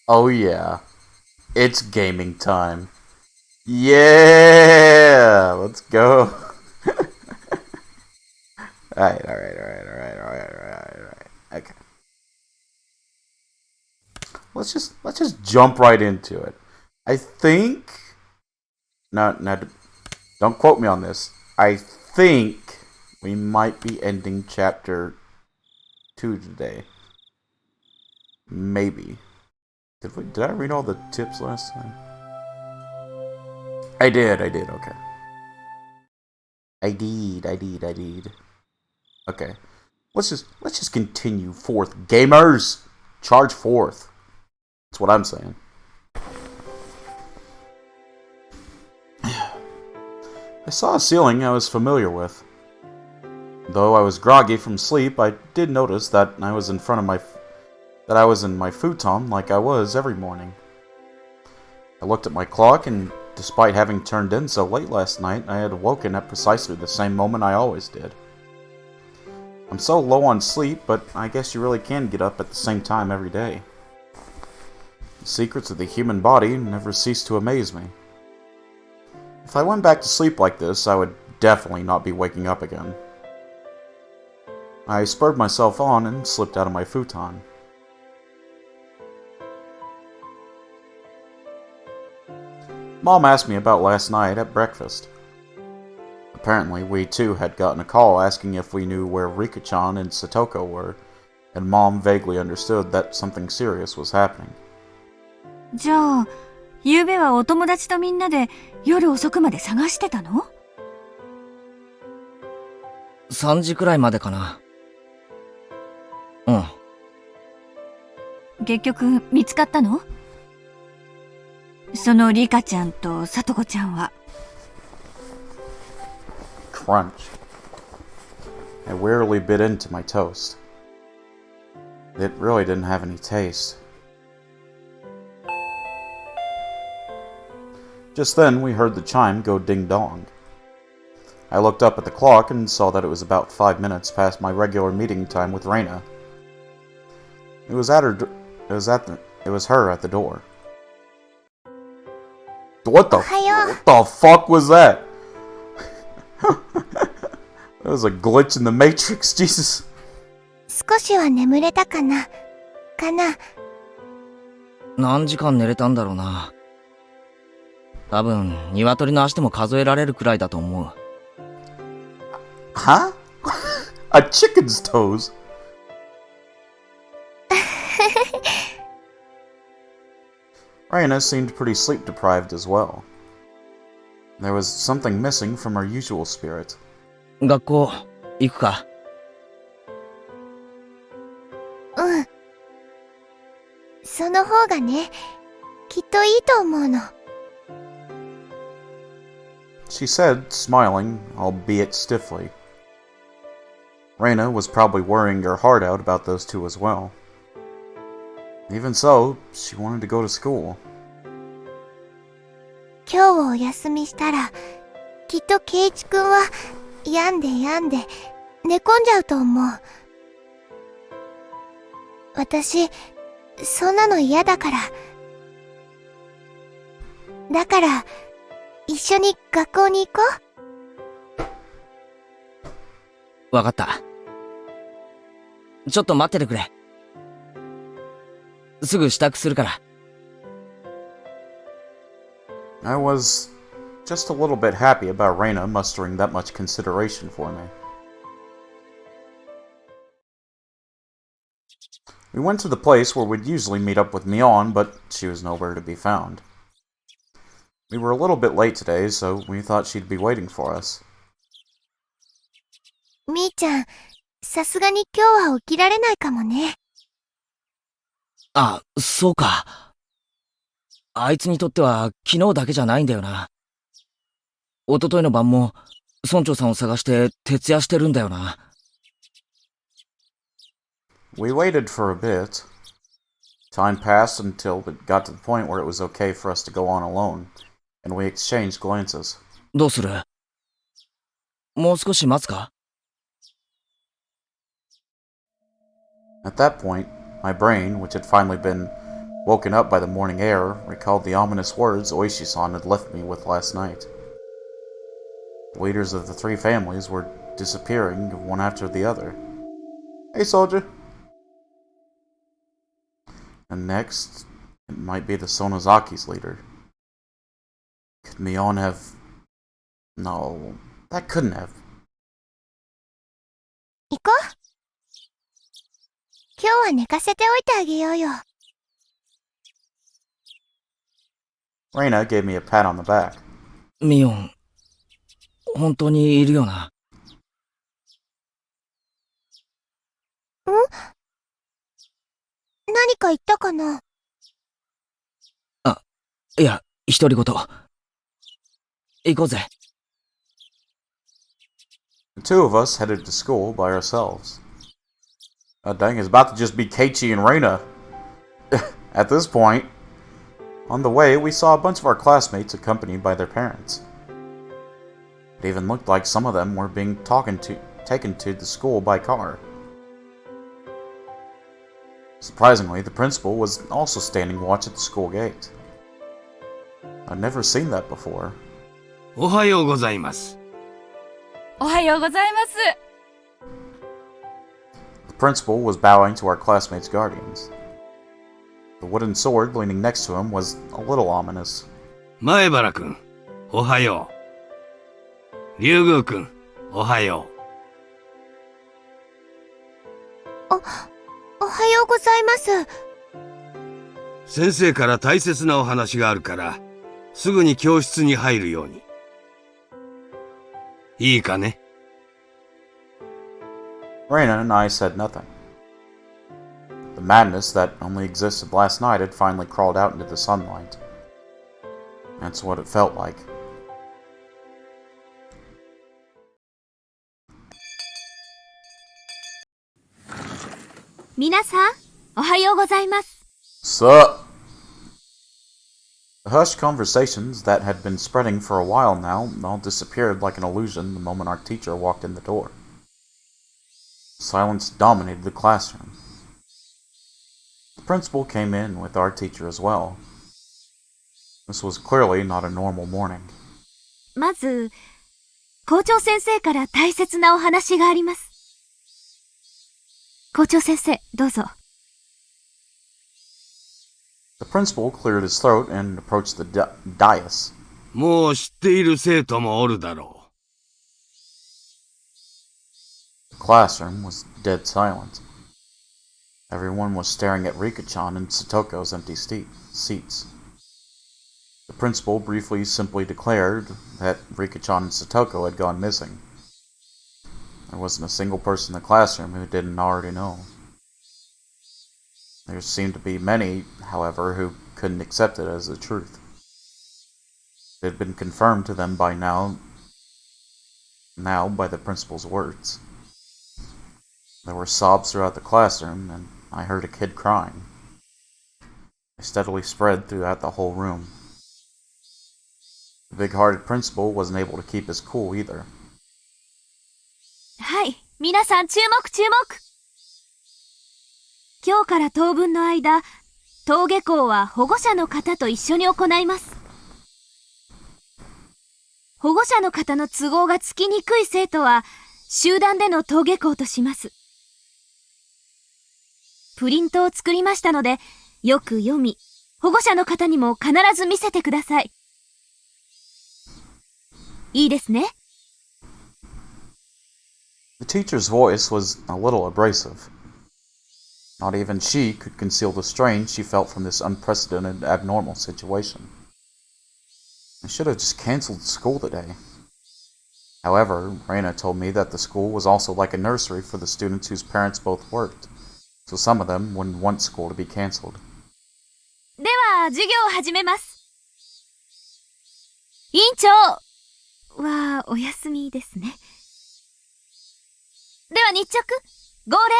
Oh yeah, it's gaming time. Yeah, let's go. All right. Okay, let's just jump right into it. I think no, don't quote me on this. I think we might be ending chapter 2 today. Maybe. Did I read all the tips last time? I did. Okay. I did. Okay. Let's just continue forth, gamers. Charge forth. That's what I'm saying. I saw a ceiling I was familiar with. Though I was groggy from sleep, I did notice that I was in my futon like I was every morning. I looked at my clock, and despite having turned in so late last night, I had awoken at precisely the same moment I always did. I'm so low on sleep, but I guess you really can get up at the same time every day. The secrets of the human body never cease to amaze me. If I went back to sleep like this, I would definitely not be waking up again. I spurred myself on and slipped out of my futon. Mom asked me about last night at breakfast. Apparently, we too had gotten a call asking if we knew where Rika-chan and Satoko were, and Mom vaguely understood that something serious was happening. じゃあ、昨べはお友達とみんなで夜遅くまで探してたの？ 3時くらいまでかな。うん。結局見つかったの？そのリカちゃんとサトコちゃんは。Crunch. I wearily bit into my toast. It really didn't have any taste. Just then, we heard the chime go ding-dong. I looked up at the clock and saw that it was about 5 minutes past my regular meeting time with Reina. It was her at the door. What the fuck was that? That was a glitch in the Matrix, Jesus. 少しは眠れたかな何時間寝れたんだろうな。多分、鶏の足でも数えられるくらいだと思う。Huh? A chicken's toes? Raina seemed pretty sleep-deprived as well. There was something missing from her usual spirit. 学校、行くか。うん。その方がね、きっといいと思うの。She said, smiling, albeit stiffly. Reina was probably worrying her heart out about those two as well. Even so, she wanted to go to school. 今日お休みしたら、きっと圭一くんは病んで寝込んじゃうと思う。私、そんなの嫌だから。だから、一緒に学校に行こわかった。ちょっと待っててくれ。すぐ支度するから。I was just a little bit happy about Reina mustering that much consideration for me. We went to the place where we'd usually meet up with Mion, but she was nowhere to be found. We were a little bit late today, so we thought she'd be waiting for us. う。みーちゃん、さすがに今日は起きられないかもね。あ、そうか。あいつにとっては昨日だけじゃないんだよな。一昨日の晩も村長さんを探して徹夜してるんだよな。We waited for a bit. Time passed until it got to the point where it was okay for us to go on alone, and we exchanged glances. どうする？もう少し待つか？ At that point, my brain, which had finally been Woken up by the morning air, recalled the ominous words Oishi-san had left me with last night. The leaders of the three families were disappearing one after the other. Hey, soldier! And next, it might be the Sonozaki's leader. Could Mion have... No, that couldn't have. 行こう。今日は寝かせておいてあげようよ。Reina gave me a pat on the back. ミオン、本当にいるよな。何か言ったかな？いや、独り言。行こうぜ。The two of us headed to school by ourselves. Dang, it's about to just be Keiichi and Reina. At this point, on the way, we saw a bunch of our classmates accompanied by their parents. It even looked like some of them were being taken to the school by car. Surprisingly, the principal was also standing watch at the school gate. I'd never seen that before. おはようございます。おはようございます。The principal was bowing to our classmates' guardians. The wooden sword leaning next to him was a little ominous. 前原くん、おはよう。竜宮くん、おはよおはようございます。う。先生から大切なお話があるから、すぐに教室に入るように。いいかね？ Reina and I said nothing. The madness that only existed last night had finally crawled out into the sunlight. That's what it felt like. Minasan, ohayou gozaimasu. Sup? The hushed conversations that had been spreading for a while now all disappeared like an illusion the moment our teacher walked in the door. Silence dominated the classroom. The principal came in with our teacher as well. This was clearly not a normal morning. まず、校長先生から大切なお話があります。校長先生、どうぞ。The principal cleared his throat and approached the dais. もう知っている生徒もおるだろ The classroom was dead silent. Everyone was staring at Rika-chan and Satoko's empty seats. The principal briefly simply declared that Rika-chan and Satoko had gone missing. There wasn't a single person in the classroom who didn't already know. There seemed to be many, however, who couldn't accept it as the truth. It had been confirmed to them by now by the principal's words. There were sobs throughout the classroom, and I heard a kid crying. They steadily spread throughout the whole room. The big-hearted principal wasn't able to keep his cool either. はい、皆さん注目注目。今日から当分の間、登下校は保護者の方と一緒に行います。保護者の方の都合がつきにくい生徒は、集団での登下校とします。プリントを作りましたので、よく読み、保護者の方にも必ず見せてください。いいですね。The teacher's voice was a little abrasive. Not even she could conceal the strain she felt from this unprecedented, abnormal situation. I should have just canceled school today. However, Reina told me that the school was also like a nursery for the students whose parents both worked, so some of them wouldn't want school to be canceled. では、授業を始めます。委員長はお休みですね。では日直、号令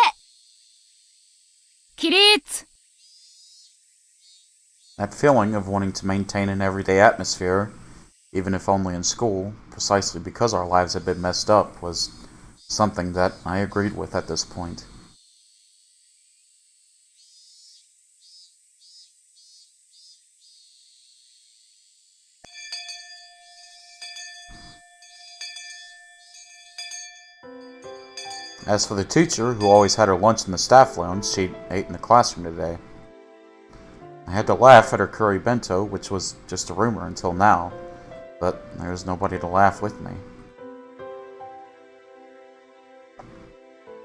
起立 That feeling of wanting to maintain an everyday atmosphere, even if only in school, precisely because our lives had been messed up, was something that I agreed with at this point. As for the teacher, who always had her lunch in the staff lounge, she ate in the classroom today. I had to laugh at her curry bento, which was just a rumor until now, but there was nobody to laugh with me.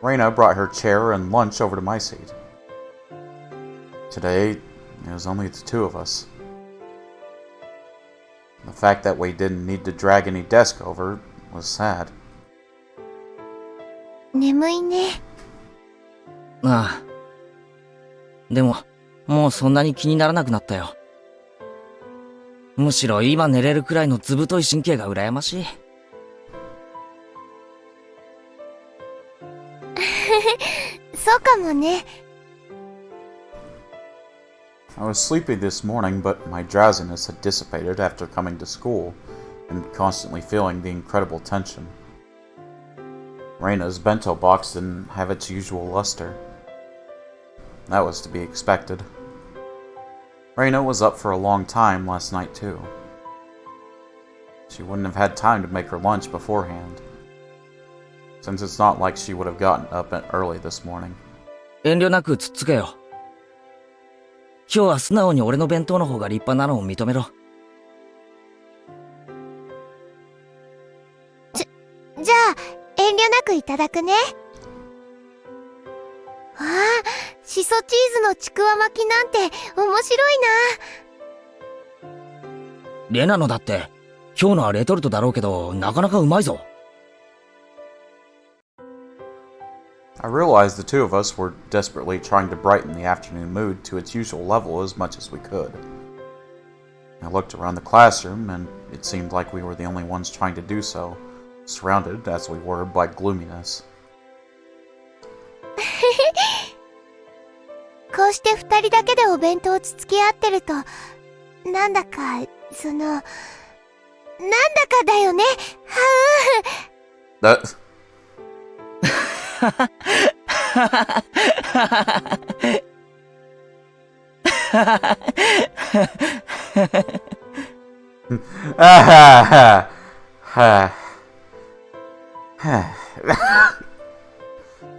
Reina brought her chair and lunch over to my seat. Today, it was only the two of us. The fact that we didn't need to drag any desk over was sad. 眠いね。ああ。でも、もうそんなに気にならなくなったよ。むしろ今寝れるくらいのずぶとい神経が羨ましい。そうかもね。I was sleepy this morning, but my drowsiness had dissipated after coming to school and constantly feeling the incredible tension. Reina's bento box didn't have its usual luster. That was to be expected. Reina was up for a long time last night too. She wouldn't have had time to make her lunch beforehand, since it's not like she would have gotten up early this morning. 遠慮なくつっつけよ。今日は素直に俺の弁当の方が立派なのを認めろ。じゃあ、遠慮なくいただくね。ああ、しそチーズのちくわ巻きなんて面白いな。レナのだって、今日のはレトルトだろうけど、なかなかうまいぞ。I realized the two of us were desperately trying to brighten the afternoon mood to its usual level as much as we could. I looked around the classroom, and it seemed like we were the only ones trying to do so, surrounded, as we were, by gloominess. こうして二人だけでお弁当をつつき合ってると、なんだか、なんだかだよね。That...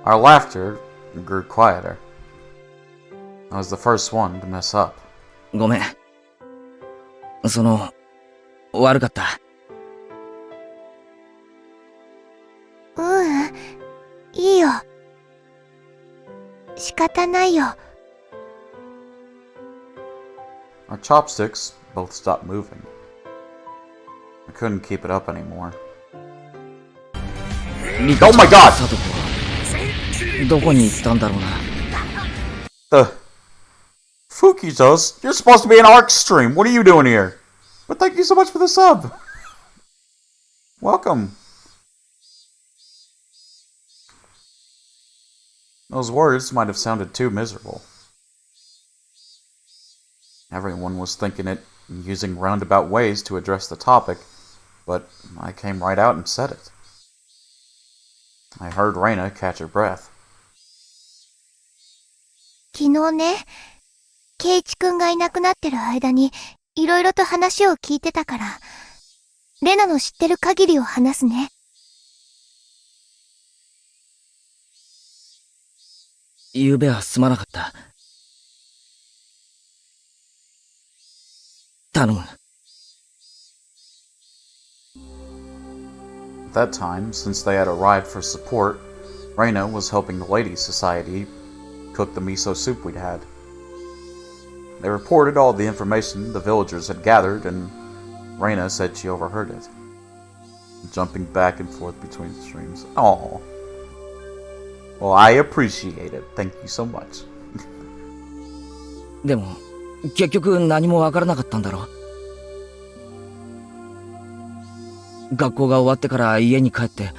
Our laughter grew quieter. I was the first one to mess up. ごめん。悪かった。いいよ。仕方ないよ。Our chopsticks both stopped moving. I couldn't keep it up anymore. Oh my god! サトコはどこに行ったんだろうな。The Fukitos, you're supposed to be an ARC stream. What are you doing here? But thank you so much for the sub. Welcome. Those words might have sounded too miserable. Everyone was thinking it and using roundabout ways to address the topic, but I came right out and said it. I heard Reina catch her breath. 昨日ね、ケイチくんがいなくなってる間に、いろいろと話を聞いてたから、レナの知ってる限りを話すね。昨べはすまなかった。頼む。At that time, since they had arrived for support, Reina was helping the Ladies' Society cook the miso soup we'd had. They reported all the information the villagers had gathered, and Reina said she overheard it, jumping back and forth between the streams. Aww. Well, I appreciate it. Thank you so much. でも、結局何もわからなかったんだろ。学校が終わってから家に帰って、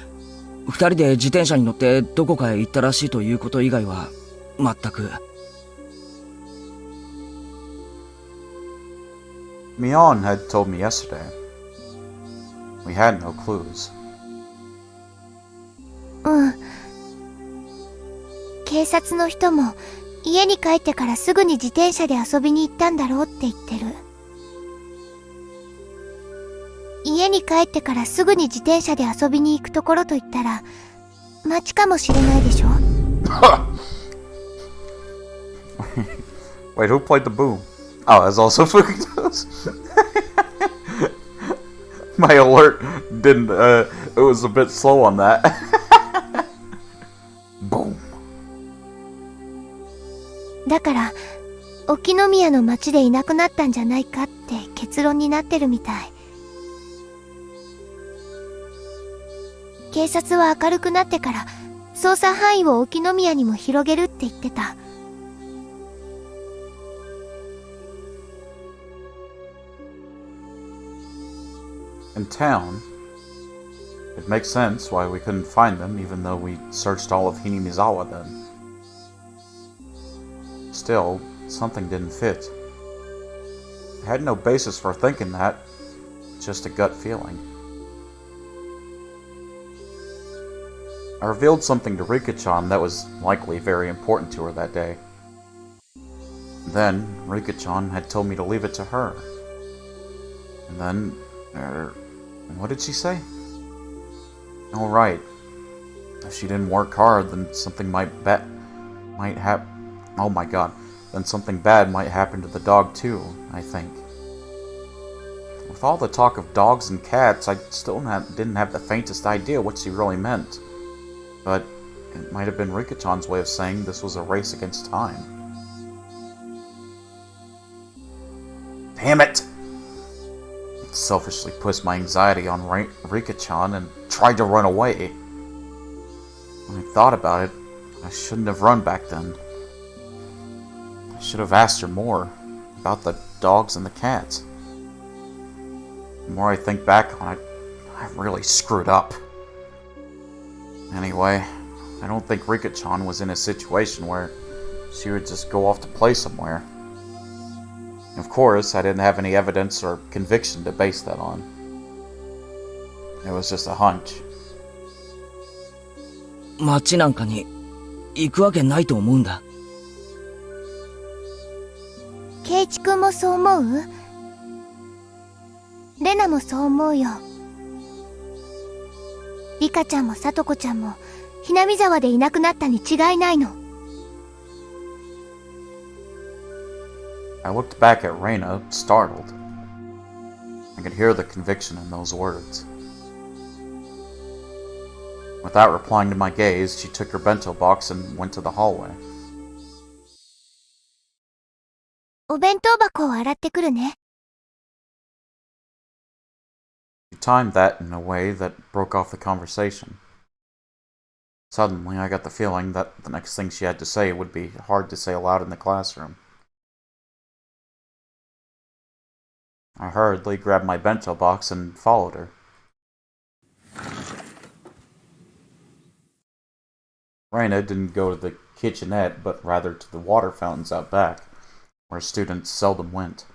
二人で自転車に乗ってどこかへ行ったらしいということ以外は、全く。Mion had told me yesterday. We had no clues. 警察の人も家に帰ってからすぐに自転車で遊びに行ったんだろうって言ってる。家に帰ってからすぐに自転車で遊びに行くところと言ったら、町かもしれないでしょ。Wait, who played the boom? Oh, that's also Fukuto's. My alert didn't, it was a bit slow on that. Boom. だから、沖宮の町でいなくなったんじゃないかって結論になってるみたい。警察は明るくなってから捜査範囲を沖宮にも広げるって言ってた。In town, it makes sense why we couldn't find them even though we searched all of Hinamizawa then. Still, something didn't fit. I had no basis for thinking that, just a gut feeling. I revealed something to Rika-chan that was likely very important to her that day. Then, Rika-chan had told me to leave it to her. And then, what did she say? Oh, right. If she didn't work hard, then something might happen. Oh my god. Then something bad might happen to the dog too, I think. With all the talk of dogs and cats, I still didn't have the faintest idea what she really meant. But it might have been Rika-chan's way of saying this was a race against time. Damn it! I selfishly pushed my anxiety on Rika-chan and tried to run away. When I thought about it, I shouldn't have run back then. I should have asked her more about the dogs and the cats. The more I think back on it, I really screwed up. Anyway, I don't think Rika-chan was in a situation where she would just go off to play somewhere. Of course, I didn't have any evidence or conviction to base that on. It was just a hunch. 町なんかに行くわけないと思うんだ。圭一君もそう思う？レナもそう思うよ。リカちゃんもサトコちゃんもひなみ沢でいなくなったに違いないの。I looked back at Reina, startled. I could hear the conviction in those words. Without replying to my gaze, she took her bento box and went to the hallway. お弁当箱を洗ってくるね。She timed that in a way that broke off the conversation. Suddenly, I got the feeling that the next thing she had to say would be hard to say aloud in the classroom. I hurriedly grabbed my bento box and followed her. Reina didn't go to the kitchenette, but rather to the water fountains out back, where students seldom went.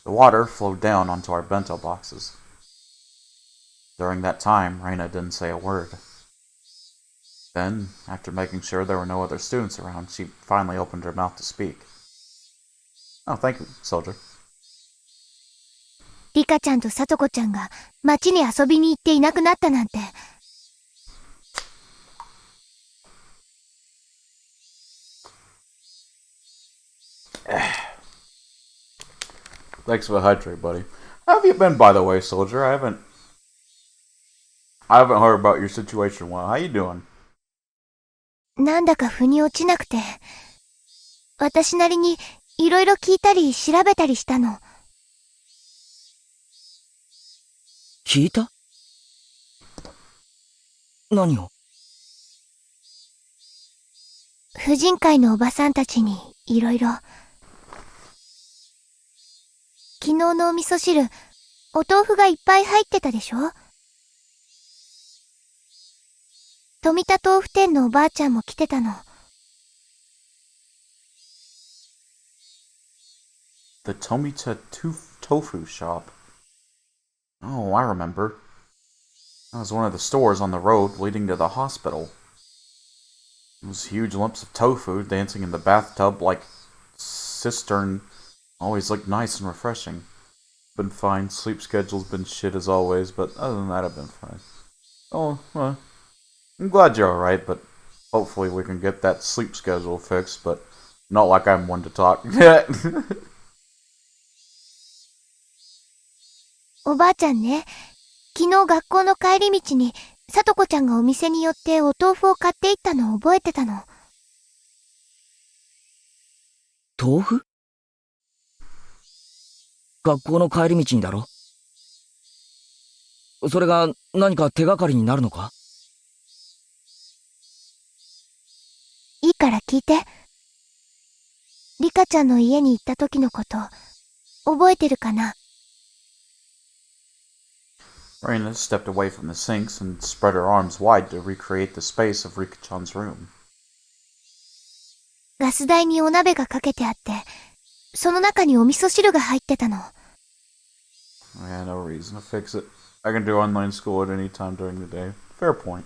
The water flowed down onto our bento boxes. During that time, Reina didn't say a word. Then, after making sure there were no other students around, she finally opened her mouth to speak. Oh, thank you, soldier. リカちゃんとサトコちゃんが町に遊びに行っていなくなったなんて。Thanks for the hydrate, buddy. How have you been, by the way, soldier? I haven't heard about your situation in a while. How you doing? なんだか腑に落ちなくて。私なりにいろいろ聞いたり調べたりしたの。聞いた？何を？婦人会のおばさんたちにいろいろ。昨日のお味噌汁、お豆腐がいっぱい入ってたでしょ？富田豆腐店のおばあちゃんも来てたの。The Tomita Tofu Shop. Oh, I remember. That was one of the stores on the road leading to the hospital. Those huge lumps of tofu dancing in the bathtub like cistern always looked nice and refreshing. Been fine, sleep schedule's been shit as always, but other than that I've been fine. Oh, well, I'm glad you're alright, but hopefully we can get that sleep schedule fixed, but not like I'm one to talk. おばあちゃんね、昨日学校の帰り道に、さとこちゃんがお店に寄ってお豆腐を買っていったのを覚えてたの。豆腐？学校の帰り道にだろ？それが何か手がかりになるのか？いいから聞いて。リカちゃんの家に行った時のこと、覚えてるかな？ Reina stepped away from the sinks and spread her arms wide to recreate the space of Rika-chan's room. ガス台にお鍋がかけてあって、その中にお味噌汁が入ってたの。I had no reason to fix it. I can do online school at any time during the day. Fair point.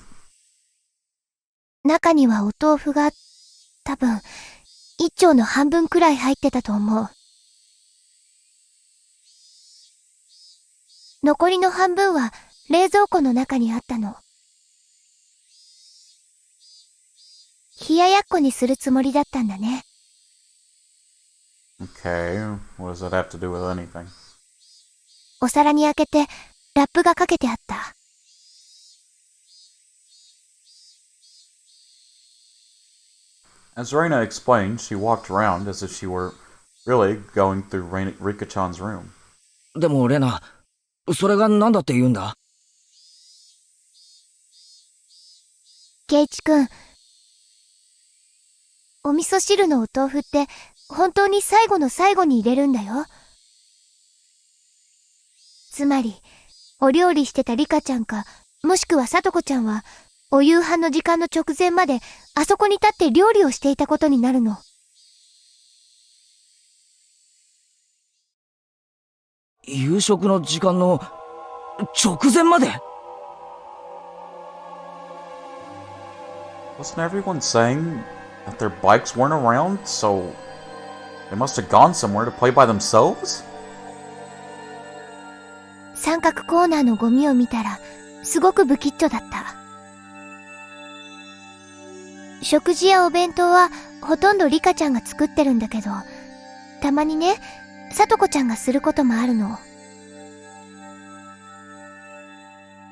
中にはお豆腐が、多分、一丁の半分くらい入ってたと思う。残りの半分は冷蔵庫の中にあったの。冷ややっこにするつもりだったんだね。Okay, what does that have to do with anything? お皿に開けてラップがかけてあった。As Reina explained, she walked around as if she were really going through Rika-chan's room. でもレナ、それが何だって言うんだ？ケイチくん、お味噌汁のお豆腐って本当に最後の最後に入れるんだよ。つまり、お料理してたリカちゃんか、もしくはさとこちゃんは、お夕飯の時間の直前まであそこに立って料理をしていたことになるの。夕食の時間の直前まで？ Wasn't everyone saying that their bikes weren't around, so they must have gone somewhere to play by themselves? 三角コーナーのゴミを見たら、すごく不吉祥だった。食事やお弁当はほとんどリカちゃんが作ってるんだけど、たまにね、さとこちゃんがすることもあるの。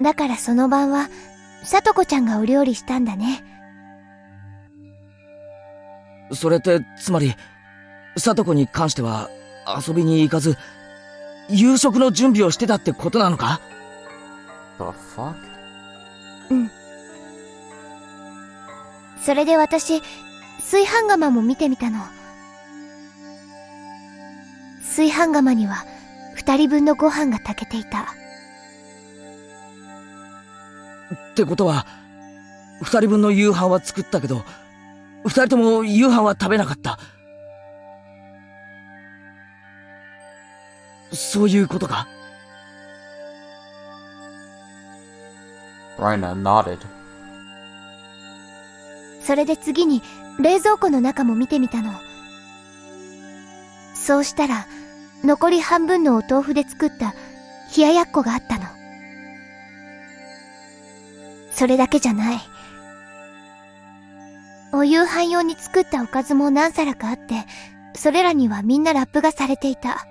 だからその晩は、さとこちゃんがお料理したんだね。それってつまりさとこに関しては遊びに行かず夕食の準備をしてたってことなのか？ The fuck? うん。それで私、炊飯釜も見てみたの。炊飯釜には2人分のご飯が炊けていた。ってことは2人分の夕飯は作ったけど2人とも夕飯は食べなかった。そういうことか？ Reina nodded. それで次に冷蔵庫の中も見てみたの。そうしたら残り半分のお豆腐で作った冷ややっこがあったの。それだけじゃない。お夕飯用に作ったおかずも何皿かあって、それらにはみんなラップがされていた。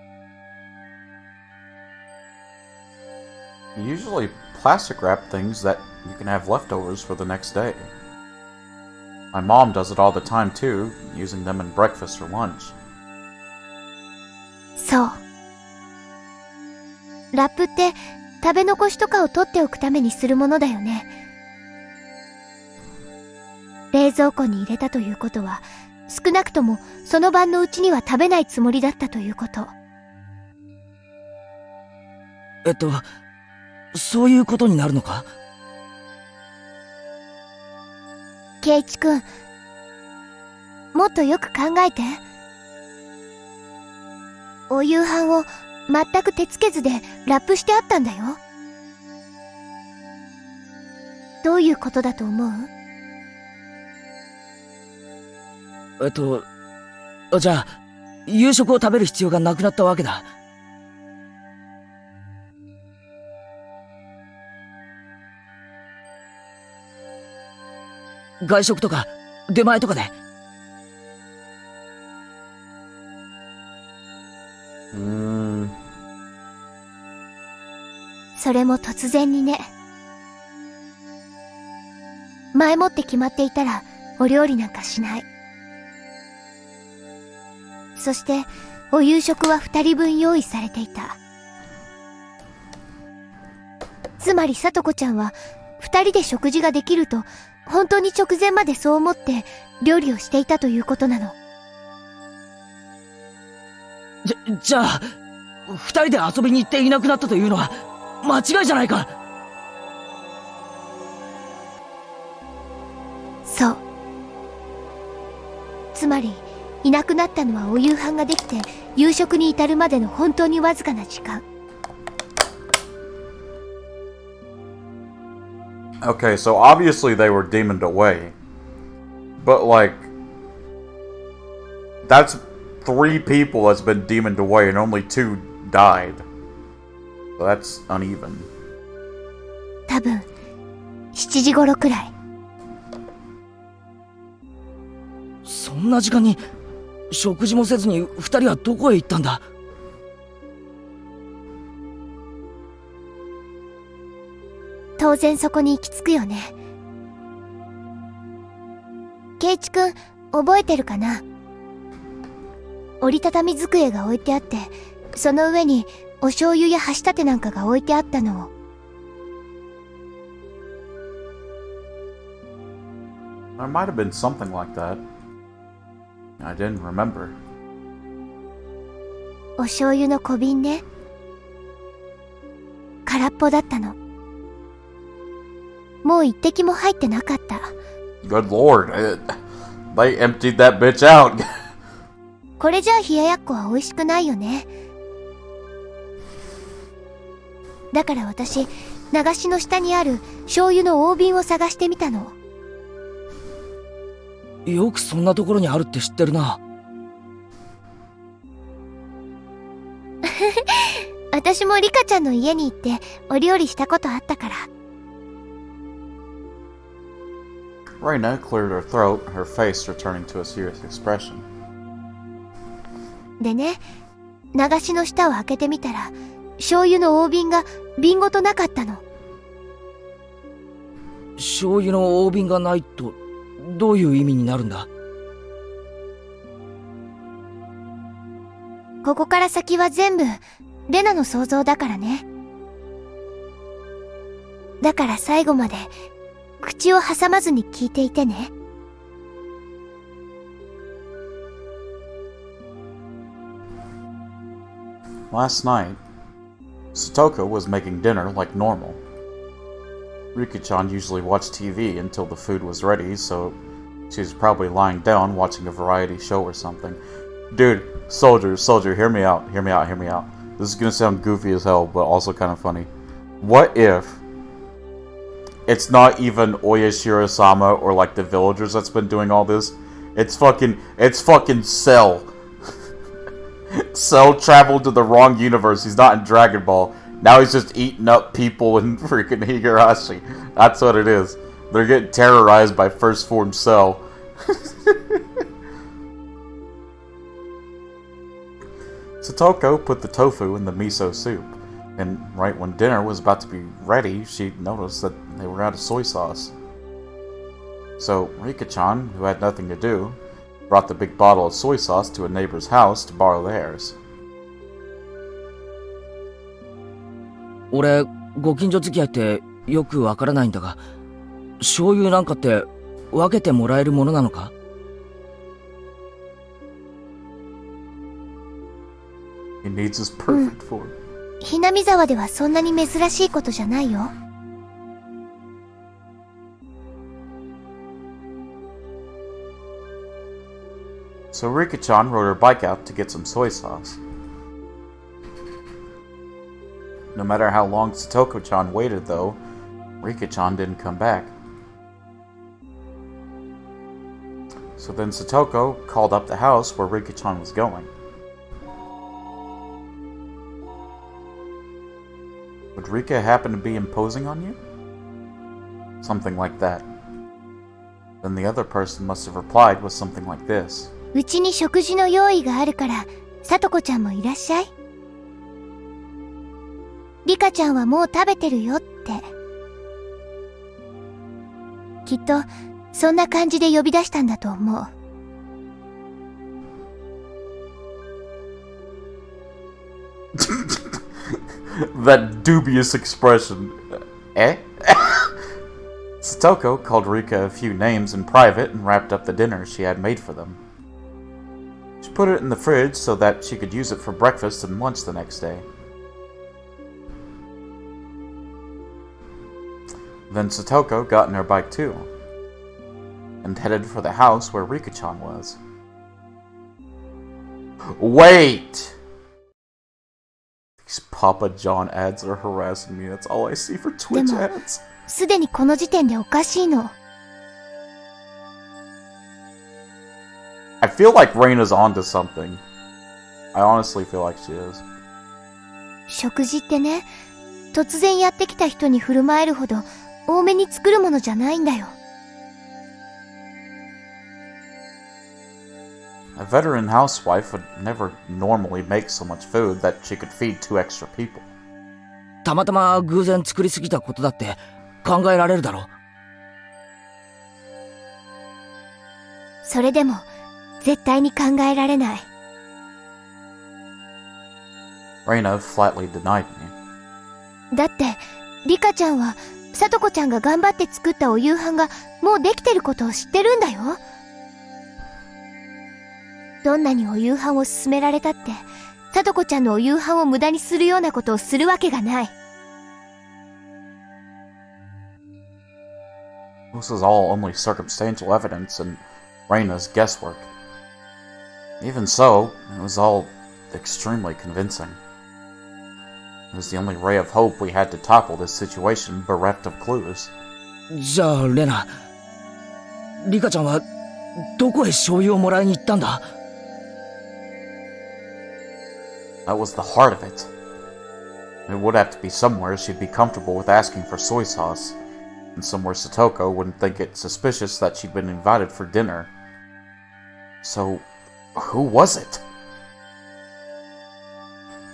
You usually plastic wrap things that you can have leftovers for the next day. My mom does it all the time too, using them in breakfast or lunch. そう。ラップって食べ残しとかを取っておくためにするものだよね。冷蔵庫に入れたということは、少なくともその晩のうちには食べないつもりだったということ。そういうことになるのか？ケイチくん、もっとよく考えて。お夕飯を全く手つけずでラップしてあったんだよ。どういうことだと思う？じゃあ夕食を食べる必要がなくなったわけだ。外食とか、出前とかで。それも突然にね。前もって決まっていたらお料理なんかしない。そしてお夕食は2人分用意されていた。つまりさとこちゃんは2人で食事ができると本当に直前までそう思って料理をしていたということなの。じゃあ、二人で遊びに行っていなくなったというのは、間違いじゃないか。そう。つまり、いなくなったのはお夕飯ができて、夕食に至るまでの本当にわずかな時間。Okay, so obviously they were demoned away. But, like, that's 3 people that's been demoned away and only 2 died. So that's uneven. 多分、7時頃くらい。そんな時間に、食事もせずに二人はどこへ行ったんだ？当然そこに行き着くよね。ケイチくん、覚えてるかな？折りたたみ机が置いてあって、その上にお醤油や箸立てなんかが置いてあったのを。There might have been something like that. I didn't remember. お醤油の小瓶ね。空っぽだったの。もう一滴も入ってなかった。Good lord. They emptied that bitch out. これじゃあ冷ややっこは美味しくないよね。だから私、流しの下にある醤油の大瓶を探してみたの。よくそんなところにあるって知ってるな。私もリカちゃんの家に行ってお料理したことあったから。Reina cleared her throat, her face returning to a serious expression. でね、流しの下を開けてみたら、醤油の大瓶が瓶ごとなかったの。醤油の大瓶がないと、どういう意味になるんだ？ここから先は全部、レナの想像だからね。だから最後まで、口を挟まずに聞いていてね。Last night, Satoko was making dinner like normal. Rika-chan usually watched TV until the food was ready, so she was probably lying down watching a variety show or something. Dude, soldier, hear me out. This is gonna sound goofy as hell, but also kind of funny. What if it's not even Oyashiro-sama or like the villagers that's been doing all this? It's fucking Cell. Cell traveled to the wrong universe. He's not in Dragon Ball. Now he's just eating up people in freaking Higurashi. That's what it is. They're getting terrorized by first form Cell. Satoko put the tofu in the miso soup, and right when dinner was about to be ready, she noticed that they were out of soy sauce. So Rika-chan, who had nothing to do, brought the big bottle of soy sauce to a neighbor's house to borrow theirs. 俺、ご近所付き合いってよくわからないんだが、醤油なんかって分けてもらえるものなのか？ He needs his perfect form. ひなみ沢ではそんなに珍しいことじゃないよ。So Rika-chan rode her bike out to get some soy sauce. No matter how long Satoko-chan waited though, Rika-chan didn't come back. So then Satoko called up the house where Rika-chan was going. Would Rika happen to be imposing on you? Something like that. Then the other person must have replied with something like this. うちに食事の用意があるから、さとこちゃんもいらっしゃい。リカちゃんはもう食べてるよって。きっと、そんな感じで呼び出したんだと思う。That dubious expression. Eh? Satoko called Rika a few names in private and wrapped up the dinner she had made for them. She put it in the fridge so that she could use it for breakfast and lunch the next day. Then Satoko got in her bike too, and headed for the house where Rika-chan was. Wait! These Papa John ads are harassing me. That's all I see for Twitch ads. すでにこの時点でおかしいの。I feel like Reina's onto something. I honestly feel like she is. 食事ってね、突然やってきた人に振る舞えるほど多めに作るものじゃないんだよ。A veteran housewife would never normally make so much food that she could feed 2 extra people. たまたま偶然作りすぎたことだって考えられるだろう。それでも絶対に考えられない。Reina flatly denied me. だって、リカちゃんは、さとこちゃんが頑張って作ったお夕飯がもうできてることを知ってるんだよ。どんなにお夕飯を勧められたって、さとこちゃんのお夕飯を無駄にするようなことをするわけがない。This is all only circumstantial evidence and Reina's guesswork. Even so, it was all extremely convincing. It was the only ray of hope we had to topple this situation bereft of clues. じゃあレナ、リカちゃんはどこへ醤油をもらいに行ったんだ？ That was the heart of it. It would have to be somewhere she'd be comfortable with asking for soy sauce, and somewhere Satoko wouldn't think it suspicious that she'd been invited for dinner. So, who was it?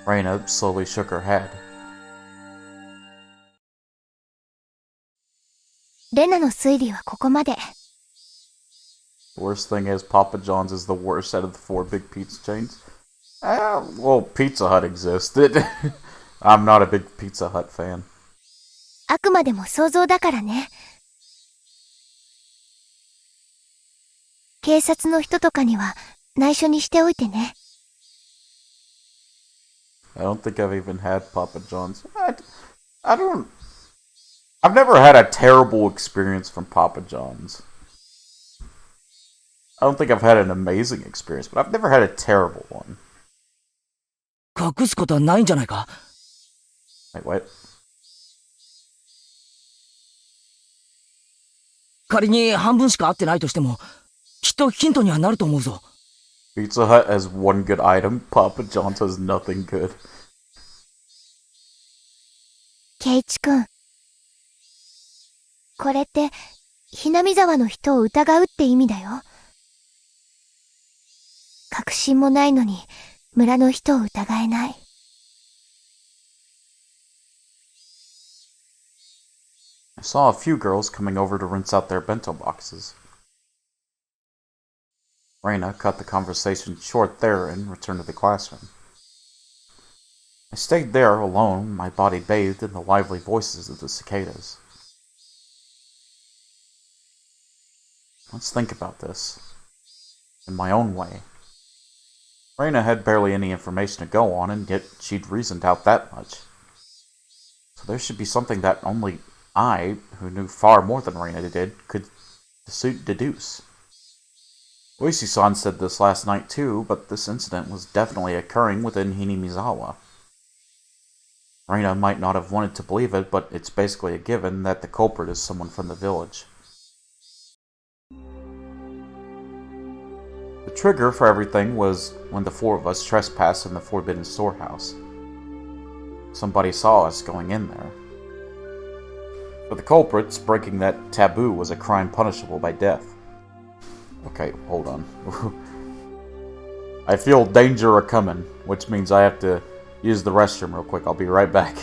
Reina slowly shook her head. レナの推理はここまで。The worst thing is Papa John's is the worst out of the 4 big pizza chains. Well, Pizza Hut existed. I'm not a big Pizza Hut fan. あくまでも想像だからね。警察の人とかには内緒にしておいてね。I don't think I've even had Papa John's. I've never had a terrible experience from Papa John's. I don't think I've had an amazing experience, but I've never had a terrible one. 隠すことはないんじゃないか？ Wait, what? 仮に半分しか合ってないとしても、きっとヒントにはなると思うぞ。Pizza Hut has one good item. Papa John's has nothing good. ケイチくん。これって、ひなみ沢の人を疑うって意味だよ。確信もないのに、村の人を疑えない。I saw a few girls coming over to rinse out their bento boxes. Reina cut the conversation short there and returned to the classroom. I stayed there alone, my body bathed in the lively voices of the cicadas. Let's think about this. In my own way. Reina had barely any information to go on, and yet she'd reasoned out that much. So there should be something that only I, who knew far more than Reina did, could deduce. Oishi-san said this last night too, but this incident was definitely occurring within Hinamizawa. Reina might not have wanted to believe it, but it's basically a given that the culprit is someone from the village. The trigger for everything was when the 4 of us trespassed in the forbidden storehouse. Somebody saw us going in there. For the culprits, breaking that taboo was a crime punishable by death. Okay, hold on. I feel danger a-coming, which means I have to use the restroom real quick. I'll be right back.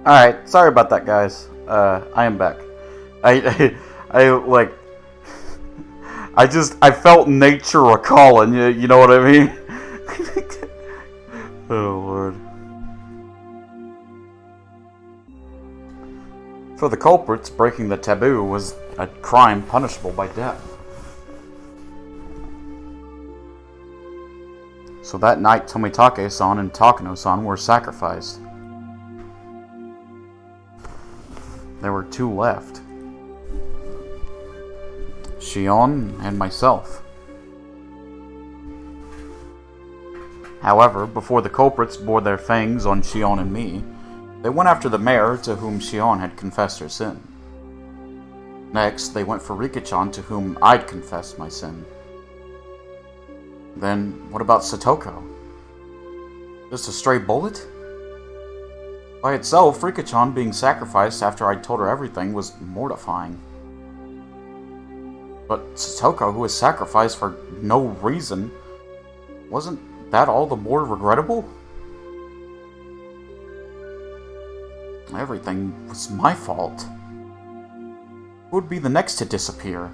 Alright, sorry about that, guys. I am back. Like, I felt nature a calling, you know what I mean? Oh, Lord. For the culprits, breaking the taboo was a crime punishable by death. So that night, Tomitake-san and Takano-san were sacrificed. There were 2 left. Shion and myself. However, before the culprits bore their fangs on Shion and me, they went after the mayor to whom Shion had confessed her sin. Next, they went for Rika-chan to whom I'd confessed my sin. Then, what about Satoko? Just a stray bullet? By itself, Rika-chan being sacrificed after I'd told her everything was mortifying. But Satoko, who was sacrificed for no reason, wasn't that all the more regrettable? Everything was my fault. Who would be the next to disappear?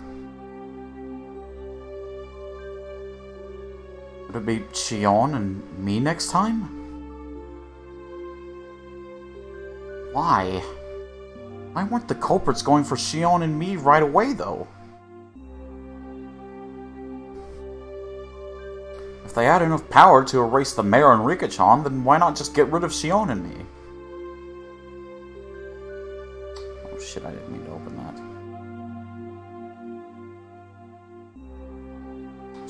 Would it be Shion and me next time? Why? Why weren't the culprits going for Shion and me right away, though? If they had enough power to erase the mayor and Rika-chan, then why not just get rid of Shion and me? Oh shit, I didn't mean to open that.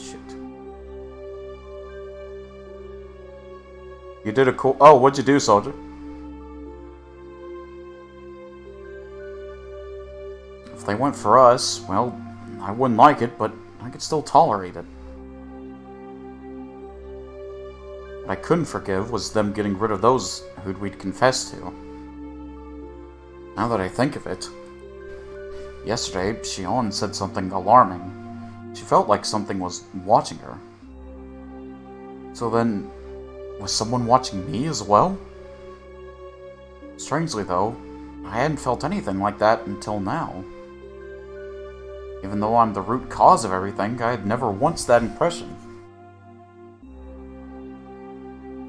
Shit. You did a cool... Oh, what'd you do, soldier? If they went for us, well, I wouldn't like it, but I could still tolerate it. What I couldn't forgive was them getting rid of those who'd we'd confessed to. Now that I think of it, yesterday, Shion said something alarming. She felt like something was watching her. So then, was someone watching me as well? Strangely though, I hadn't felt anything like that until now. Even though I'm the root cause of everything, I had never once that impression.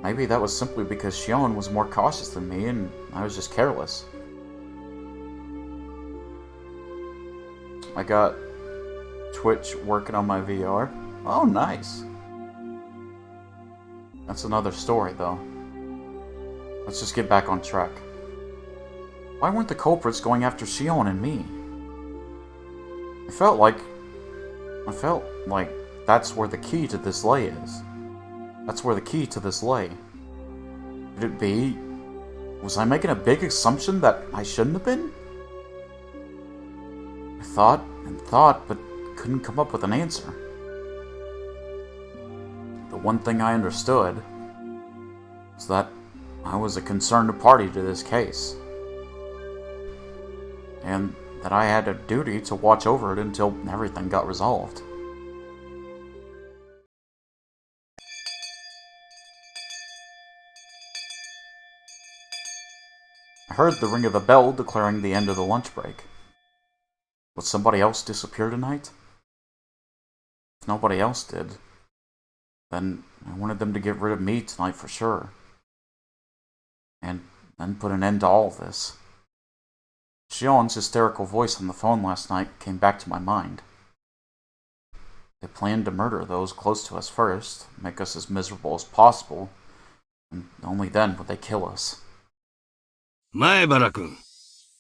Maybe that was simply because Shion was more cautious than me and I was just careless. I got Twitch working on my VR. Oh, nice. That's another story, though. Let's just get back on track. Why weren't the culprits going after Shion and me? I felt like that's where the key to this lay is. That's where the key to this lay. Could it be... Was I making a big assumption that I shouldn't have been? I thought and thought, but couldn't come up with an answer. The one thing I understood was that I was a concerned party to this case. And that I had a duty to watch over it until everything got resolved. I heard the ring of the bell declaring the end of the lunch break. Would somebody else disappear tonight? If nobody else did, then I wanted them to get rid of me tonight for sure. And then put an end to all of this. Shion's hysterical voice on the phone last night came back to my mind. They planned to murder those close to us first, make us as miserable as possible, and only then would they kill us. 前原君、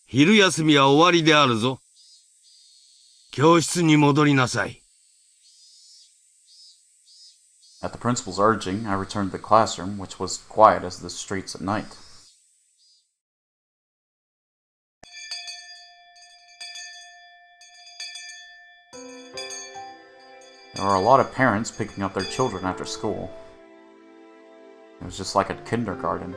昼休みは終わりであるぞ。教室に戻りなさい。At the principal's urging, I returned to the classroom, which was quiet as the streets at night. There were a lot of parents picking up their children after school. It was just like a kindergarten.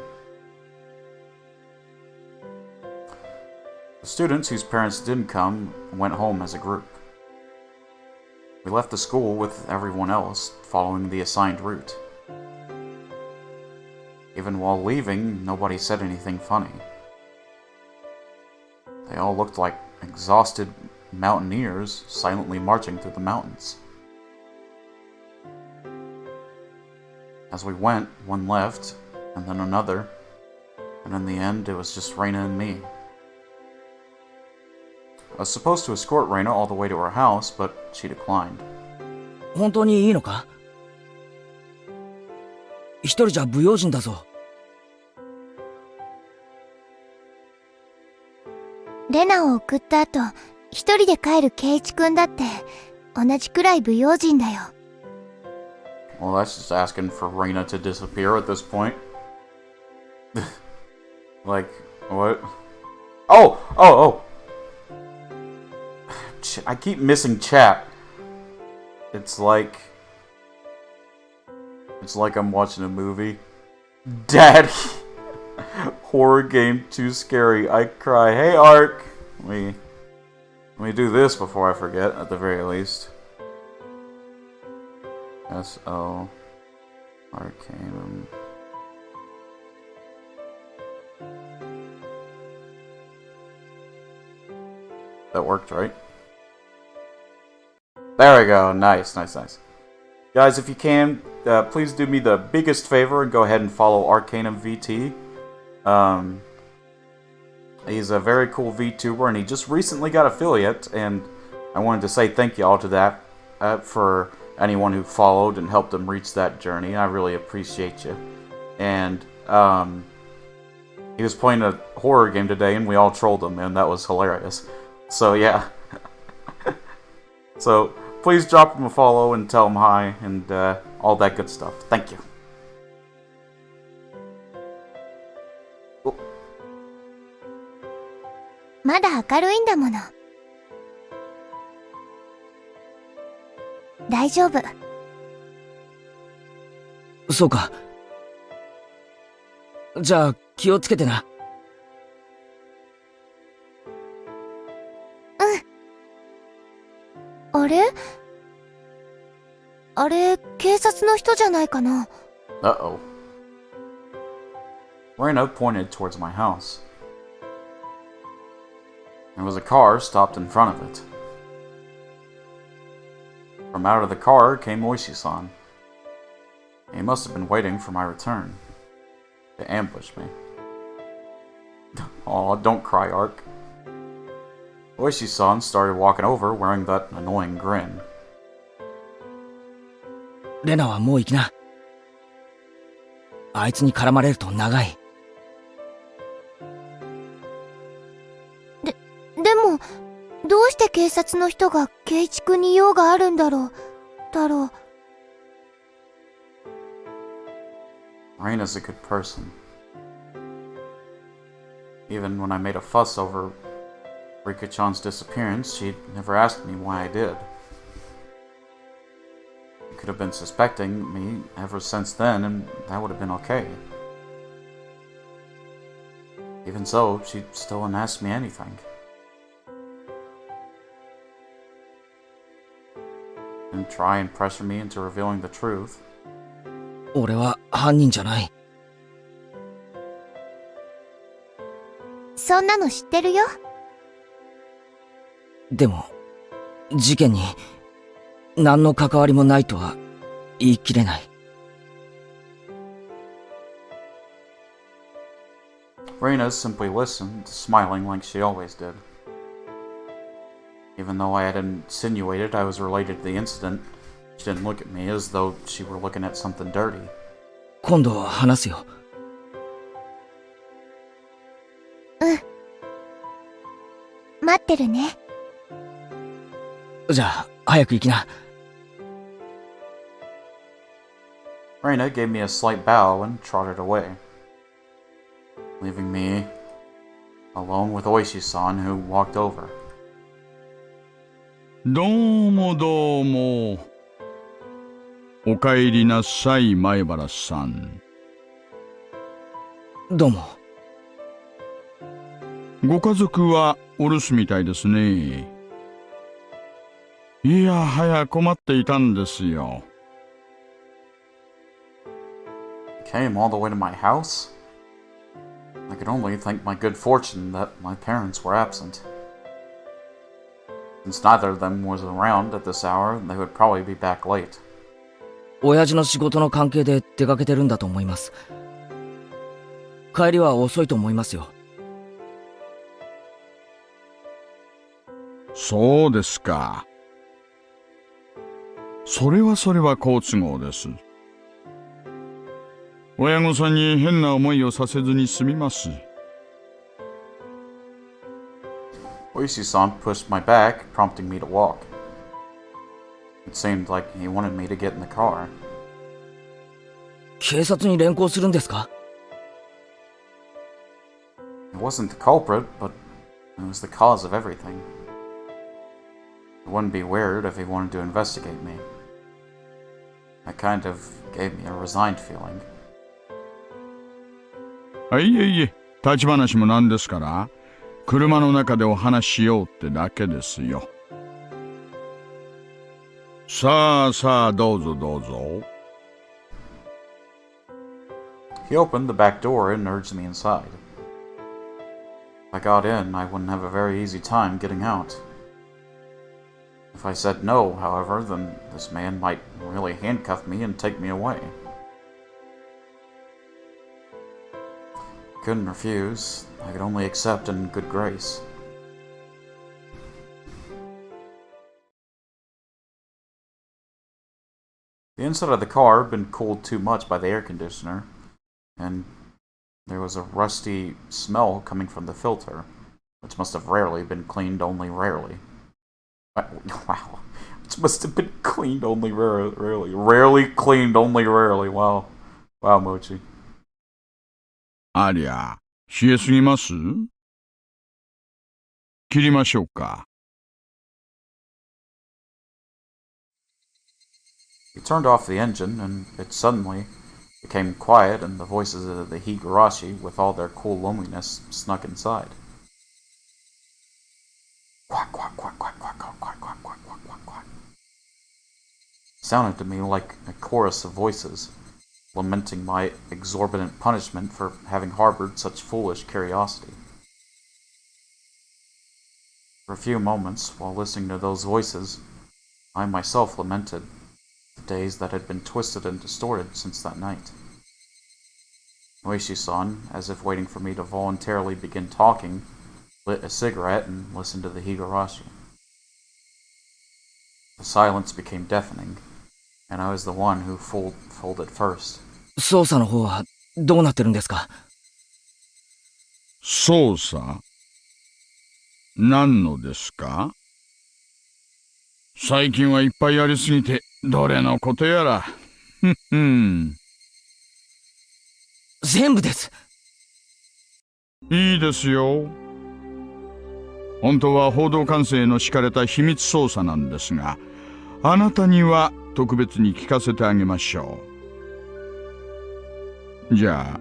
The students whose parents didn't come went home as a group. We left the school with everyone else, following the assigned route. Even while leaving, nobody said anything funny. They all looked like exhausted mountaineers silently marching through the mountains. As we went, one left, and then another, and in the end it was just Reina and me. I was supposed to escort Reina all the way to her house, but she declined. 本当にいいのか？一人じゃ不用心だぞ。レナを送った後、一人で帰るケイイチくんだって、同じくらい不用心だよ。Well, that's just asking for Reina to disappear at this point. Like, what? Oh! I keep missing chat. It's like I'm watching a movie. Daddy! Horror game too scary. I cry. Hey, Ark! Let me do this before I forget, at the very least. S.O. Arcanum. That worked, right? There we go. Nice. Guys, if you can, please do me the biggest favor and go ahead and follow Arcanum VT. He's a very cool VTuber, and he just recently got affiliate, and I wanted to say thank you all to that, for anyone who followed and helped him reach that journey. I really appreciate you. And he was playing a horror game today, and we all trolled him, and that was hilarious. So yeah. So please drop him a follow and tell him hi and all that good stuff. Thank you. Oh. まだ明るいんだもの。大丈夫。そうか。じゃあ気をつけてな。あれ、警察の人じゃないかな。Uh-oh. Reina pointed towards my house. There was a car stopped in front of it. From out of the car came Oishi-san. He must have been waiting for my return to ambush me. Aw, don't cry, Ark. Oishi-san started walking over wearing that annoying grin. レナはもう行きな。あいつに絡まれると長い。でも、どうして警察の人がケイイチくんに用があるんだろう。Reina's a good person. Even when I made a fuss over Rika-chan's disappearance, she never asked me why I did. She could have been suspecting me ever since then, and that would have been okay. Even so, she still didn't ask me anything. And try and pressure me into revealing the truth. 俺は犯人じゃない。そんなの知ってるよ。でも、事件に何の関わりもないとは言い切れない。Reina simply listened, smiling like she always did. Even though I had insinuated I was related to the incident, she didn't look at me as though she were looking at something dirty. 今度話すよ。待ってるね。じゃあ、早く行きな。Reina gave me a slight bow and trotted away, leaving me alone with Oishi-san, who walked over. どうもどうも。お帰りなさい、前原さん。どうも。ご家族はお留守みたいですね。いやはや困っていたんですよ。Came all the way to my house? I could only thank my good fortune that my parents were absent. Since neither of them was around at this hour, they would probably be back late. 親父の仕事の関係で出かけてるんだと思います。帰りは遅いと思いますよ。そうですか。それは好都合です。親御さんに変な思いをさせずに済みます。Oishi-san pushed my back, prompting me to walk. It seemed like he wanted me to get in the car. 警察に連行するんですか？ It wasn't the culprit, but it was the cause of everything. It wouldn't be weird if he wanted to investigate me. That kind of gave me a resigned feeling. いえ、立ち話もなんですから、車の中でお話ししようってだけですよ。さあ、どうぞ。He opened the back door and urged me inside. If I got in, I wouldn't have a very easy time getting out. If I said no, however, then this man might really handcuff me and take me away. I couldn't refuse. I could only accept in good grace. The inside of the car had been cooled too much by the air conditioner, and there was a rusty smell coming from the filter, which must have rarely been cleaned only rarely. Wow. Which must have been cleaned only rarely. Rarely cleaned only rarely. Wow. Wow, Mochi. ありゃ、冷えすぎます？切りましょうか。He turned off the engine, and it suddenly became quiet, and the voices of the Higurashi, with all their cool loneliness, snuck inside. Quack, quack, quack, quack, quack, quack, quack, quack, quack, quack, quack, quack. It sounded to me like a chorus of voices, lamenting my exorbitant punishment for having harbored such foolish curiosity. For a few moments, while listening to those voices, I myself lamented the days that had been twisted and distorted since that night. Oishi-san, as if waiting for me to voluntarily begin talking, lit a cigarette and listened to the Higurashi. The silence became deafening, and I was the one who folded first. 捜査の方はどうなってるんですか？捜査？何のですか？最近はいっぱいありすぎて、どれのことやら。全部です。いいですよ。本当は報道管制の敷かれた秘密捜査なんですが、あなたには特別に聞かせてあげましょう。じゃあ、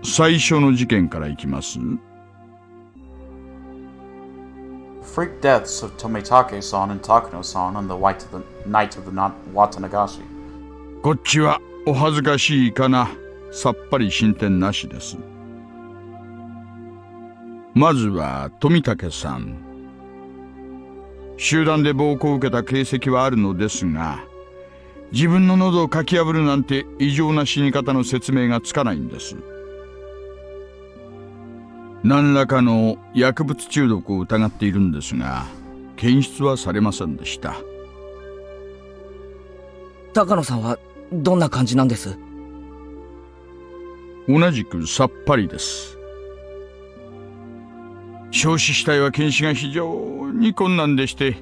最初の事件からいきます。Freak deaths of Tomitake-san and Takano-san on the night of the Watanagashi. こっちはお恥ずかしいかな。さっぱり進展なしです。まずは富武さん。集団で暴行を受けた形跡はあるのですが、自分の喉をかき破るなんて異常な死に方の説明がつかないんです。何らかの薬物中毒を疑っているんですが、検出はされませんでした。高野さんはどんな感じなんです？同じくさっぱりです。焼死死体は検視が非常に困難でして、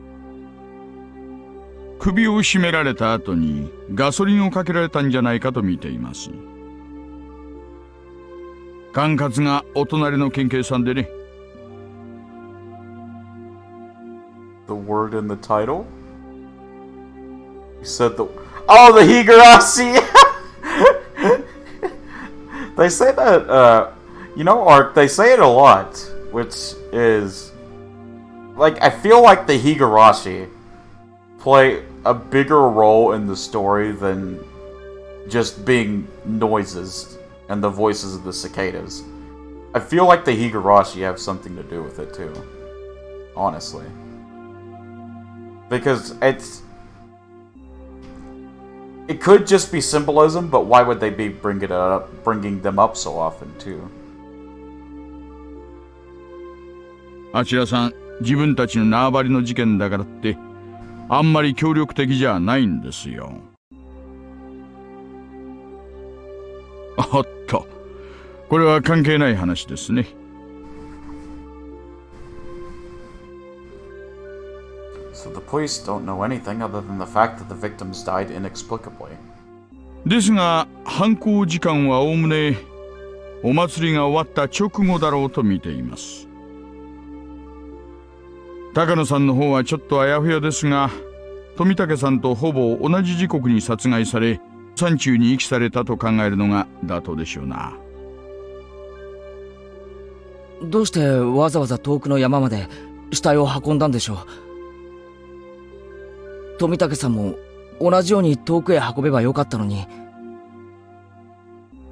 首を絞められた後にガソリンをかけられたんじゃないかと見ています。管轄がお隣の県警さんでね。The word in the title? You said the... Oh, the Higurashi! They say that, Art, they say it a lot, which is... Like, I feel like the Higurashi play a bigger role in the story than just being noises and the voices of the cicadas. I feel like the Higurashi have something to do with it too. Honestly. Because it could just be symbolism, but why would they be bringing them up so often too? あちらさん、自分たちの縄張りの事件だからって、あんまり協力的じゃないんですよ。おっと、これは関係ない話ですね。So the police don't know anything other than the fact that the victims died inexplicably. ですが、犯行時間はおおむねお祭りが終わった直後だろうと見ています。高野さんの方はちょっとあやふやですが、富武さんとほぼ同じ時刻に殺害され、山中に遺棄されたと考えるのが妥当でしょうな。どうしてわざわざ遠くの山まで死体を運んだんでしょう。富武さんも同じように遠くへ運べばよかったのに。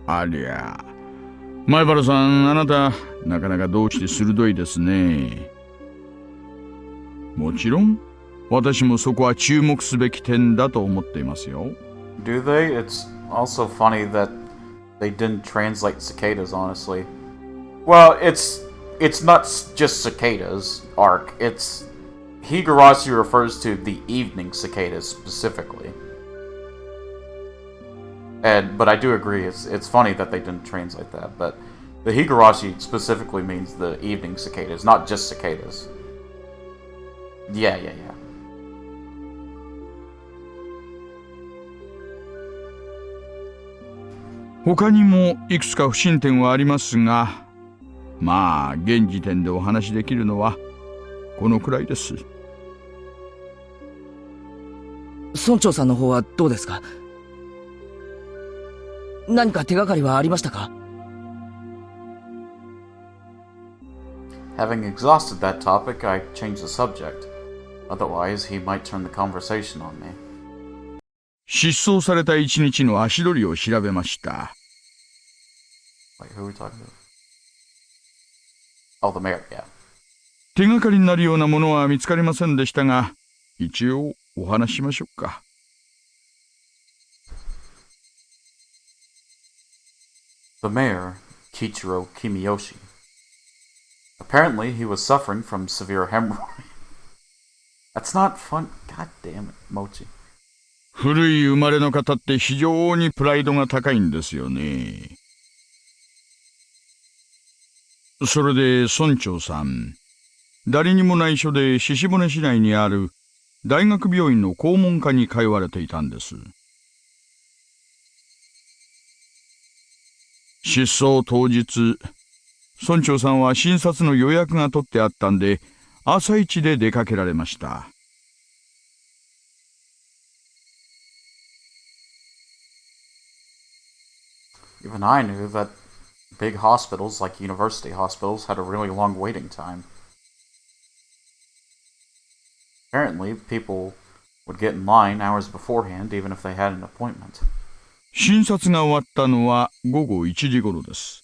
ありゃ、前原さん、あなたなかなかどうして鋭いですね。もちろん私もそこは注目すべき点だと思っていますよ。Do they? It's also funny that they didn't translate cicadas, honestly. Well, it's not just cicadas arc. It's Higurashi refers to the evening cicadas specifically. But I do agree, it's funny that they didn't translate that. But the Higurashi specifically means the evening cicadas, not just cicadas. Yeah. 他にもいくつか不審点はありますが、まあ現時点でお話しできるのはこのくらいです。村長さんの方はどうですか？何か手がかりはありましたか？ Having exhausted that topic, I changed the subject. Otherwise, he might turn the conversation on me. 失踪された一日の足取りを調べました。Wait, who are we talking about? Oh, the mayor, yeah. 手がかりになるようなものは見つかりませんでしたが、一応お話ししましょうか。The mayor, Kichiro Kimiyoshi. Apparently, he was suffering from severe hemorrhoid. That's not fun. God damn it, Mochi. 古い生まれの方って非常にプライドが高いんですよね。それで村長さん、誰にも内緒で鹿骨市内にある大学病院の肛門科に通われていたんです。失踪当日、村長さんは診察の予約が取ってあったんで、朝一で出かけられました。Even I knew that big hospitals like university hospitals had a really long waiting time. Apparently, people would get in line hours beforehand even if they had an appointment. 診察が終わったのは午後1時頃です。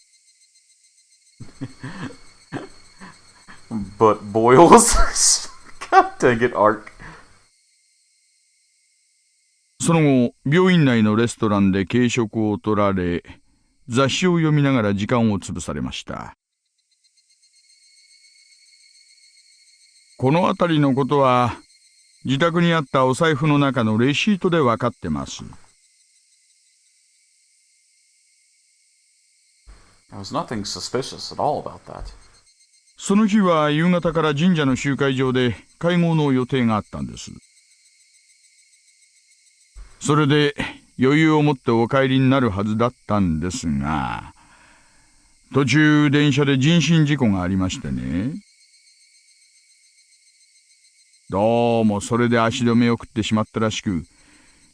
But boils? God dang it, Ark. その後、病院内のレストランで軽食を取られ、雑誌を読みながら時間を潰されました。この辺りのことは、自宅にあったお財布の中のレシートで分かってます。There was nothing suspicious at all about that. その日は夕方から神社の集会場で会合の予定があったんです。それで余裕を持ってお帰りになるはずだったんですが、途中電車で人身事故がありましてね。どうもそれで足止めを食ってしまったらしく、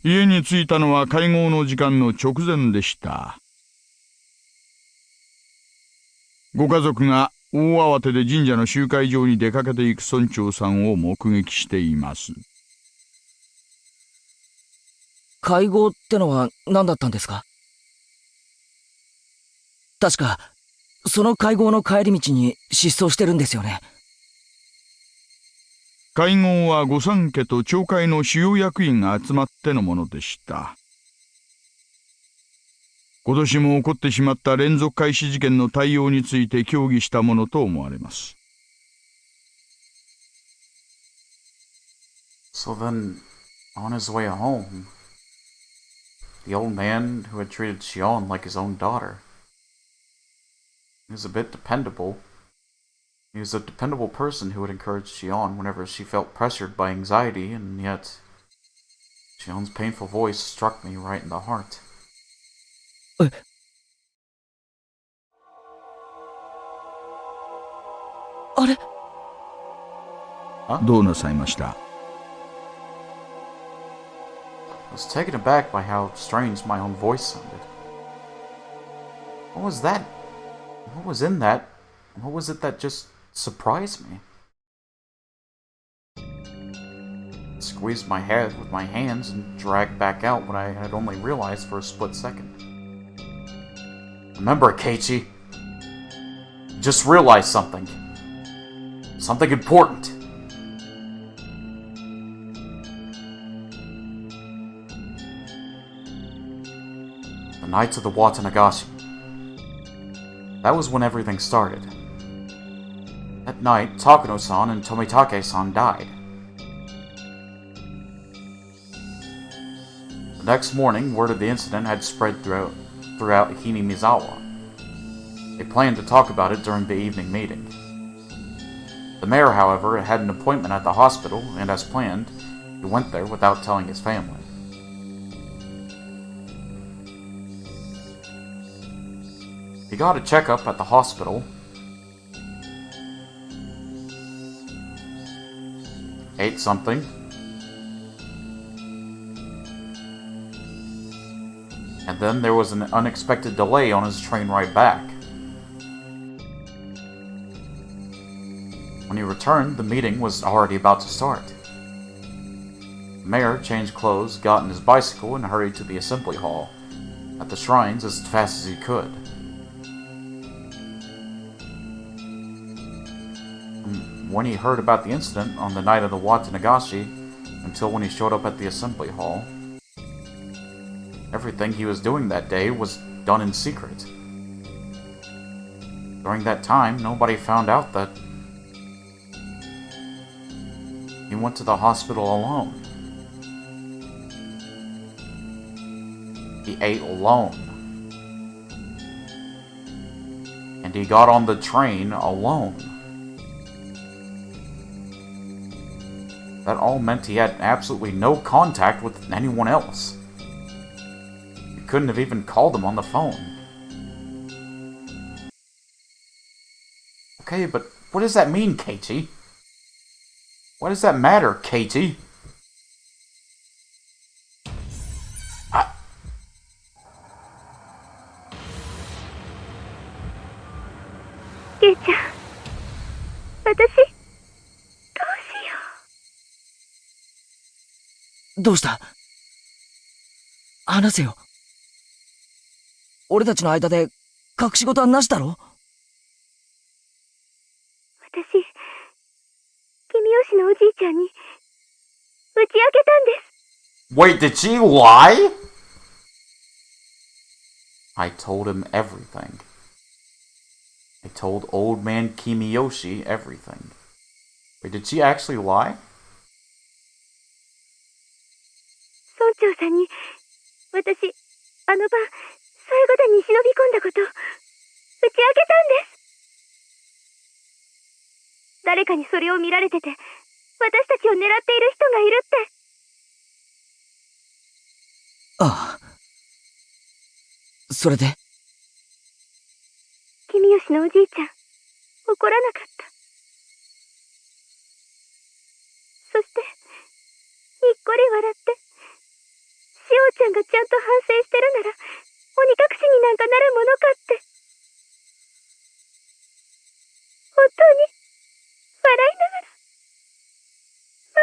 家に着いたのは会合の時間の直前でした。ご家族が大慌てで神社の集会場に出かけていく村長さんを目撃しています。会合ってのは何だったんですか？確かその会合の帰り道に失踪してるんですよね。会合は御三家と町会の主要役員が集まってのものでした。今年も起こってしまった連続開始事件の対応について協議したものと思われます。So then, on his way home, the old man who had treated Shion like his own daughter. He was a bit dependable. He was a dependable person who would encourage Shion whenever she felt pressured by anxiety, and yet Shion's painful voice struck me right in the heart. あれ、どうなさいました？ I was taken aback by how strange my own voice sounded. What was that? What was in that? What was it that just surprised me? I squeezed my head with my hands and dragged back out what I had only realized for a split second. Remember, Keiichi, just realized something. Something important. The Knights of the Watanagashi. That was when everything started. That night, Takano-san and Tomitake-san died. The next morning, word of the incident had spread throughout Hinamizawa. They planned to talk about it during the evening meeting. The mayor, however, had an appointment at the hospital, and as planned, he went there without telling his family. He got a checkup at the hospital, ate something, and then there was an unexpected delay on his train ride back. When he returned, the meeting was already about to start. The mayor changed clothes, got in his bicycle, and hurried to the assembly hall at the shrines as fast as he could. When he heard about the incident on the night of the Watanagashi, until when he showed up at the assembly hall, everything he was doing that day was done in secret. During that time, nobody found out that he went to the hospital alone. He ate alone. And he got on the train alone. That all meant he had absolutely no contact with anyone else. He couldn't have even called them on the phone. Okay, but what does that mean, Keiichi? Why does that matter, Keiichi? ケイちゃん、私、どうしよどうした？話せよ。俺たちの間で隠し事はなしだろ？私、君吉のおじいちゃんに、打ち明けたんです。 Wait, did she lie? I told him everything. I told old man Kimiyoshi everything. Wait, did she actually lie? 村長さんに、私、あの晩、最後段に忍び込んだこと、打ち明けたんです。誰かにそれを見られてて、私たちを狙っている人がいるって。ああ。それで？君吉のおじいちゃん、怒らなかった。そして、にっこり笑って、しおちゃんがちゃんと反省してるなら、鬼隠しになんかなるものかって。本当に、笑いながら、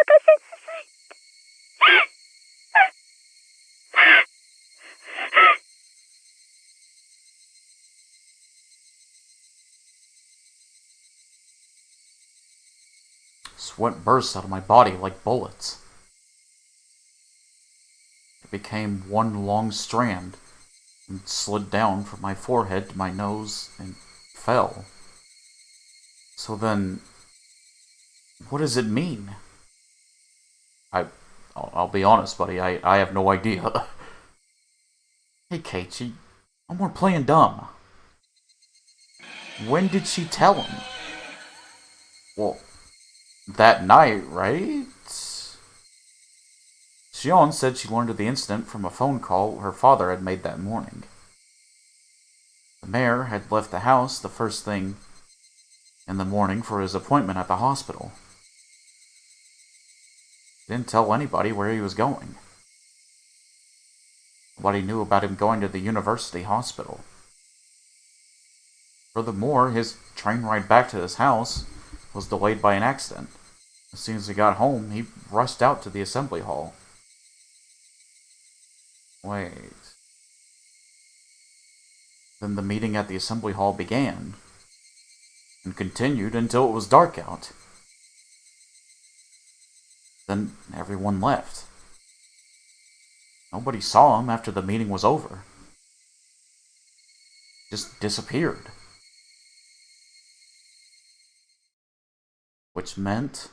任せなさいって。Sweat burst out of my body like bullets. It became one long strand and slid down from my forehead to my nose and fell. So then, what does it mean? I'll be honest, buddy, I have no idea. Hey, Keiichi, no more playing dumb. When did she tell him? Well, that night, right? Shion said she learned of the incident from a phone call her father had made that morning. The mayor had left the house the first thing in the morning for his appointment at the hospital. He didn't tell anybody where he was going. Nobody knew about him going to the university hospital. Furthermore, his train ride back to his house was delayed by an accident. As soon as he got home, he rushed out to the assembly hall. Wait. Then the meeting at the assembly hall began, and continued until it was dark out. Then everyone left. Nobody saw him after the meeting was over. Just disappeared. Which meant...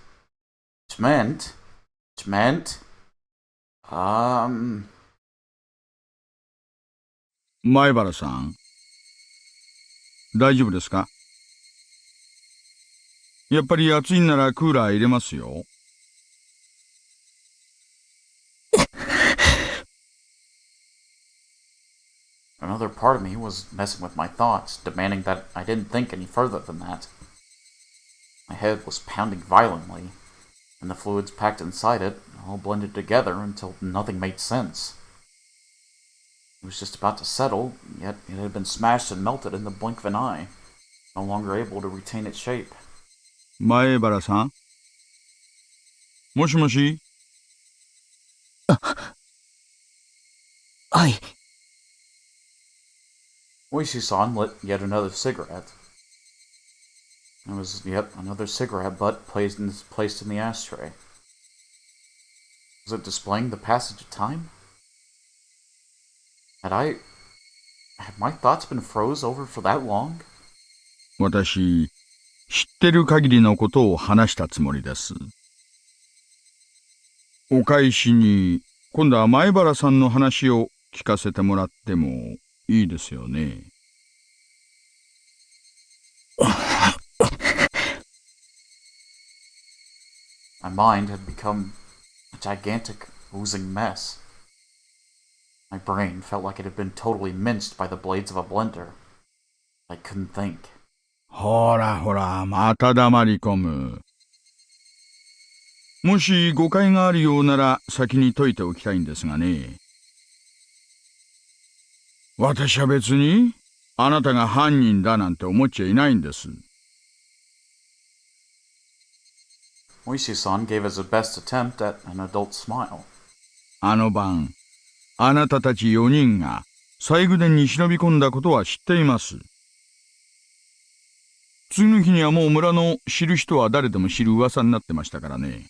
前原さん、大丈夫ですか？やっぱり暑いんならクーラー入れますよ。Another part of me was messing with my thoughts, demanding that I didn't think any further than that. My head was pounding violently, and the fluids packed inside it all blended together until nothing made sense. It was just about to settle, yet it had been smashed and melted in the blink of an eye, no longer able to retain its shape. 前原さん、もしもし？はい。Oishi-san lit yet another cigarette. There was yet another cigarette butt placed in the ashtray. Was it displaying the passage of time? Had my thoughts been froze over for that long? 私、知ってる限りのことを話したつもりです。お返しに、今度は前原さんの話を聞かせてもらってもいいですよね。My mind had become a gigantic, oozing mess. My brain felt like it had been totally minced by the blades of a blender. I couldn't think. ほらほら、また黙り込む。もし誤解があるようなら先に解いておきたいんですがね。私は別にあなたが犯人だなんて思っちゃいないんです。Oishi-san gave us a best attempt at an adult smile. あの晩、あなたたち4人が西宮殿に忍び込んだことは知っています。次の日にはもう村の知る人は誰でも知る噂になってましたからね。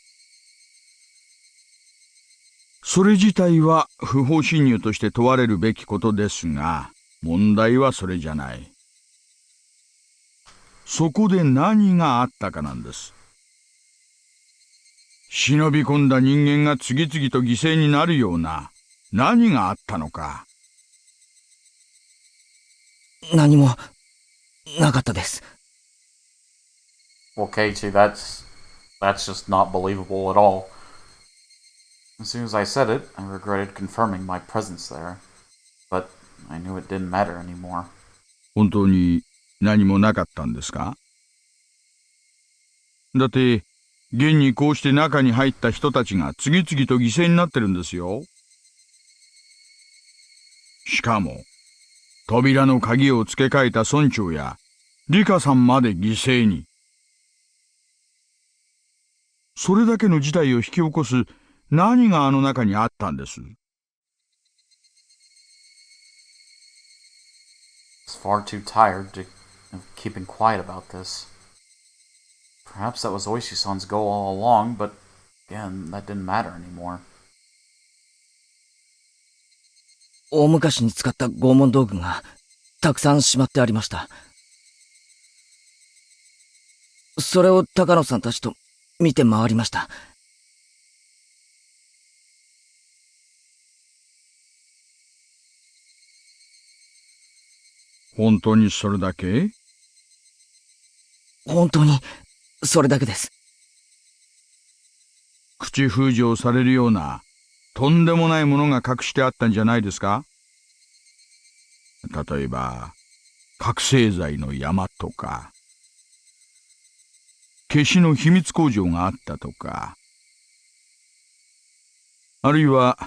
それ自体は不法侵入として問われるべきことですが、問題はそれじゃない。そこで何があったかなんです。忍び込んだ人間が次々と犠牲になるような何があったのか。何もなかったです。Well, Keiichi, that's just not believable at all. As soon as I said it, I regretted confirming my presence there. But I knew it didn't matter anymore. 本当に何もなかったんですか？だって、現にこうして中に入った人たちが次々と犠牲になってるんですよ。しかも、扉の鍵を付け替えた村長やリカさんまで犠牲に。それだけの事態を引き起こす何があの中にあったんです。I was far too tired of keeping quiet about this. Perhaps that was Oishi-san's goal all along, but again, that didn't matter anymore. 大昔に使った拷問道具がたくさんしまってありました。それを高野さんたちと見て回りました。本当にそれだけ？本当にそれだけです。口封じをされるようなとんでもないものが隠してあったんじゃないですか？例えば覚醒剤の山とか、消しの秘密工場があったとか、あるいは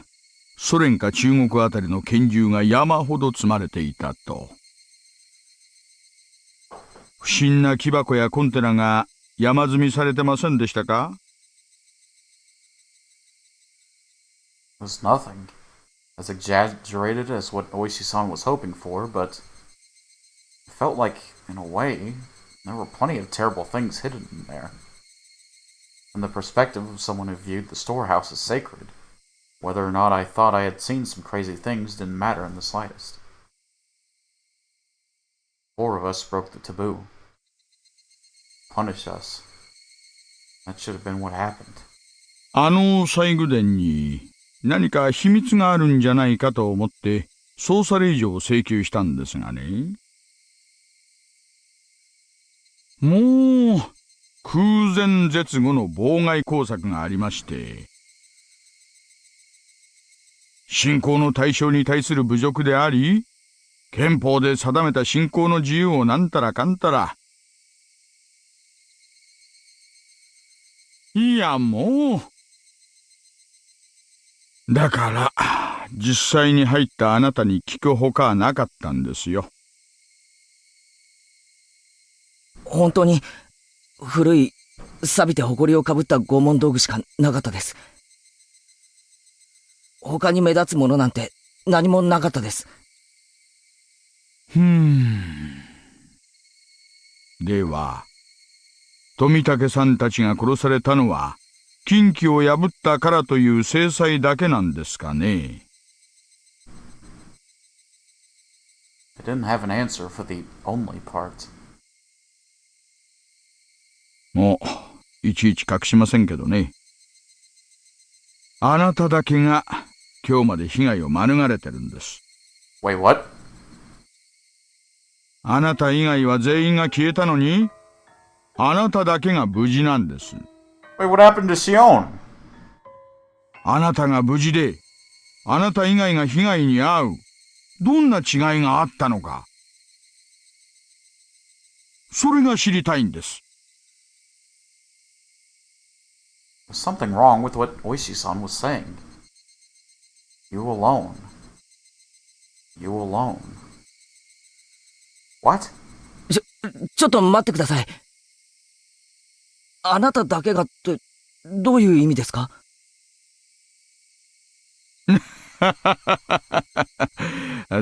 ソ連か中国あたりの拳銃が山ほど積まれていたと。不審な木箱やコンテナが山積みされてませんでしたか？ It was nothing as exaggerated as what Oishi-san was hoping for, but it felt like, in a way, there were plenty of terrible things hidden in there. From the perspective of someone who viewed the storehouse as sacred, whether or not I thought I had seen some crazy things didn't matter in the slightest. 4 of us broke the taboo. Punished us. That should have been what happened. 西宮殿に何か秘密があるんじゃないかと思って捜査令状を請求したんですがね。もう空前絶後の妨害工作がありまして、信仰の対象に対する侮辱であり、憲法で定めた信仰の自由をなんたらかんたら。いやもう。だから、実際に入ったあなたに聞くほかはなかったんですよ。本当に古い、錆びて埃をかぶった拷問道具しかなかったです。他に目立つものなんて何もなかったです。では、富武さんたちが殺されたのは、禁忌を破ったからという制裁だけなんですかね。I didn't have an answer for the only part. もう、いちいち隠しませんけどね。あなただけが、今日まで被害を免れてるんです。Wait, what? あなた以外は全員が消えたのに、あなただけが無事なんです。Wait, what happened to Shion? あなたが無事で、あなた以外が被害に遭う。どんな違いがあったのか。それが知りたいんです。There's something wrong with what Oishi-san was saying. You alone. You alone. What? ちょっと待ってください。あなただけがって、どういう意味ですか？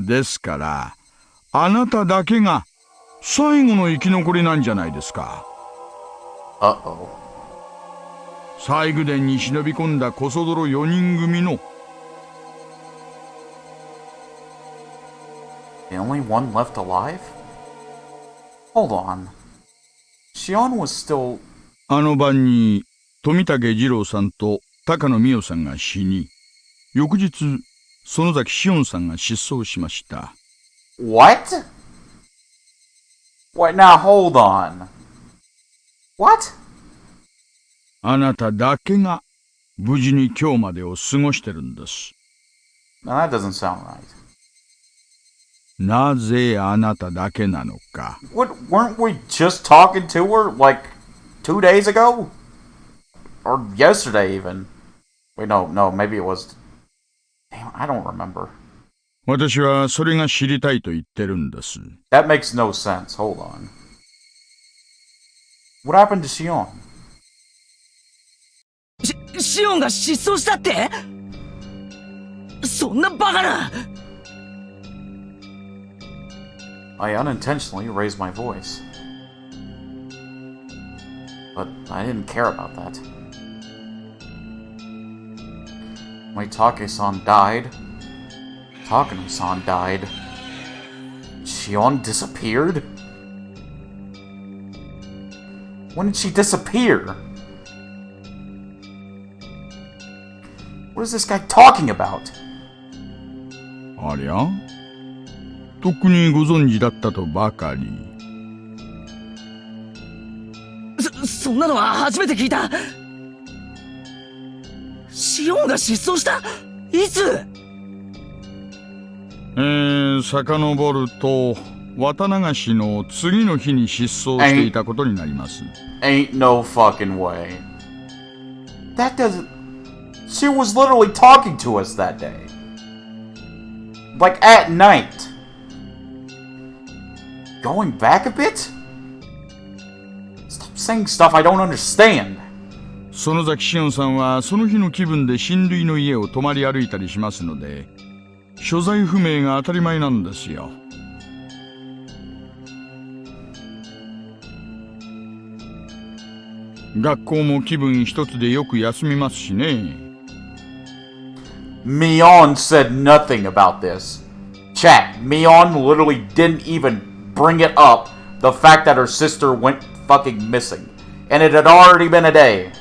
ですから、あなただけが最後の生き残りなんじゃないですか。Uh-oh. 西宮殿に忍び込んだコソ泥4人組の The only one left alive? Hold on. Shion was still... あの晩に富武二郎さんと高野美代さんが死に、翌日、園崎紫音さんが失踪しました。What? Wait, now hold on. What? あなただけが無事に今日までを過ごしてるんです。Now that doesn't sound right. なぜあなただけなのか。What, weren't we just talking to her, like, 2 days ago? Or yesterday, even. Wait, no, maybe it was... Damn, I don't remember. 私はそれが知りたいと言ってるんです。That makes no sense. Hold on. What happened to Shion? シオンが失踪したって？そんなバカな！I unintentionally raised my voice. But I didn't care about that. Moitake-san died. Takano-san died. Shion disappeared? When did she disappear? What is this guy talking about? ありゃとっくにご存知だったとばかり。そんなのは初めて聞いた。シオンが失踪した？いつ？遡ると綿流しの次の日に失踪していたことになります。Ain't no fucking way. That doesn't... She was literally talking to us that day. Like, at night. Going back a bit? Stop saying stuff I don't understand. 園崎シオンさんはその日の気分で親類の家を泊まり歩いたりしますので、所在不明が当たり前なんですよ。学校も気分一つでよく休みますしね。Mion said nothing about this. Chat, Mion literally didn't even bring it up, the fact that her sister went fucking missing. And it had already been a day.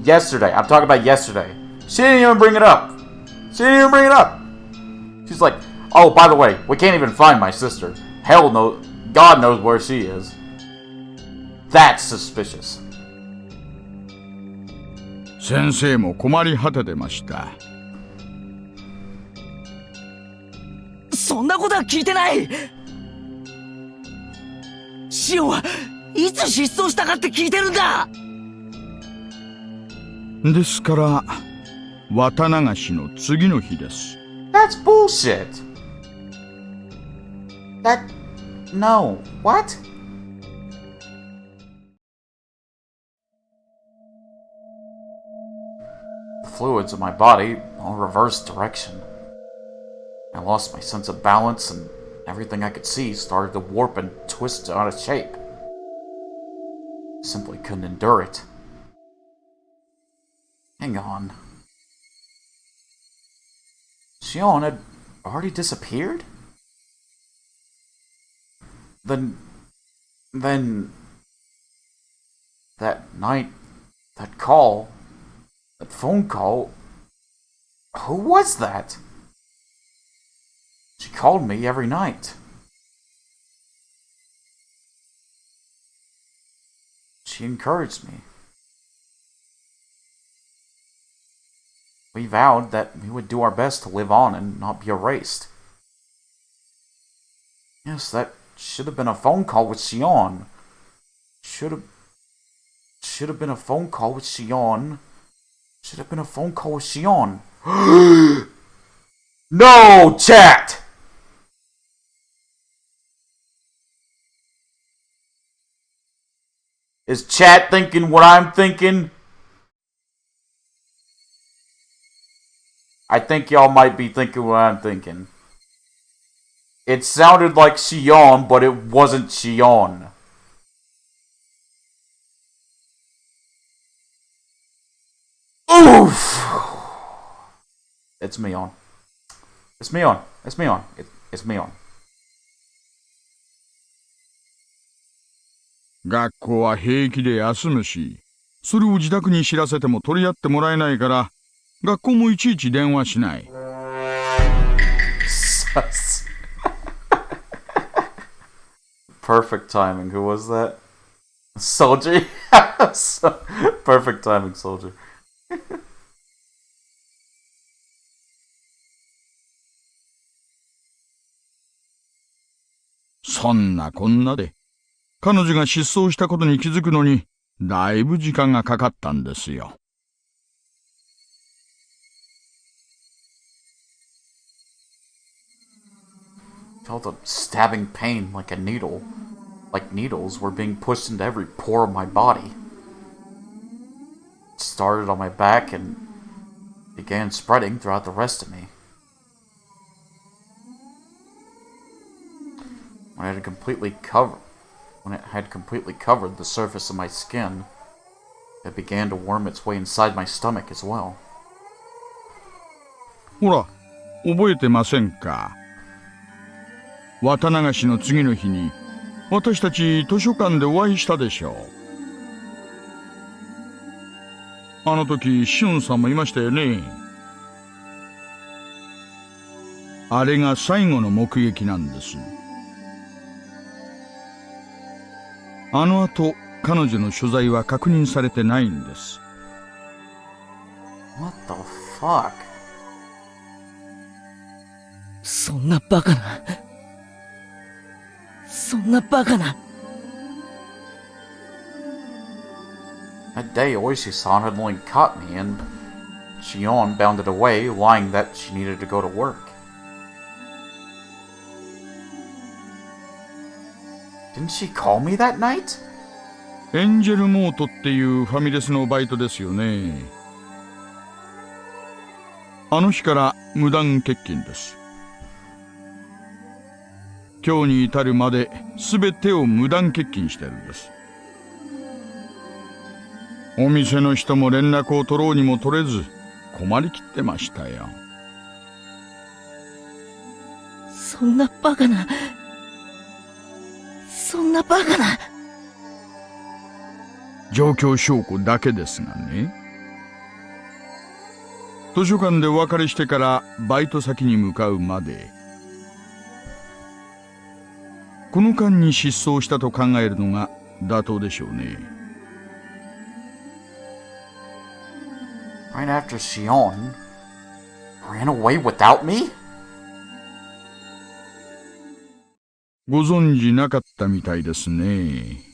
Yesterday, I'm talking about yesterday. She didn't even bring it up. She didn't even bring it up. She's like, oh, by the way, we can't even find my sister. Hell no, God knows where she is. That's suspicious. 先生も困り果ててました。そんなことは聞いてない。シオンはいつ失踪したかって聞いてるんだ。ですから綿流しの次の日です。That's bullshit. No. What? The fluids in my body all reversed direction. I lost my sense of balance and everything I could see started to warp and twist out of shape. Simply couldn't endure it. Hang on. Shion had already disappeared? Then... That night, that call, that phone call... Who was that? She called me every night. She encouraged me. We vowed that we would do our best to live on and not be erased. Yes, that should have been a phone call with Shion. Should have been a phone call with Shion. Should have been a phone call with Shion. No, chat! Is chat thinking what I'm thinking? I think y'all might be thinking what I'm thinking. It sounded like Shion, but it wasn't Shion. Oof! It's Mion. It's Mion. It's Mion. It's Mion. 学校は平気で休むし、それを自宅に知らせても取り合ってもらえないから、学校もいちいち電話しない。Perfect timing. Who was that? Soldier? Perfect timing, Soldier. そんなこんなで、彼女が失踪したことに気づくのに、だいぶ時間がかかったんですよ。Felt a stabbing pain like a needle. Like needles were being pushed into every pore of my body. It started on my back and began spreading throughout the rest of me. When it had when it had completely covered the surface of my skin, it began to worm its way inside my stomach as well. ほら、覚えてませんか。綿流しの次の日に、私たち図書館でお会いしたでしょう。あの時、シオンさんもいましたよね。あれが最後の目撃なんです。あの後、彼女の所在は確認されてないんです。What the fuck? そんなバカな。そんなバカな。That day, Oishi-san had only caught me, and Shion bounded away, lying that she needed to go to work. Didn't she call me that night? エンジェルモートっていうファミレスのバイトですよね。あの日から無断欠勤です。今日に至るまで全てを無断欠勤してるんです。お店の人も連絡を取ろうにも取れず困りきってましたよ。そんなバカな。そんなバカな。状況証拠だけですがね。図書館でお別れしてからバイト先に向かうまで、この間に失踪したと考えるのが妥当でしょうね。Right after Shion ran away without me? ご存じなかったみたいですね。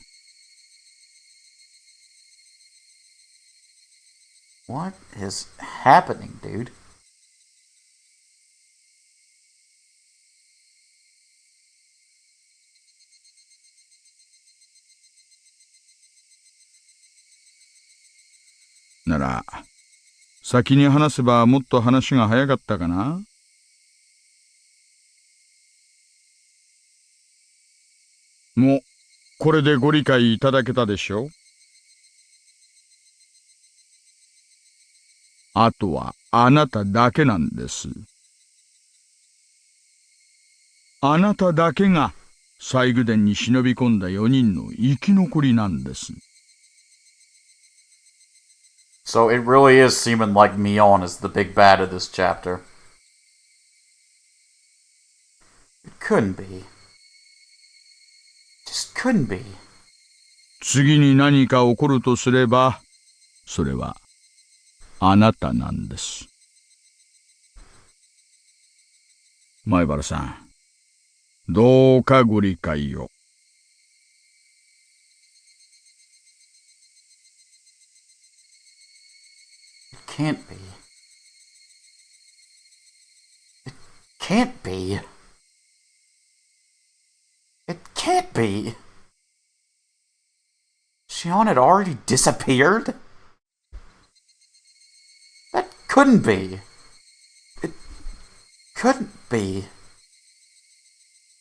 What is happening, dude? ?なら、先に話せばもっと話が早かったかな。もう、これでご理解いただけたでしょう。あとはあなただけなんです。あなただけが西宮殿に忍び込んだ4人の生き残りなんです。So it really is seeming like Mion is the big bad of this chapter. It couldn't be. Just couldn't be. 次に何か起こるとすれば、それはあなたなんです。前原さん、どうかご理解を。It can't be. It can't be. It can't be. Shion had already disappeared? That couldn't be. It couldn't be.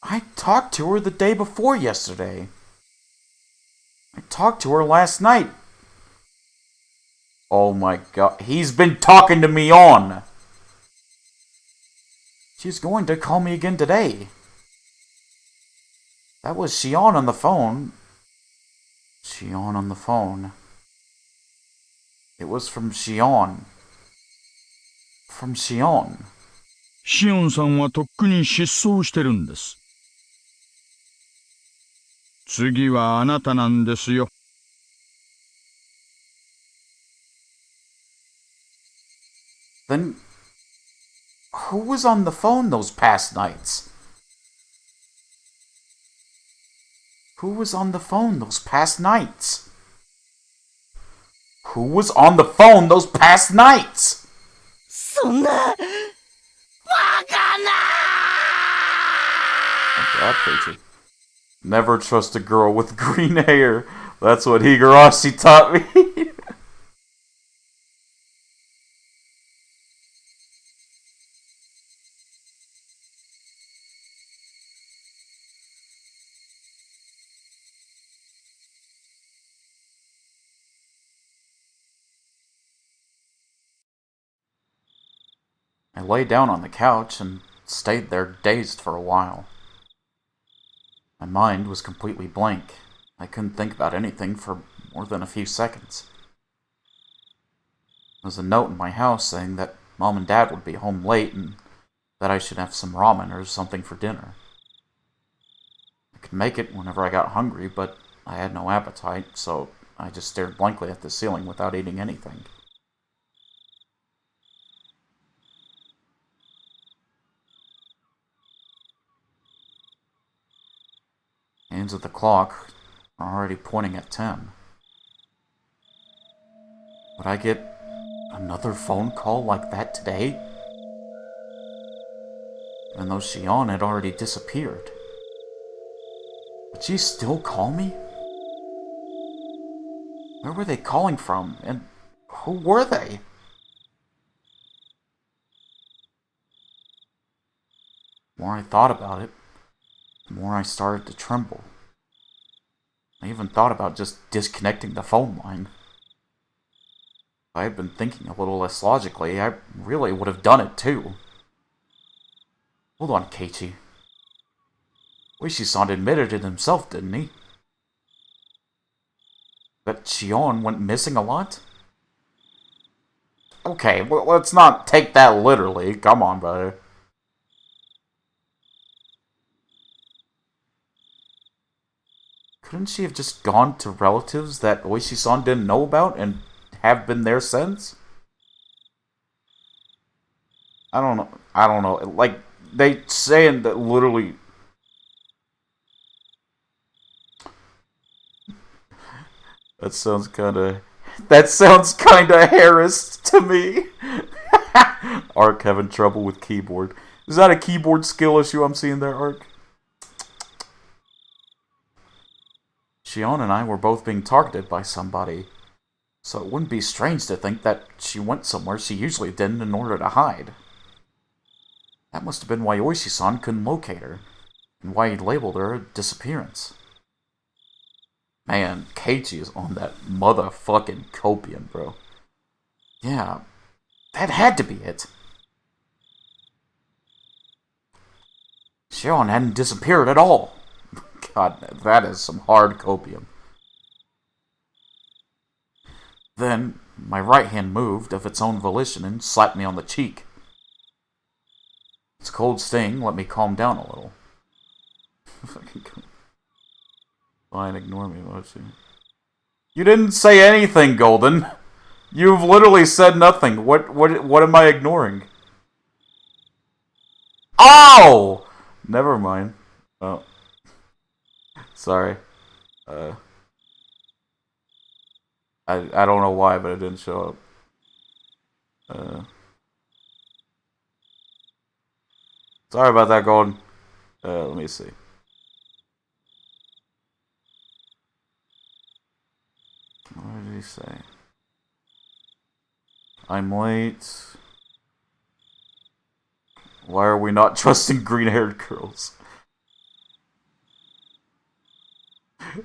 I talked to her the day before yesterday. I talked to her last night. Oh my god, he's been talking to me on. She's going to call me again today. That was Shion on the phone. Shion on the phone. It was from Shion. From Shion. シオンさんはとっくに失踪してるんです。次はあなたなんですよ。Then, who was on the phone those past nights? Who was on the phone those past nights? Who was on the phone those past nights? そんな、バカな God, Preacher. Never trust a girl with green hair. That's what Higurashi taught me. I lay down on the couch and stayed there dazed for a while. My mind was completely blank. I couldn't think about anything for more than a few seconds. There was a note in my house saying that Mom and Dad would be home late and that I should have some ramen or something for dinner. I could make it whenever I got hungry, but I had no appetite, so I just stared blankly at the ceiling without eating anything. Hands of the clock are already pointing at 10. Would I get another phone call like that today? Even though Shion had already disappeared. Would she still call me? Where were they calling from? And who were they? The more I thought about it, the more I started to tremble. I even thought about just disconnecting the phone line. If I had been thinking a little less logically, I really would have done it too. Hold on, Keiichi. Oishi-san admitted it himself, didn't he? That Shion went missing a lot? Okay, well, let's not take that literally. Come on, brother. Couldn't she have just gone to relatives that Oishi-san didn't know about and have been there since? I don't know. Like, they saying that literally... That sounds kinda harassed to me. Ark having trouble with keyboard. Is that a keyboard skill issue I'm seeing there, Ark? Shion and I were both being targeted by somebody, so it wouldn't be strange to think that she went somewhere she usually didn't in order to hide. That must have been why Oishi-san couldn't locate her, and why he labeled her a disappearance. Man, Keiichi is on that motherfucking copium, bro. Yeah, that had to be it. Shion hadn't disappeared at all. God, that is some hard copium. Then, my right hand moved of its own volition and slapped me on the cheek. Its cold sting let me calm down a little. Fine, ignore me, won't you? You didn't say anything, Golden. You've literally said nothing. What am I ignoring? Oh! Never mind. Oh. Sorry. I don't know why, but it didn't show up. Sorry about that, Golden. Let me see. What did he say? I'm late. Why are we not trusting green-haired girls?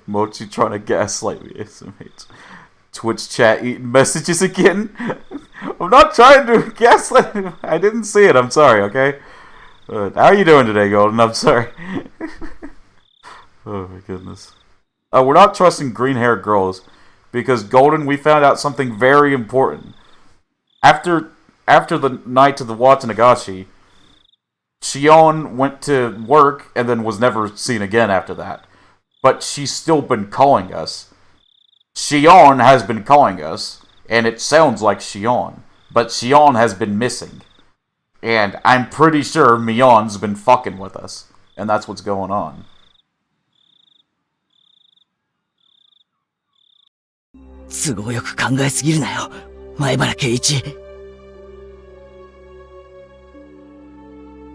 Mochi trying to gaslight me, SMH. Twitch chat eating messages again. I'm not trying to gaslight him. I didn't see it. I'm sorry, okay? How are you doing today, Golden? I'm sorry. Oh my goodness. We're not trusting green-haired girls because, Golden, we found out something very important. After the night of the Watanagashi, Shion went to work and then was never seen again after that. But she's still been calling us. Shion has been calling us, and it sounds like Shion. But Shion has been missing. And I'm pretty sure Mion's been fucking with us. And that's what's going on.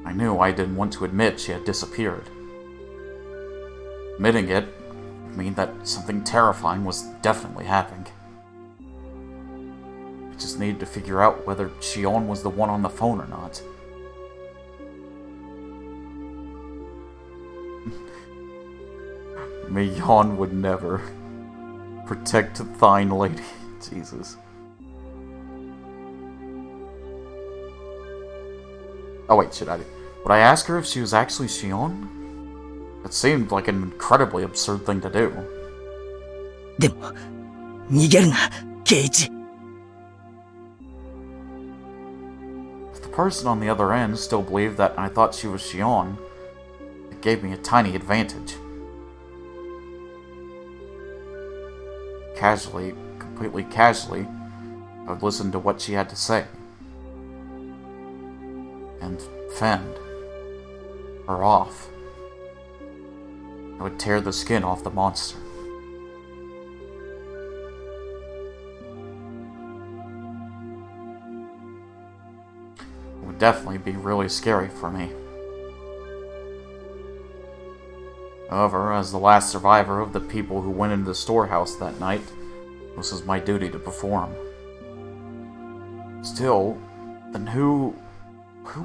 I knew I didn't want to admit she had disappeared. Admitting it would mean that something terrifying was definitely happening. I just needed to figure out whether Shion was the one on the phone or not. Mion would never protect thine lady. Jesus. Oh wait, would I ask her if she was actually Shion? It seemed like an incredibly absurd thing to do. でも、逃げるな、ケイイチ。If the person on the other end still believed that I thought she was Shion, it gave me a tiny advantage. Completely casually, I would listen to what she had to say. And fend her off. I would tear the skin off the monster. It would definitely be really scary for me. However, as the last survivor of the people who went into the storehouse that night, this was my duty to perform. Still, then who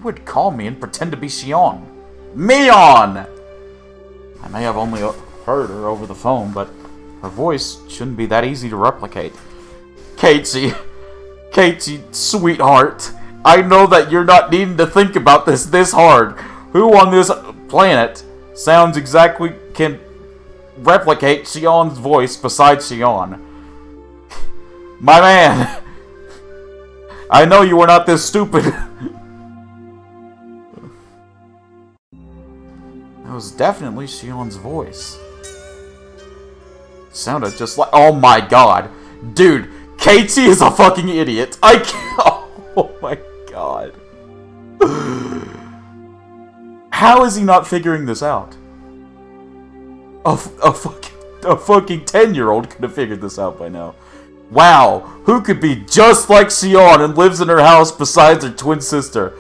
would call me and pretend to be Shion? Mion! I may have only heard her over the phone, but her voice shouldn't be that easy to replicate. Keiichi, sweetheart, I know that you're not needing to think about this hard. Who on this planet can replicate Shion's voice besides Shion? My man, I know you are not this stupid. That was definitely Shion's voice. Sounded just like— oh my god. Dude, Keiichi is a fucking idiot. I can't— oh my god. How is he not figuring this out? A fucking 10-year-old could have figured this out by now. Wow, who could be just like Shion and lives in her house besides her twin sister?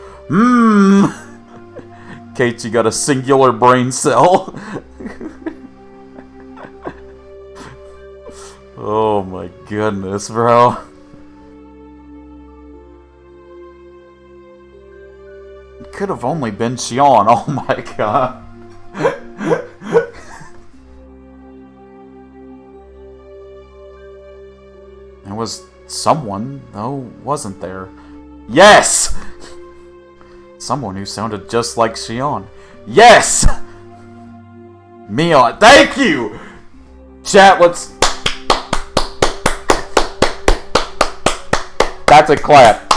Keiichi got a singular brain cell. Oh my goodness, bro. It could have only been Shion. Oh my god. There was someone, though, wasn't there? Yes! Someone who sounded just like Shion. Yes! Mion, thank you! Chat, let's... That's a clap.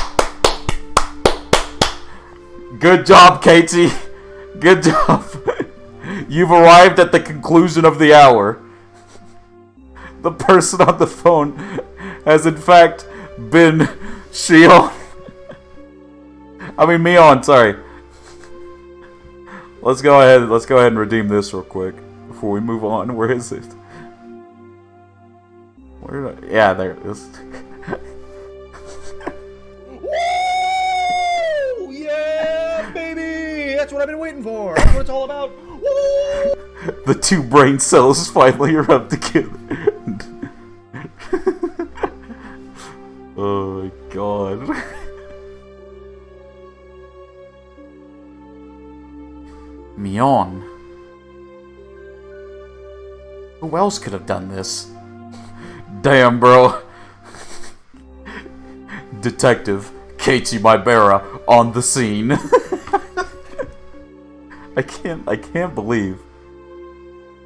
Good job, Keiichi. Good job. You've arrived at the conclusion of the hour. The person on the phone has in fact been Shion. I mean Mion, sorry. Let's go ahead and redeem this real quick before we move on. Where is it? Where did I— yeah, there it is. Woo! Yeah, baby! That's what I've been waiting for. That's what it's all about. Woo! The two brain cells finally are up together. Oh my god. Mion. Who else could have done this? Damn, bro. Detective Keiichi Maibara on the scene. I can't believe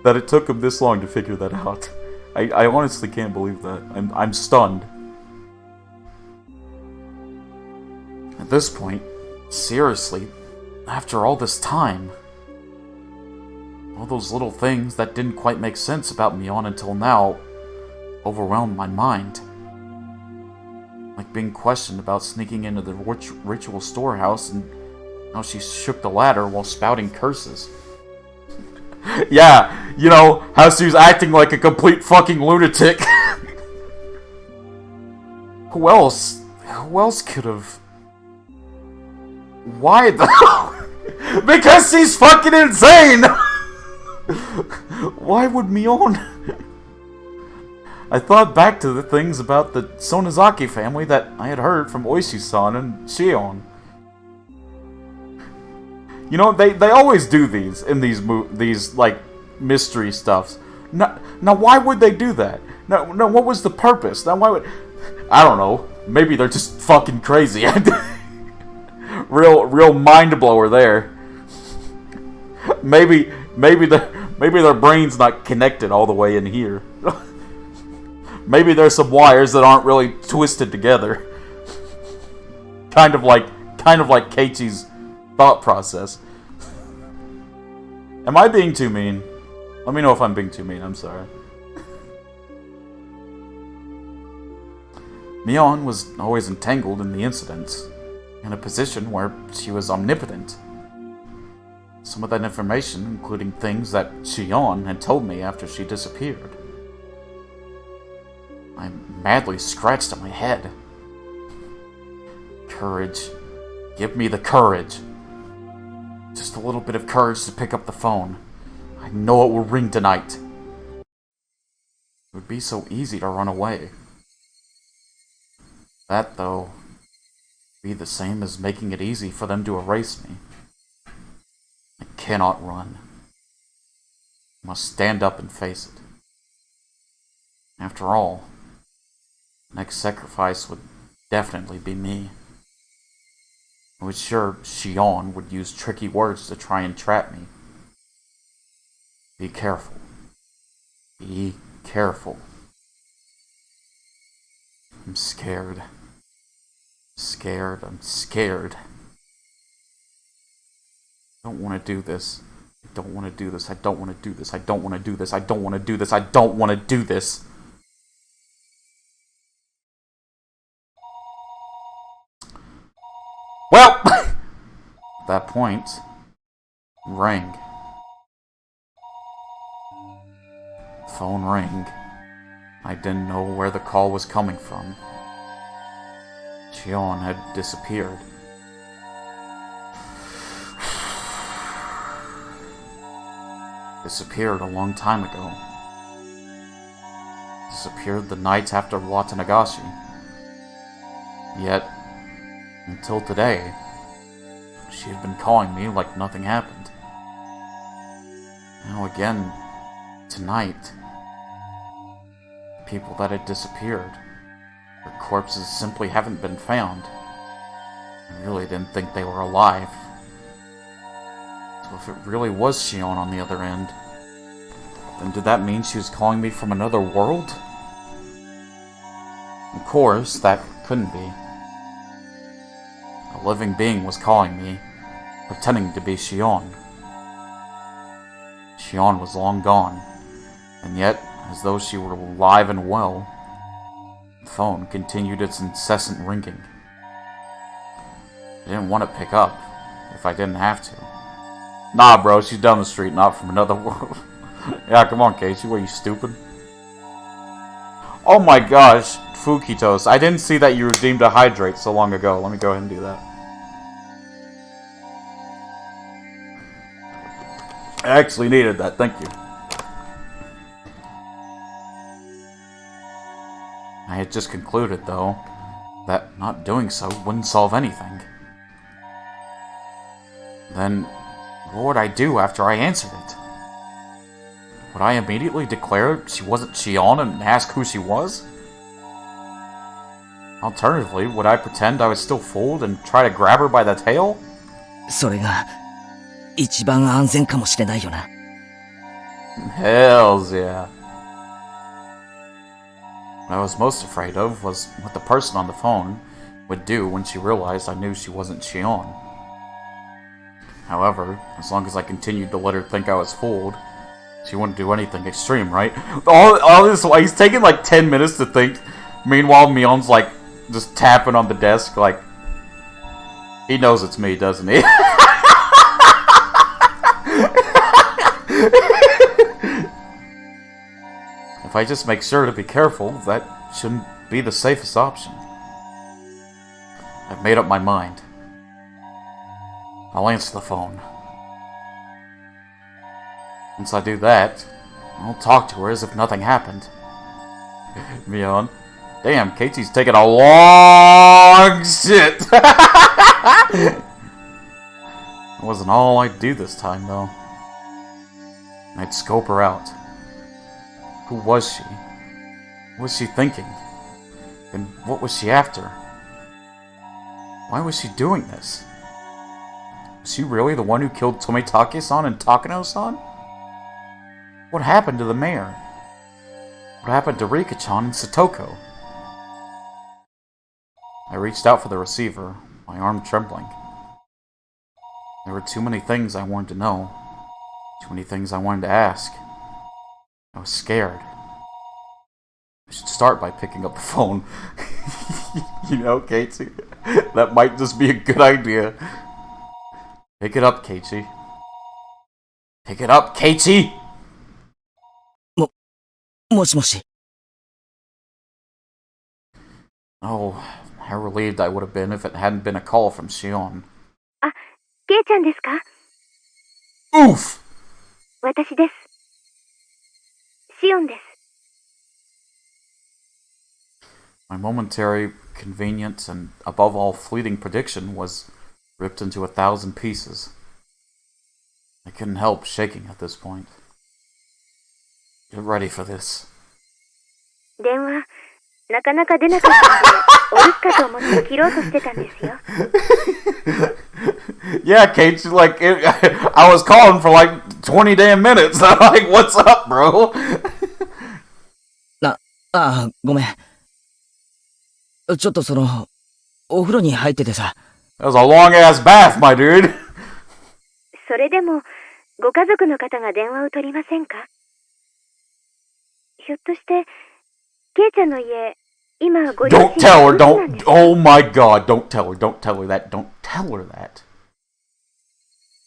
that it took him this long to figure that out. I honestly can't believe that. I'm stunned. At this point, seriously, after all this time, all those little things that didn't quite make sense about Mion until now overwhelmed my mind. Like being questioned about sneaking into the ritual storehouse and how she shook the ladder while spouting curses. Yeah, you know, how she was acting like a complete fucking lunatic. Who else could have... Why though? Because she's fucking insane! Why would Mion... I thought back to the things about the Sonozaki family that I had heard from Oishi-san and Shion. You know, they always do these in these like mystery stuffs. Now why would they do that? No, what was the purpose? Now why would... I don't know. Maybe they're just fucking crazy. real mind blower there. Maybe their brain's not connected all the way in here. Maybe there's some wires that aren't really twisted together. Kind of like Keiichi's thought process. Am I being too mean? Let me know if I'm being too mean, I'm sorry. Mion was always entangled in the incidents, in a position where she was omnipotent. Some of that information, including things that Shion had told me after she disappeared. I madly scratched at my head. Courage. Give me the courage. Just a little bit of courage to pick up the phone. I know it will ring tonight. It would be so easy to run away. That, though, would be the same as making it easy for them to erase me. I cannot run. I must stand up and face it. After all, the next sacrifice would definitely be me. I was sure Shion would use tricky words to try and trap me. Be careful. Be careful. I'm scared. I'm scared. I don't want to do this. I don't want to do this. I don't want to do this. I don't want to do this. I don't want to do this. I don't want to do this. Well, at that point, rang. Phone rang. I didn't know where the call was coming from. Shion had disappeared. Disappeared a long time ago. Disappeared the night after Watanagashi. Yet, until today, she had been calling me like nothing happened. Now again, tonight, people that had disappeared. Their corpses simply haven't been found. I really didn't think they were alive. So if it really was Shion on the other end, then did that mean she was calling me from another world? Of course, that couldn't be. A living being was calling me, pretending to be Shion. Shion was long gone, and yet, as though she were alive and well, the phone continued its incessant ringing. I didn't want to pick up, if I didn't have to. Nah, bro, she's down the street, not from another world. Yeah, come on, Keiichi, what, are you stupid? Oh my gosh, Fukitos, I didn't see that you redeemed a hydrate so long ago. Let me go ahead and do that. I actually needed that, thank you. I had just concluded, though, that not doing so wouldn't solve anything. Then, what would I do after I answered it? Would I immediately declare she wasn't Shion and ask who she was? Alternatively, would I pretend I was still fooled and try to grab her by the tail? それが一番安全かもしれないよな。Hells yeah. What I was most afraid of was what the person on the phone would do when she realized I knew she wasn't Shion. However, as long as I continued to let her think I was fooled, she wouldn't do anything extreme, right? All this while he's taking like 10 minutes to think. Meanwhile, Mion's like just tapping on the desk, like he knows it's me, doesn't he? If I just make sure to be careful, that shouldn't be the safest option. I've made up my mind. I'll answer the phone. Once I do that, I'll talk to her as if nothing happened. Mion. Damn, Keiichi's taking a long shit. It wasn't all I'd do this time, though. I'd scope her out. Who was she? What was she thinking? And what was she after? Why was she doing this? Is he really the one who killed Tomitake-san and Takano-san? What happened to the mayor? What happened to Rika-chan and Satoko? I reached out for the receiver, my arm trembling. There were too many things I wanted to know. Too many things I wanted to ask. I was scared. I should start by picking up the phone. You know, Keiichi, that might just be a good idea. Pick it up, Keiichi. Pick it up, Keiichi! もしもし。 Oh, how relieved I would have been if it hadn't been a call from Shion. あ、ケイちゃんですか？ Oof! 私です。シオンです。 My momentary, convenient, and above all fleeting prediction was ripped into 1,000 pieces. I couldn't help shaking at this point. Get ready for this. 電話、なかなか出なかったんで、お留守かと思って切ろうとしてたんですよ。Yeah, Kate, like, I was calling for like 20 damn minutes. I'm like, what's up, bro? ごめん。ちょっとお風呂に入っててさ。That was a long-ass bath, my dude. それでも、ご家族の方が電話を取りませんか？ひょっとして、ケイちゃんの家、今ご両親 Don't tell her, なんです don't. Oh my god, don't tell her that, don't tell her that.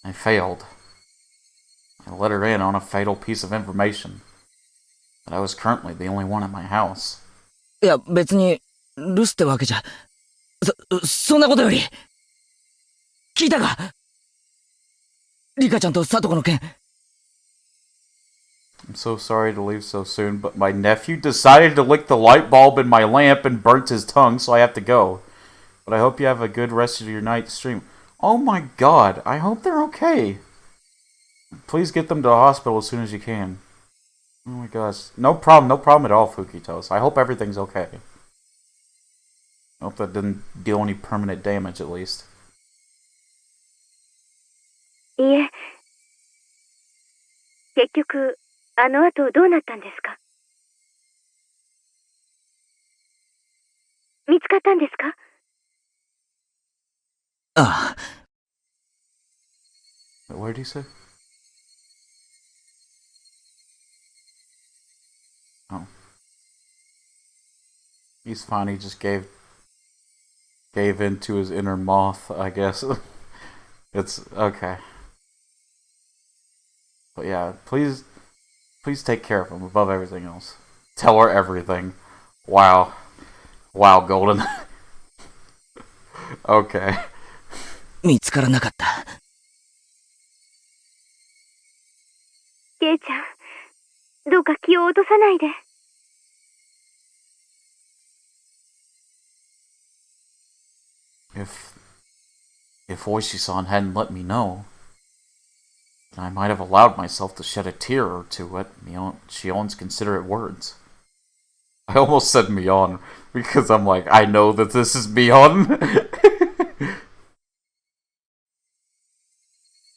I failed. I let her in on a fatal piece of information. That I was currently the only one in my house. いや、別に、留守ってわけじゃ。そんなことより、聞いたか？リカちゃんとサトコの件。I'm so sorry to leave so soon, but my nephew decided to lick the light bulb in my lamp and burnt his tongue, so I have to go. But I hope you have a good rest of your night stream. Oh my god, I hope they're okay. Please get them to the hospital as soon as you can. Oh my gosh. No problem at all, Fukitos. I hope everything's okay. I hope that didn't deal any permanent damage, at least. いえ。結局、あの後どうなったんですか？見つかったんですか？ああ。What did he say? Oh. He's fine, he just gave in to his inner moth, I guess. It's okay. But yeah, please take care of him above everything else. Tell her everything. Wow, Golden. Okay. 見つからなかった。ケイちゃん、どうか気を落とさないで。If Oishi-san hadn't let me know, then I might have allowed myself to shed a tear or two at Shion's considerate words. I almost said Mion, because I'm like, I know that this is Mion.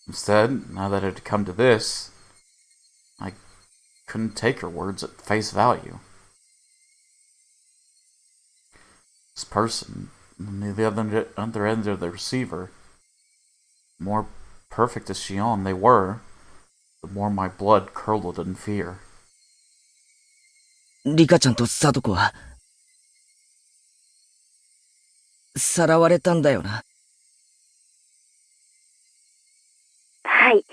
Instead, now that it had come to this, I couldn't take her words at face value. This person, on the other end of the receiver, more perfect as Shion they were, the more my blood curdled in fear. リカちゃんとサトコは、さらわれたんだよな。はい。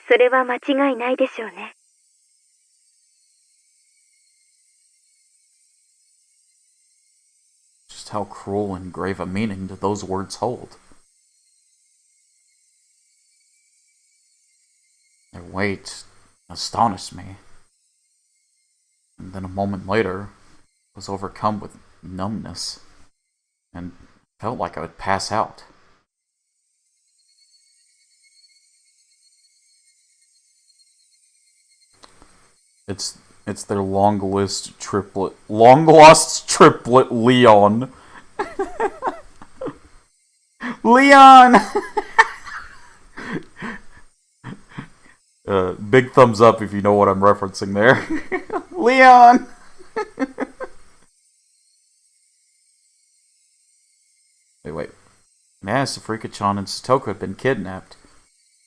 それは間違いないでしょうね。Just how cruel and grave a meaning do those words hold? Their weight astonished me. And then a moment later, was overcome with numbness, and felt like I would pass out. It's their long lost triplet Leon. Leon! Big thumbs up if you know what I'm referencing there. Leon! Wait. I asked if Rika-chan and Satoko had been kidnapped.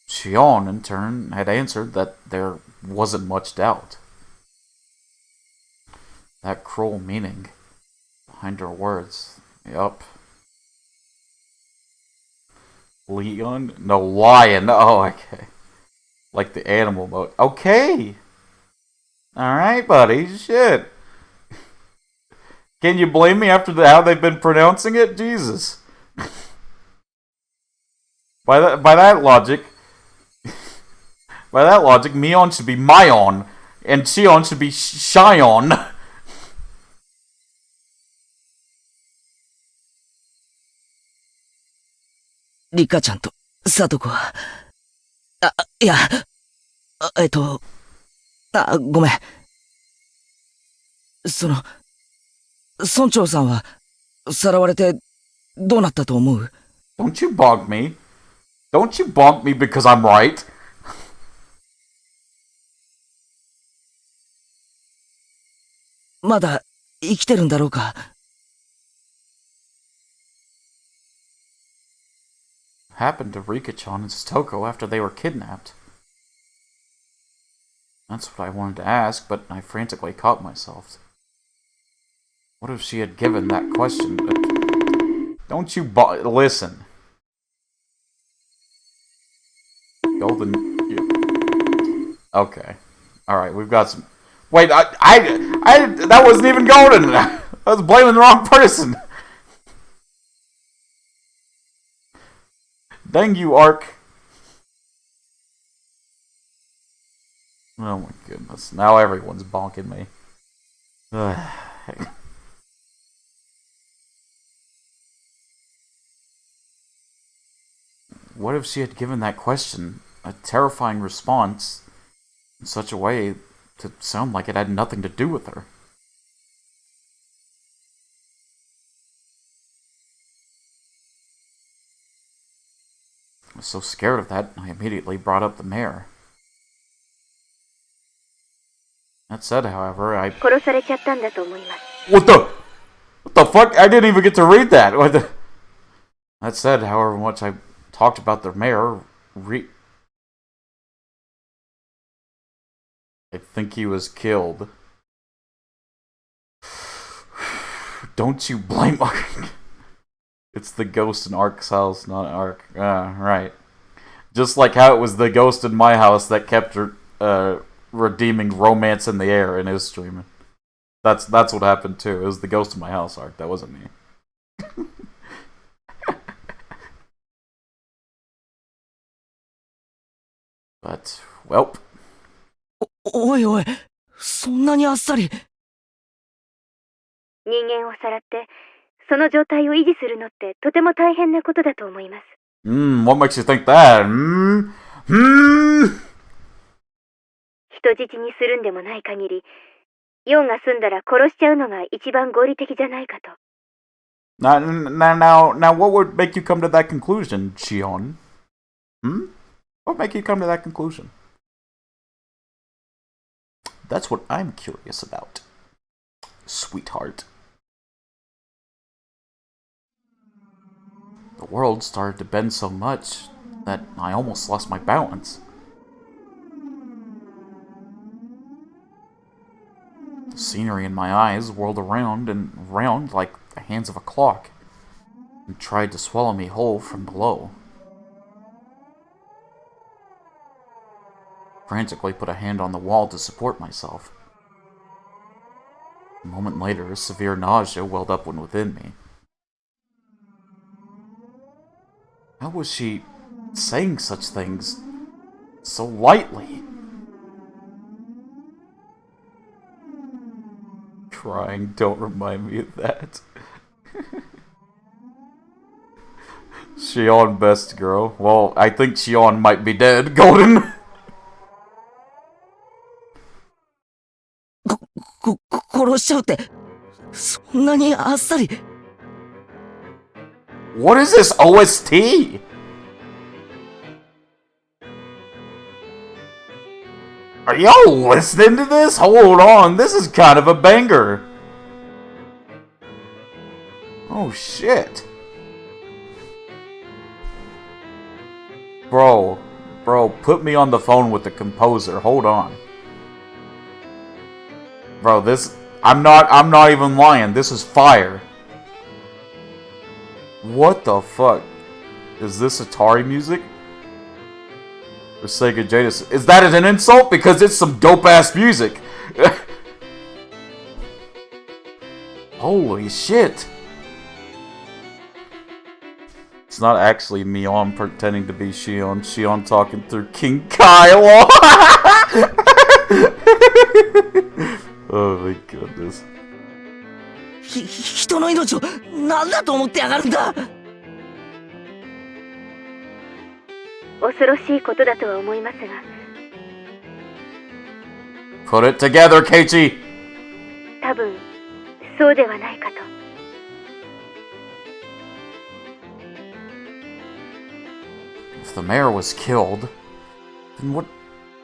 Shion, in turn, had answered that there wasn't much doubt. That cruel meaning behind her words. Yup. Leon? No, lion. Oh, okay. Like the animal mode. Okay! Alright, buddy. Shit. Can you blame me after how they've been pronouncing it? Jesus. By that logic, Mion should be Myon, and Shion should be Shion. リカちゃんとサトコは、いや、ごめん。村長さんは、さらわれて、どうなったと思う？ Don't you bonk me. Don't you bonk me because I'm right. まだ、生きてるんだろうか？ Happened to Rika-chan and Satoko after they were kidnapped? That's what I wanted to ask, but I frantically caught myself. What if she had given that question? Don't you listen. Golden. Okay. Alright, we've got some. Wait, that wasn't even golden! I was blaming the wrong person! Dang you, Ark. Oh my goodness. Now everyone's bonking me. What if she had given that question a terrifying response in such a way to sound like it had nothing to do with her? I was so scared of that, I immediately brought up the mayor. That said, however, What the fuck? I didn't even get to read that! That said, however much I talked about the mayor, I think he was killed. Don't you blame Ark. It's the ghost in Ark's house, not Ark. Right. Just like how it was the ghost in my house that kept redeeming Romance in the Air in his stream. That's what happened too. It was the ghost in my house, Ark. That wasn't me. But, welp. おいおい、そんなにあっさり。人間をさらって、その状態を維持するのってとても大変なことだと思います。What makes you think that? 人質にするんでもない限り、ヨンが済んだら殺しちゃうのが一番合理的じゃないかと。Now, what would make you come to that conclusion, Shion? What would make you come to that conclusion? That's what I'm curious about, sweetheart. The world started to bend so much that I almost lost my balance. The scenery in my eyes whirled around and round like the hands of a clock and tried to swallow me whole from below. Frantically put a hand on the wall to support myself. A moment later, a severe nausea welled up within me. How was she saying such things so lightly? Crying, don't remind me of that. Shion, best girl. Well, I think Shion might be dead, Golden. 殺しちゃうって、そんなにあっさり。What is this OST? Are y'all listening to this? Hold on, this is kind of a banger. Oh shit. Bro, put me on the phone with the composer. Hold on. Bro, this I'm not even lying. This is fire. What the fuck? Is this Atari music? Or Sega Genesis? Is that an insult? Because it's some dope-ass music. Holy shit. It's not actually Mion pretending to be Shion. Shion talking through King Kyle. Oh my goodness. 人の命を何だと思ってやがるんだ。恐ろしいことだとは思いますが。Put it together, Keiichi! 多分、そうではないかと。If the mayor was killed,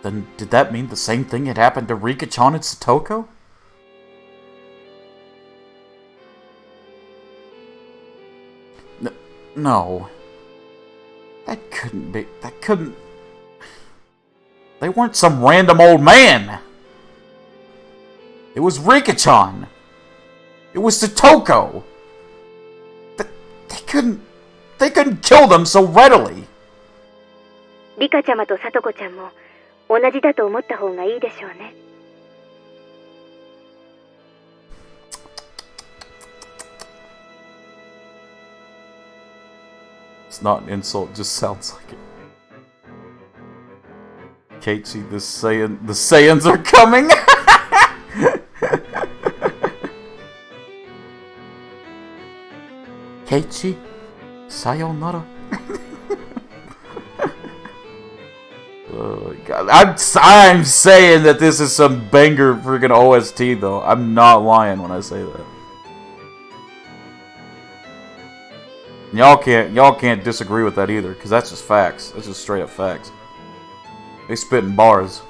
then did that mean the same thing had happened to Rika-chan and Satoko? No. That couldn't be. That couldn't. They weren't some random old man! It was Rika-chan! It was Satoko! They couldn't kill them so readily! リカちゃまとサトコちゃんも同じだと思った方がいいでしょうね。It's not an insult, it just sounds like it. Keiichi, the Saiyans are coming! Keiichi, sayonara. Oh my god. I'm saying that this is some banger freaking OST though. I'm not lying when I say that. Y'all can't disagree with that either, because that's just facts. That's just straight up facts. They spit in bars.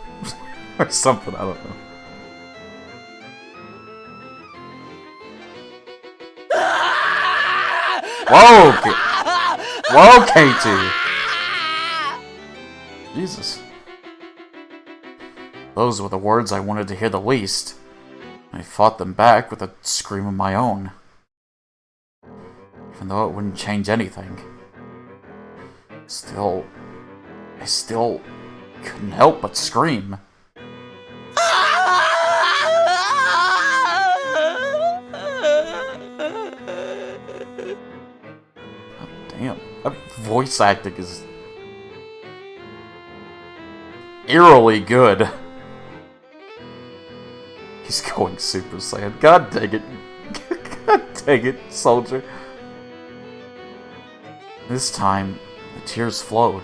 Or something, I don't know. Whoa, Keiichi! Jesus. Those were the words I wanted to hear the least. I fought them back with a scream of my own. Even though it wouldn't change anything. I still couldn't help but scream. God damn, that voice acting is eerily good. He's going Super Saiyan. God dang it. God dang it, soldier. This time, the tears flowed.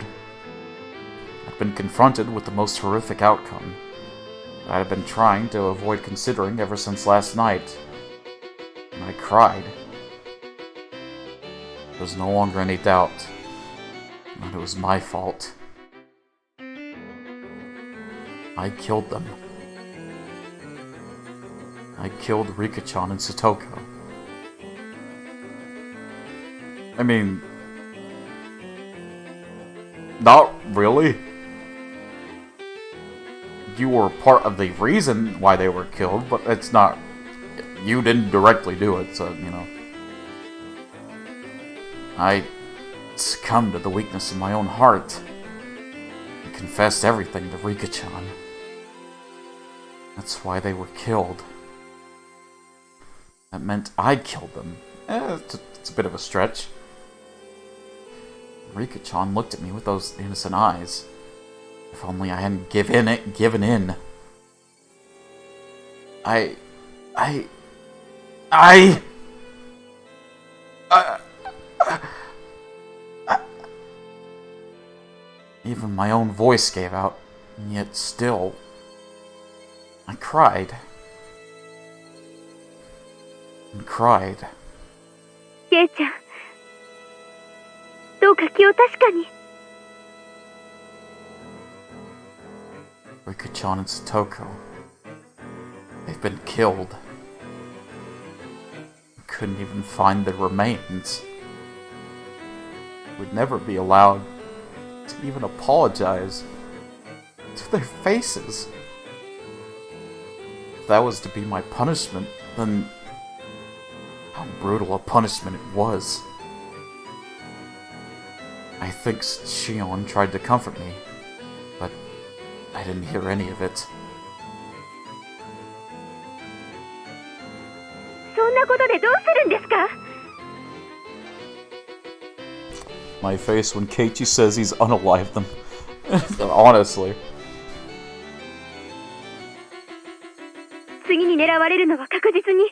I'd been confronted with the most horrific outcome that I had been trying to avoid considering ever since last night. And I cried. There was no longer any doubt that it was my fault. I killed them. I killed Rika-chan and Satoko. I mean, not really. You were part of the reason why they were killed, but it's not... You didn't directly do it, so, you know. I succumbed to the weakness in my own heart. I confessed everything to Rika-chan. That's why they were killed. That meant I killed them. It's a bit of a stretch. Rika-chan looked at me with those innocent eyes. If only I hadn't given in. Even my own voice gave out, and yet still, I cried. And cried. ケイちゃん、か気を確かに。Rikuchan and Satoko. They've been killed. We couldn't even find their remains. We'd never be allowed to even apologize to their faces. If that was to be my punishment, then how brutal a punishment it was. I think Shion tried to comfort me, but I didn't hear any of it. そんなことでどうするんですか？ My face when Keiichi says he's unalived them. Honestly. 次に狙われるのは確実に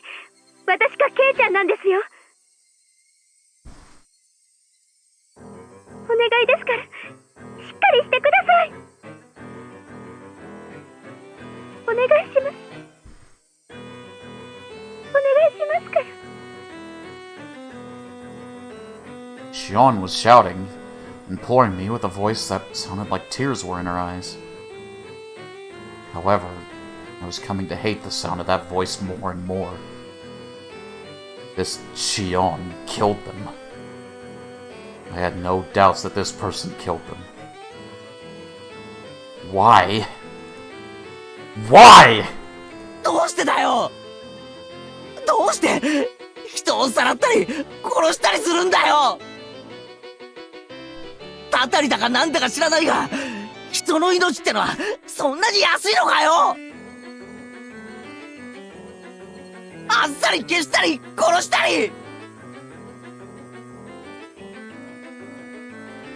私かケイちゃんなんですよ。お願いですからしっかりしてください。お願いします。お願いしますから。 Shion was shouting, imploring me with a voice that sounded like tears were in her eyes. However, I was coming to hate the sound of that voice more and more. This Shion killed them. I had no doubts that this person killed them. Why? Why? どうしてだよ。どうして人をさらったり殺したりするんだよ。たたりだかなんだか知らないが、人の命ってのはそんなに安いのかよ。あっさり消したり殺したり。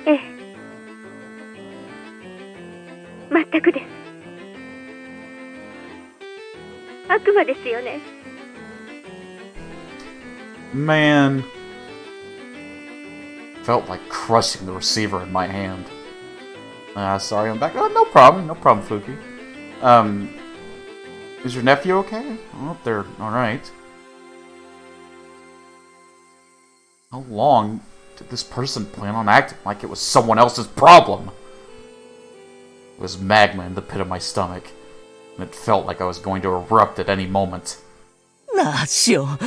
ええ、全くです。悪魔ですよね。 Man. Felt like crushing the receiver in my hand. Sorry, I'm back. No problem, Fuki. Is your nephew okay? I hope they're alright. How long did this person plan on acting like it was someone else's problem? It was magma in the pit of my stomach, and it felt like I was going to erupt at any moment. なあ、シオン。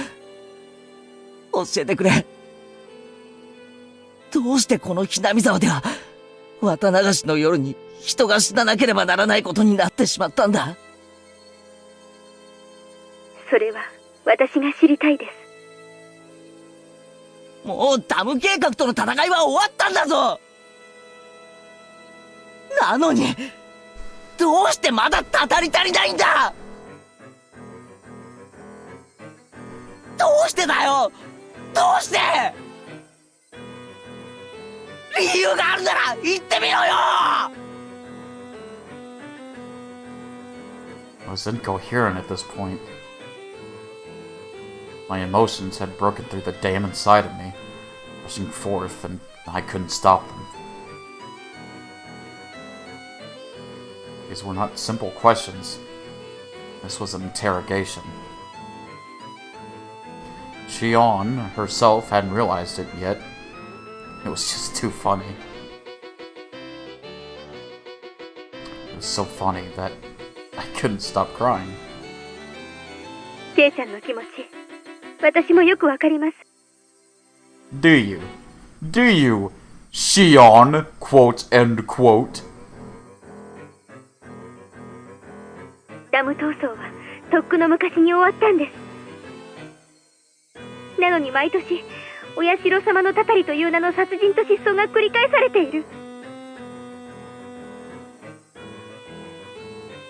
教えてくれ。どうしてこのひなみ沢では、綿流しの夜に人が死ななければならないことになってしまったんだ。それは私が知りたいです。もうダム計画との戦いは終わったんだぞ。なのに、どうしてまだたたり足りないんだ。どうしてだよ。どうして。理由があるなら言ってみろよ。 I was incoherent at this point. My emotions had broken through the dam inside of me, rushing forth, and I couldn't stop them. These were not simple questions. This was an interrogation. Shion herself hadn't realized it yet. It was just too funny. It was so funny that I couldn't stop crying. ケイちゃんの気持ち、私もよくわかります。 Do you? Do you? Shion, quote, end quote. ダム闘争はとっくの昔に終わったんです。なのに毎年、お社様のたたりという名の殺人と失踪が繰り返されている。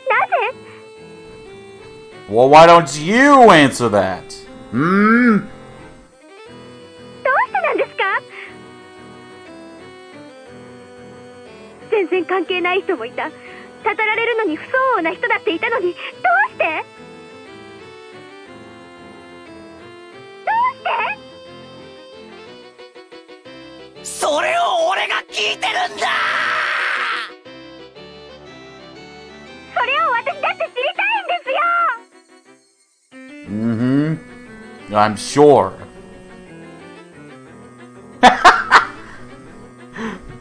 なぜ？ Well, why don't you answer that? どうしてなんですか？全然関係ない人もいた。たたられるのに不相応な人だっていたのに、どうして？どうして？それを俺が聞いてるんだ。それを私だって知りたいんですよ。 Mm-hmm. I'm sure.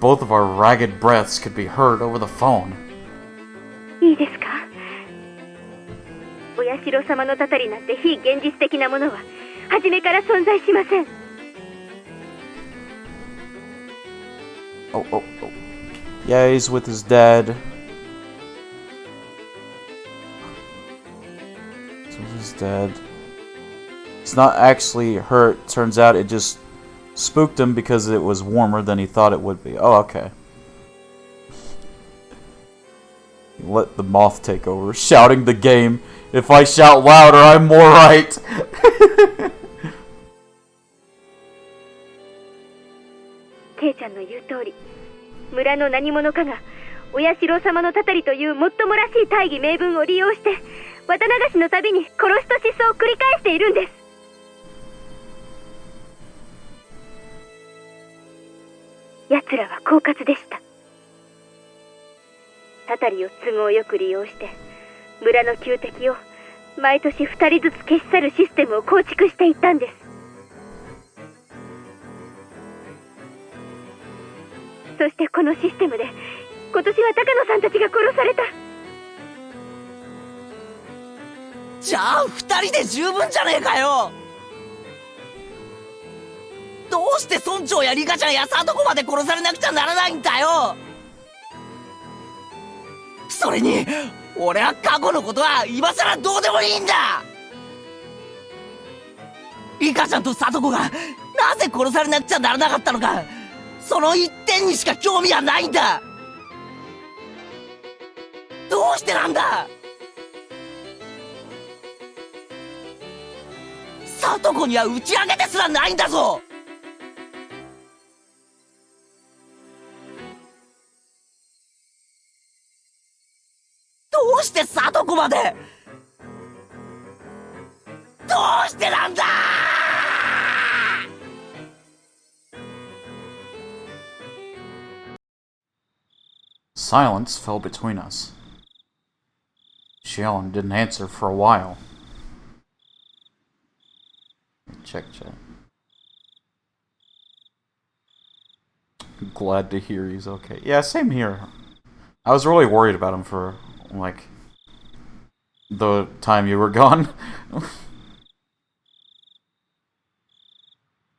both of our ragged breaths could be heard over the phone. いいですか？お社様のたたりなんて非現実的なものは初めから存在しません。Oh. Yeah, he's with his dad. So he's dead. It's not actually hurt. Turns out it just spooked him because it was warmer than he thought it would be. Oh, okay. Let the moth take over. Shouting the game. If I shout louder, I'm more right. ケイちゃんの言う通り、村の何者かがお社様のたたりというもっともらしい大義名分を利用して綿流しのたびに殺しと失踪を繰り返しているんです。奴らは狡猾でした。たたりを都合よく利用して村の旧敵を毎年2人ずつ消し去るシステムを構築していったんです。そしてこのシステムで今年は高野さんたちが殺された。じゃあ2人で十分じゃねえかよ。どうして村長やリカちゃんやサトコまで殺されなくちゃならないんだよ。それに俺は過去のことは今さらどうでもいいんだ。リカちゃんとサトコがなぜ殺されなくちゃならなかったのか、その一点にしか興味はないんだ。どうしてなんだ。サトコには打ち上げですらないんだぞ。どうしてサトコまで。どうしてなんだ。Silence fell between us. Xion didn't answer for a while. Check. Glad to hear he's okay. Yeah, same here. I was really worried about him for, like, the time you were gone.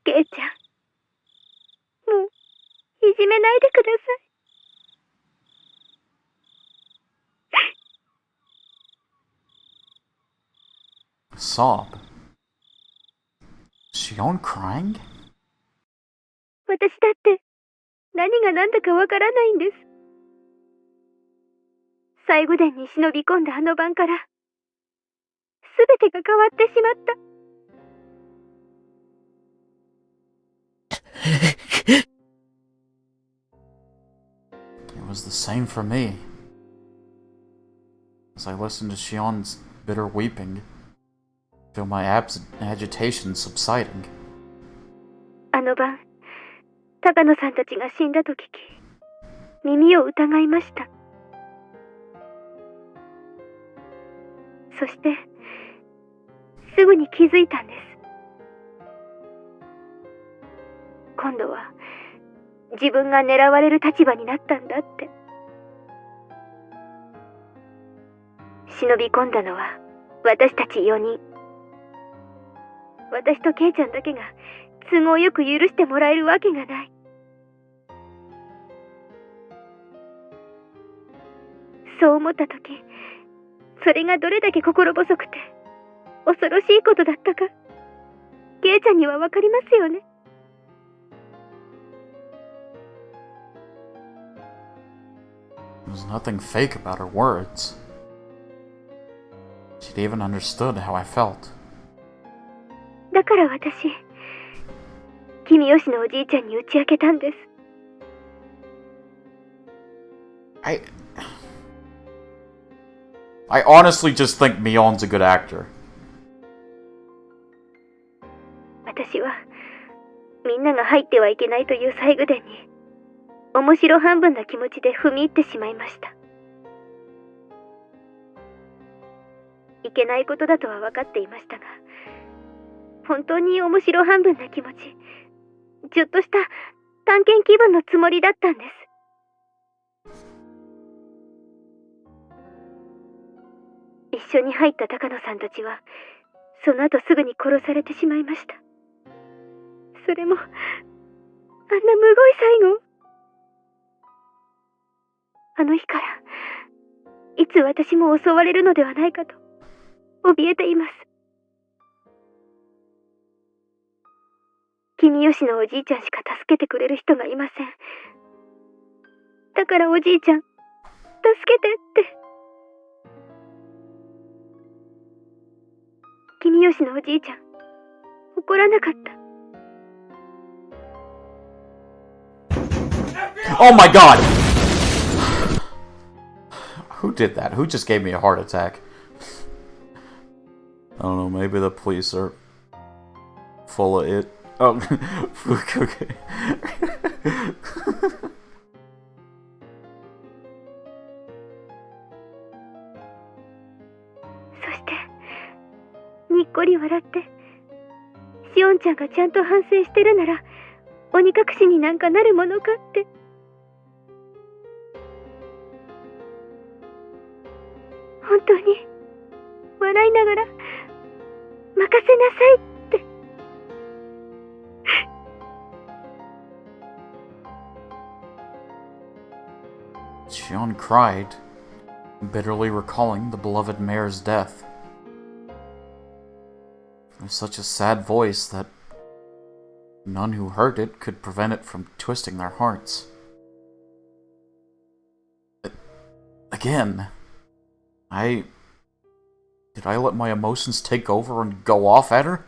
ケイちゃん、もういじめないでください。Sob. Xion crying? 私だって何が何だかわからないんです。最後殿に忍び込んだあの晩からすべてが変わってしまった。It was the same for me. As I listened to Xion's bitter weeping, I feel my agitation subsiding. あの晩、高野さんたちが死んだと聞き、耳を疑いました。そして、すぐに気づいたんです。今度は、自分が狙われる立場になったんだって。忍び込んだのは、私たち4人。私とケイちゃんだけが、都合よく許してもらえるわけがない。そう思ったとき、それがどれだけ心細くて恐ろしいことだったか、ケイちゃんにはわかりますよね。There was nothing fake about her words. She'd even understood how I felt. だから私、君吉のおじいちゃんに打ち明けたんです。I honestly just think Mion's a good actor. 私はみんなが入ってはいけないという西宮殿に面白半分な気持ちで踏み入ってしまいました。いけないことだとは分かっていましたが、本当に面白半分な気持ち、ちょっとした探検気分のつもりだったんです。一緒に入った高野さんたちは、その後すぐに殺されてしまいました。それも、あんなむごい最後。あの日から、いつ私も襲われるのではないかと、怯えています。君吉のおじいちゃんしか助けてくれる人がいません。だからおじいちゃん、助けてって。君吉のおじいちゃん、怒らなかった。Oh my god! Who did that? Who just gave me a heart attack? I don't know, maybe the police are full of it. Oh, okay. そして、にっこり笑って、しおんちゃんがちゃんと反省してるなら、鬼隠しになんかなるものかって。本当に、笑いながら、任せなさいって。Shion cried, bitterly recalling the beloved mare's death. It was such a sad voice that none who heard it could prevent it from twisting their hearts. Again, Did I let my emotions take over and go off at her?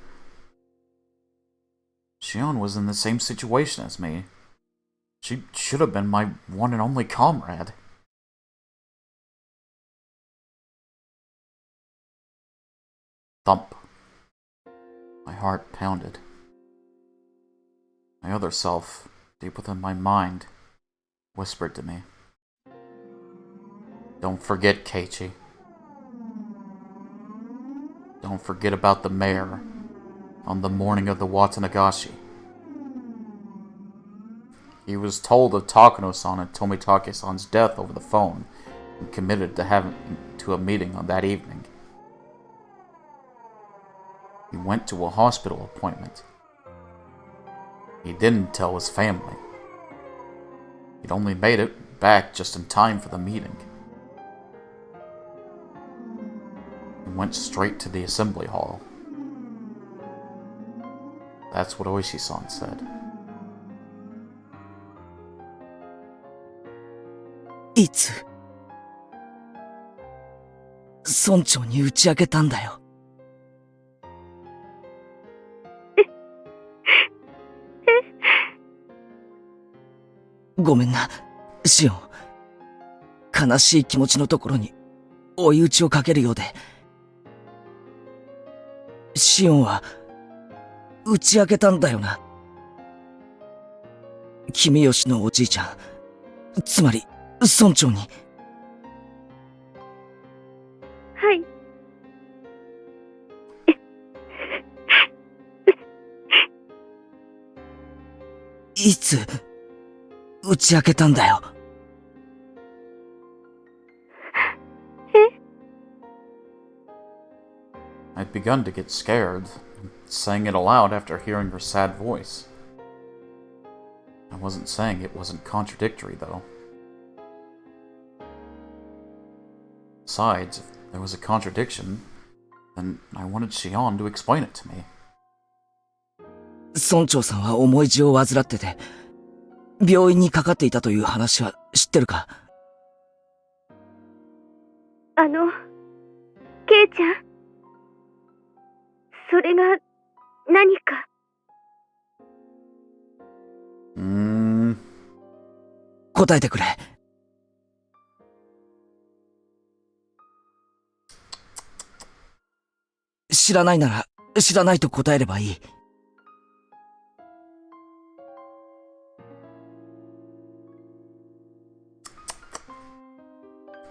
Shion was in the same situation as me. She should have been my one and only comrade. Thump. My heart pounded. My other self, deep within my mind, whispered to me, "Don't forget, Keiichi. Don't forget about the mayor on the morning of the Watanagashi. He was told of Takano-san and Tomitake-san's death over the phone and committed to a meeting on that evening. He went to a hospital appointment. He didn't tell his family. He'd only made it back just in time for the meeting. He went straight to the assembly hall. That's what Oishi-san said." いつ村長に打ち明けたんだよ。ごめんな、シオン。悲しい気持ちのところに追い打ちをかけるようで。シオンは打ち明けたんだよな。君吉のおじいちゃん、つまり村長に。はい。いつ打ち明けたんだよ。I'd begun to get scared, saying it aloud after hearing her sad voice. I wasn't saying it wasn't contradictory, though. Besides, if there was a contradiction, then I wanted Shion to explain it to me. 村長さんは重い痔を患ってて、病院にかかっていたという話は知ってるか？ケイちゃん、それが何か？答えてくれ。知らないなら知らないと答えればいい。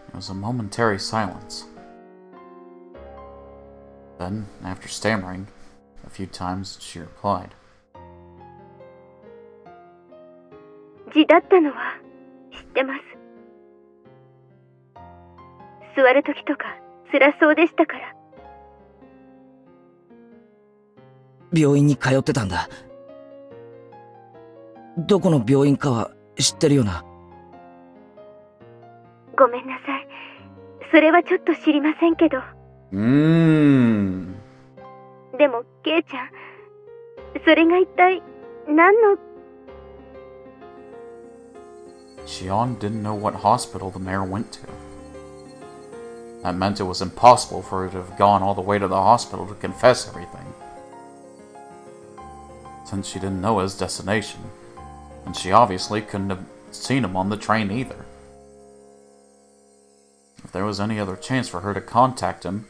There was a momentary silence. Then, after stammering a few times, she replied, じだったのは知ってます。座るときとか辛そうでしたから。病院に通ってたんだ。どこの病院かは知ってるよな。ごめんなさい。それはちょっと知りませんけど。でも、ケイちゃん、それが一体何の... Xion didn't know what hospital the mayor went to. That meant it was impossible for her to have gone all the way to the hospital to confess everything. Since she didn't know his destination, and she obviously couldn't have seen him on the train either. If there was any other chance for her to contact him,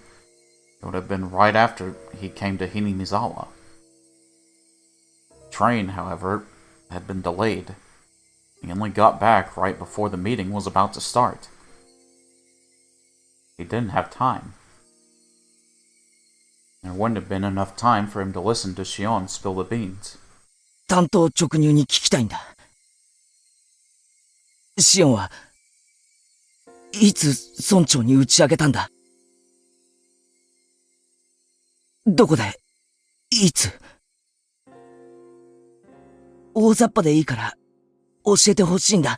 it would have been right after he came to Hinamizawa. The train, however, had been delayed. He only got back right before the meeting was about to start. He didn't have time. There wouldn't have been enough time for him to listen to Xion spill the beans. 単刀直入に聞きたいんだ。シオンはいつ村長に打ち明けたんだ？どこでいつ？大雑把でいいから教えてほしいんだ。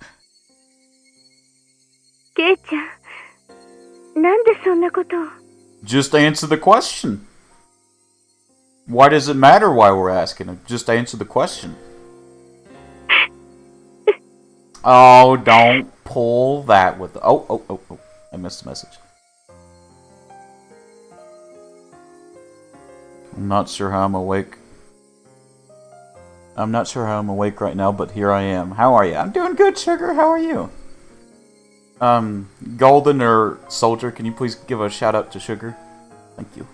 ケイちゃん、なんでそんなことを。Just answer the question. Why does it matter why we're asking it? Just answer the question. Oh, don't pull that with... Oh. I missed a message. I'm not sure how I'm awake. I'm not sure how I'm awake right now, but here I am. How are you? I'm doing good, Sugar. How are you? Golden or Soldier, can you please give a shout out to Sugar? Thank you.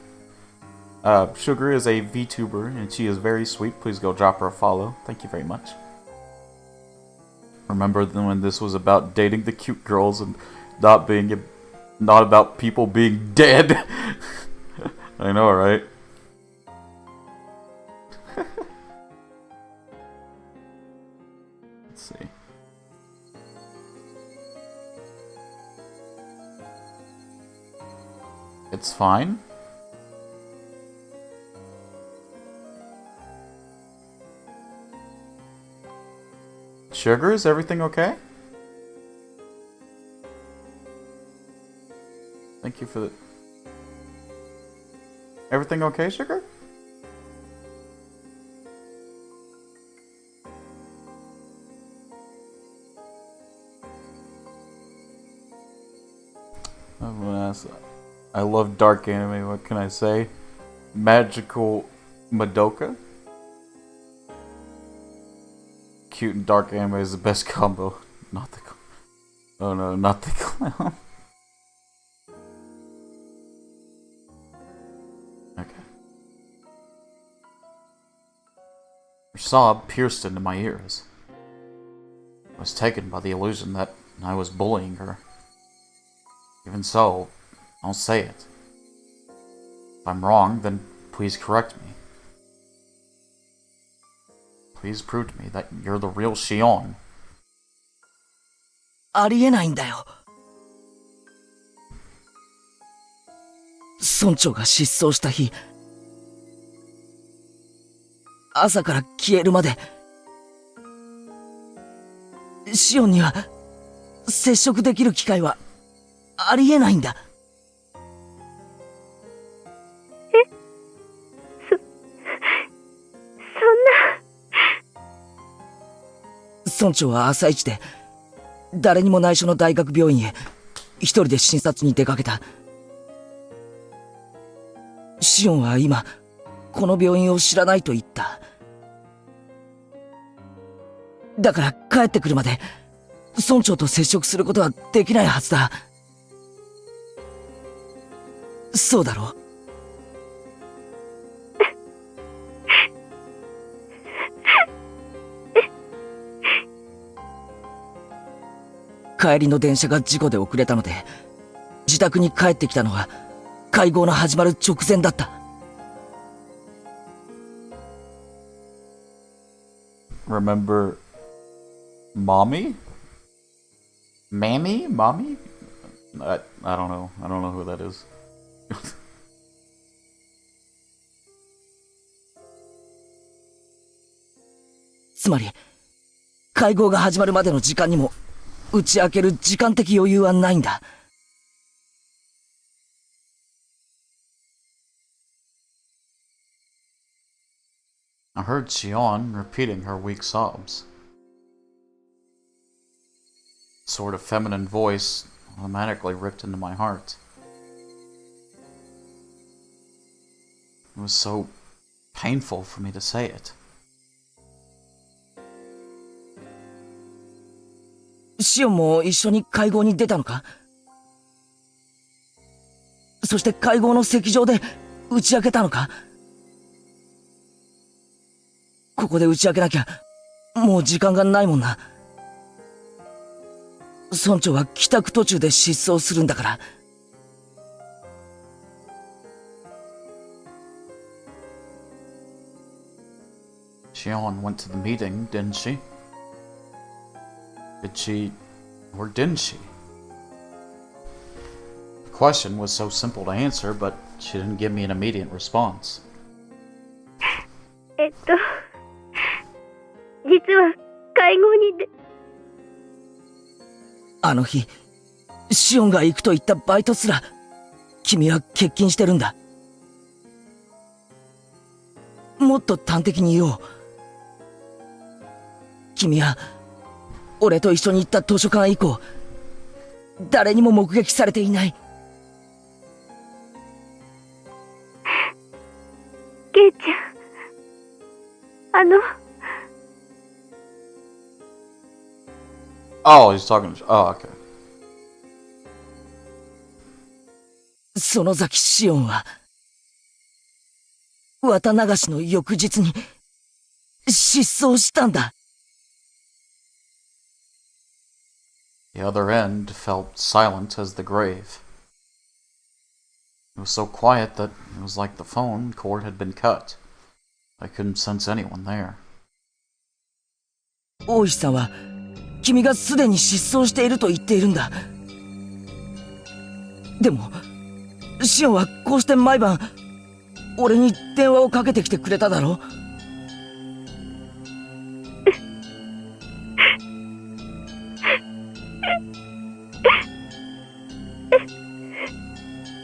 Sugar is a VTuber, and she is very sweet. Please go drop her a follow. Thank you very much. Remember when this was about dating the cute girls and not about people being dead? I know, right? Let's see. It's fine. Sugar, is everything okay? Thank you for the... Everything okay, Sugar? I'm gonna ask... I love dark anime, what can I say? Magical Madoka? Cute and dark anime is the best combo. Not the... Oh no, not the clown. Okay. Her sob pierced into my ears. I was taken by the illusion that I was bullying her. Even so, I'll say it. If I'm wrong, then please correct me. Please prove to me that you're the real Xion. ありえないんだよ。村長が失踪した日、朝から消えるまで、シオンには接触できる機会はありえないんだ。そんな。村長は朝一で誰にも内緒の大学病院へ一人で診察に出かけた。シオンは今この病院を知らないと言った。だから帰ってくるまで村長と接触することはできないはずだ。そうだろ？帰りの電車が事故で遅れたので、自宅に帰ってきたのは会合の始まる直前だった。Remember Mommy? Mammy? Mommy? I don't know. I don't know who that is. つまり、会合が始まるまでの時間にも、打ち明ける時間的余裕はないんだ。I heard Shion repeating her weak sobs. Sort of feminine voice automatically ripped into my heart. It was so painful for me to say it. シオンも一緒に会合に出たのか？そして会合の席上で打ち明けたのか？ここで打ち明けなきゃ、もう時間がないもんな。村長は帰宅途中で失踪するんだから。Shion went to the meeting, didn't she? Did she, or didn't she? The question was so simple to answer, but she didn't give me an immediate response. 実は会合にあの日、シオンが行くと言ったバイトすら、君は欠勤してるんだ。もっと端的に言おう。君は、俺と一緒に行った図書館以降、誰にも目撃されていない。ケイちゃん、Oh, he's talking to... Oh, okay. 園崎シオンは、綿流しの翌日に、失踪したんだ。The other end felt silent as the grave. It was so quiet that it was like the phone cord had been cut. I couldn't sense anyone there. 大石さんは、君がすでに失踪していると言っているんだ。でも、シオンはこうして毎晩、俺に電話をかけてきてくれただろ。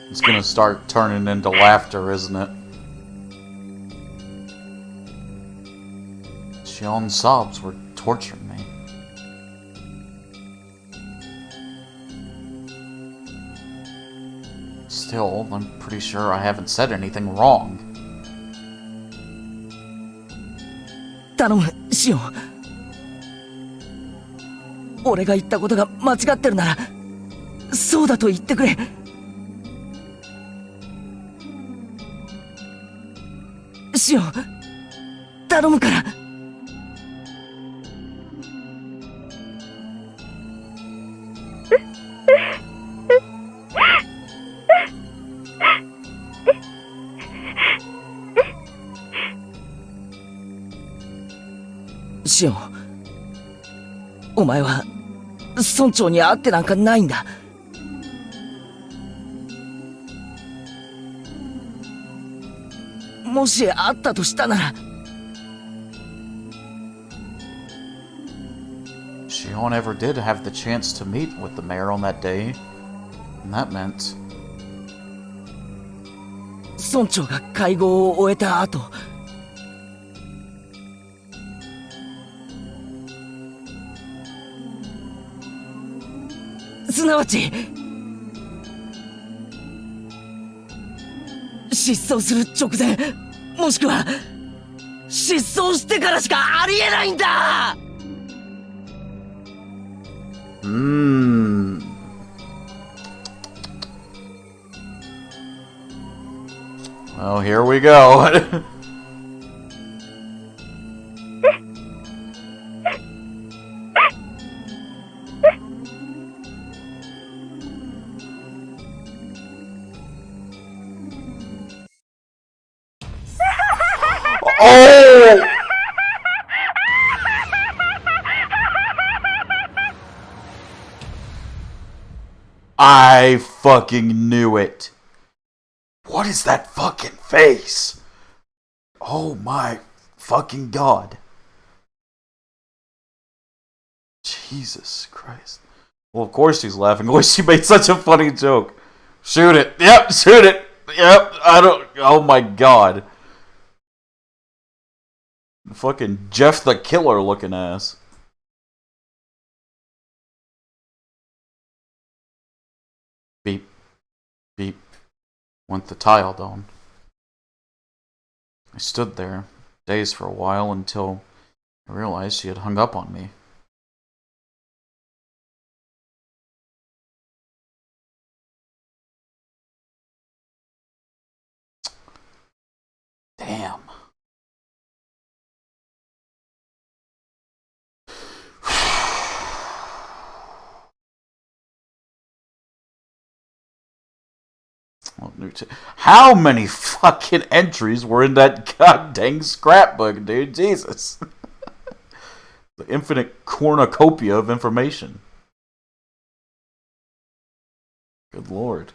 It's gonna start turning into laughter, isn't it? Shion's sobs were torturing me. Still, I'm pretty sure I haven't said anything wrong. 頼む、シオン。俺が言ったことが間違ってるなら、そうだと言ってくれ。シオン、頼むから。シオン、お前は村長に会ってなんかないんだ。もし会ったとしたなら。Shion ever did have the chance to meet with the mayor on that day, and that meant... 村長が会合を終えた後、すなわち失踪する直前、もしくは失踪してからしかありえないんだ。Well, here we go. Oh! I fucking knew it. What is that fucking face? Oh my fucking god. Jesus Christ. Well, of course she's laughing. The way she made such a funny joke. Shoot it. Yep, shoot it. Yep, I don't... Oh my god. Fucking Jeff the Killer looking ass. Beep. Beep. Went the tile down. I stood there, dazed for a while, until I realized she had hung up on me. Damn. How many fucking entries were in that goddamn scrapbook, dude? Jesus. The infinite cornucopia of information. Good lord.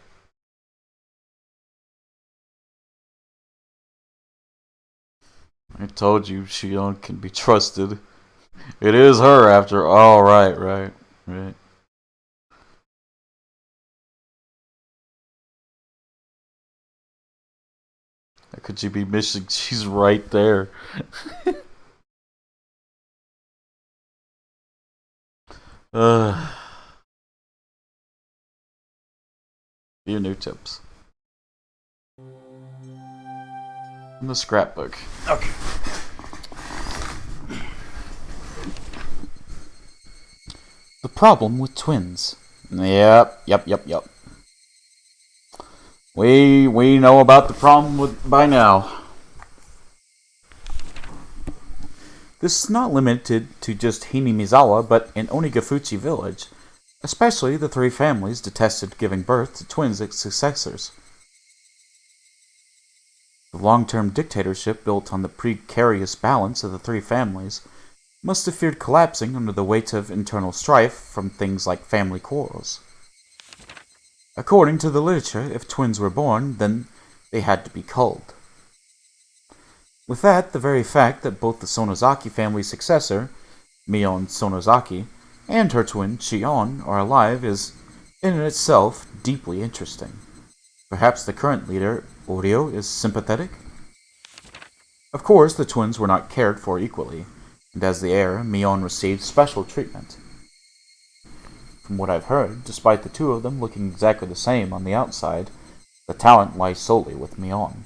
I told you Shion can be trusted. It is her after all. Right. How could she be missing? She's right there. Few new tips. In the scrapbook. Okay. The problem with twins. Yep. We know about the problem by now. This is not limited to just Hinamizawa, but in Onigafuchi village, especially the three families detested giving birth to twins as successors. The long-term dictatorship built on the precarious balance of the three families must have feared collapsing under the weight of internal strife from things like family quarrels. According to the literature, if twins were born, then they had to be culled. With that, the very fact that both the Sonozaki family's successor, Mion Sonozaki, and her twin, Shion, are alive is, in itself, deeply interesting. Perhaps the current leader, Oryo, is sympathetic? Of course, the twins were not cared for equally, and as the heir, Mion received special treatment. From what I've heard, despite the two of them looking exactly the same on the outside, the talent lies solely with Mion.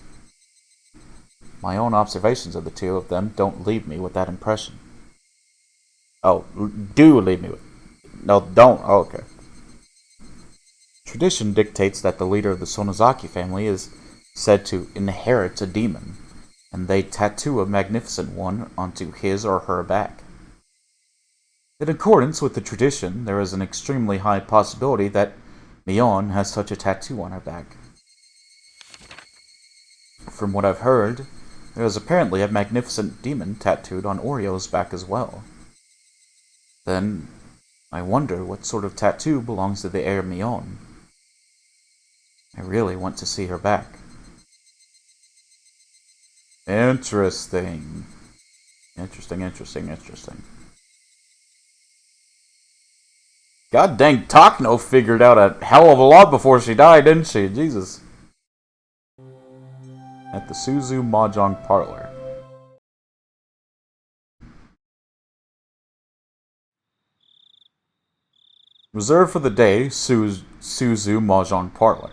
My own observations of the two of them don't leave me with that impression. Oh, do leave me with... No, don't. Oh, okay. Tradition dictates that the leader of the Sonozaki family is said to inherit a demon, and they tattoo a magnificent one onto his or her back. In accordance with the tradition, there is an extremely high possibility that Mion has such a tattoo on her back. From what I've heard, there is apparently a magnificent demon tattooed on Orio's back as well. Then, I wonder what sort of tattoo belongs to the heir Mion. I really want to see her back. Interesting. God dang, Takno figured out a hell of a lot before she died, didn't she? Jesus. At the Suzu Mahjong Parlor. Reserved for the day, Suzu Mahjong Parlor.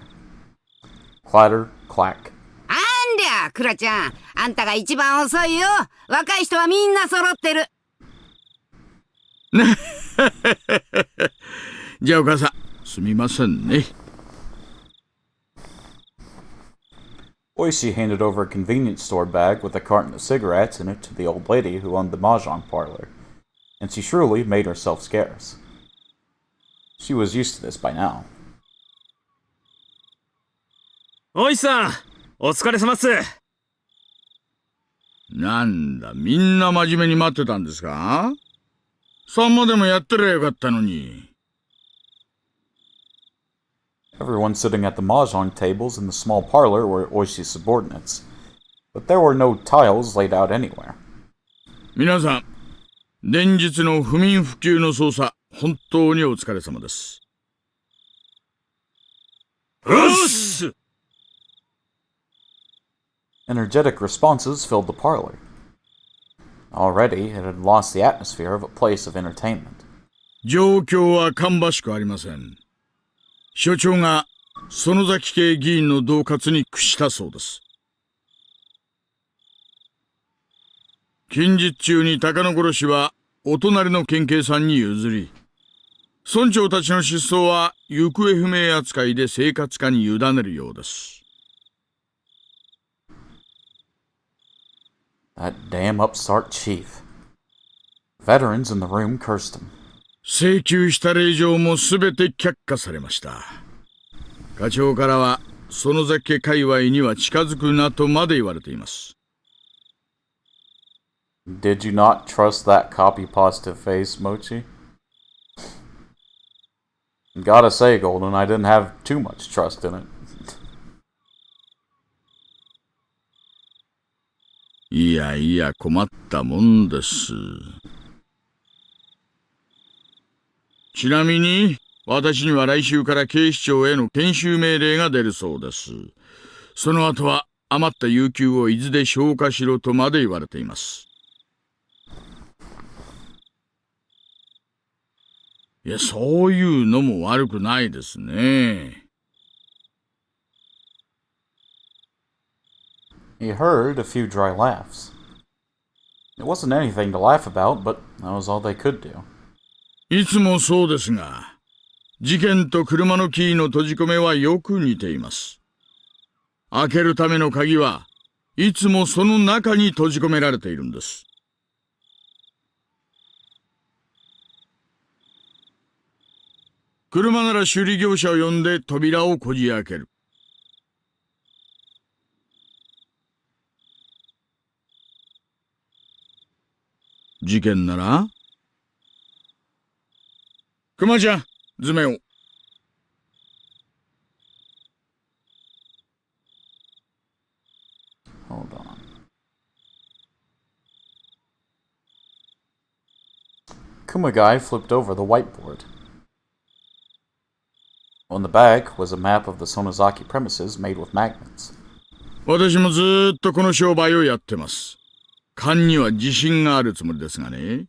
Clatter, clack. あんりゃ、クラちゃん。あんたが一番遅いよ。若い人はみんな揃ってる。じゃあお母さん、すみませんね。Oishi handed over a convenience store bag with a carton of cigarettes in it to the old lady who owned the mahjong parlor, and she surely made herself scarce. She was used to this by now. おいさん、お疲れ様っす。なんだ、みんな真面目に待ってたんですか？さんまでもやってりゃよかったのに。Everyone sitting at the mahjong tables in the small parlor were Oishi's subordinates, but there were no tiles laid out anywhere. 皆さん、連日の不眠不休の捜査、本当にお疲れ様です。Energetic responses filled the parlor. Already, it had lost the atmosphere of a place of entertainment. 状況は芳しくありません。所長が園崎系議員の恫喝に屈したそうです。近日中に高野殺しはお隣の県警さんに譲り、村長たちの失踪は行方不明扱いで生活課に委ねるようです。That damn upstart chief. Veterans in the room cursed him. 請求した令状もすべて却下されました。課長からは園崎家界隈には近づくなとまで言われています。Did you not trust that copy-positive face, Mochi? Gotta say, Golden, I didn't have too much trust in it. いやいや困ったもんです。ちなみに、私には来週から警視庁への研修命令が出るそうです。その後は余った有給を伊豆で消化しろとまで言われています。いや、そういうのも悪くないですね。He heard a few dry laughs. It wasn't anything to laugh about, but that was all they could do. いつもそうですが、事件と車のキーの閉じ込めはよく似ています。開けるための鍵はいつもその中に閉じ込められているんです。車なら修理業者を呼んで扉をこじ開ける。事件なら熊ちゃん、図面を。Hold on. Kumagai flipped over the whiteboard. On the back was a map of the Sonozaki premises made with magnets. 私もずーっとこの商売をやってます。勘には自信があるつもりですがね。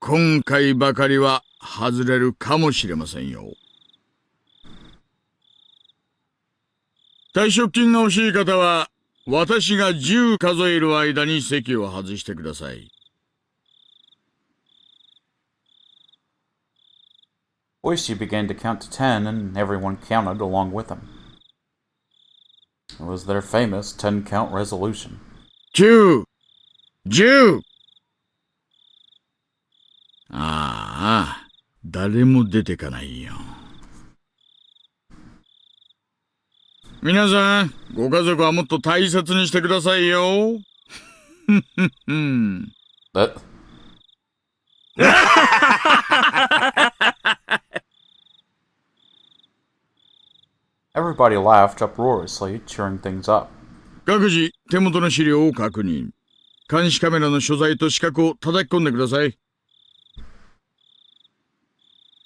今回ばかりは外れるかもしれませんよ。退職金が欲しい方は、私が10数える間に席を外してください。Oishi began to count to 10, and everyone counted along with him. It was their famous 10-count resolution. 9、10! ああ、誰も出てかないよ。皆さん、ご家族はもっと大切にしてくださいよ。That... Everybody laughed uproariously, cheering things up. 各自、手元の資料を確認。監視カメラの所在と資格を叩き込んでください。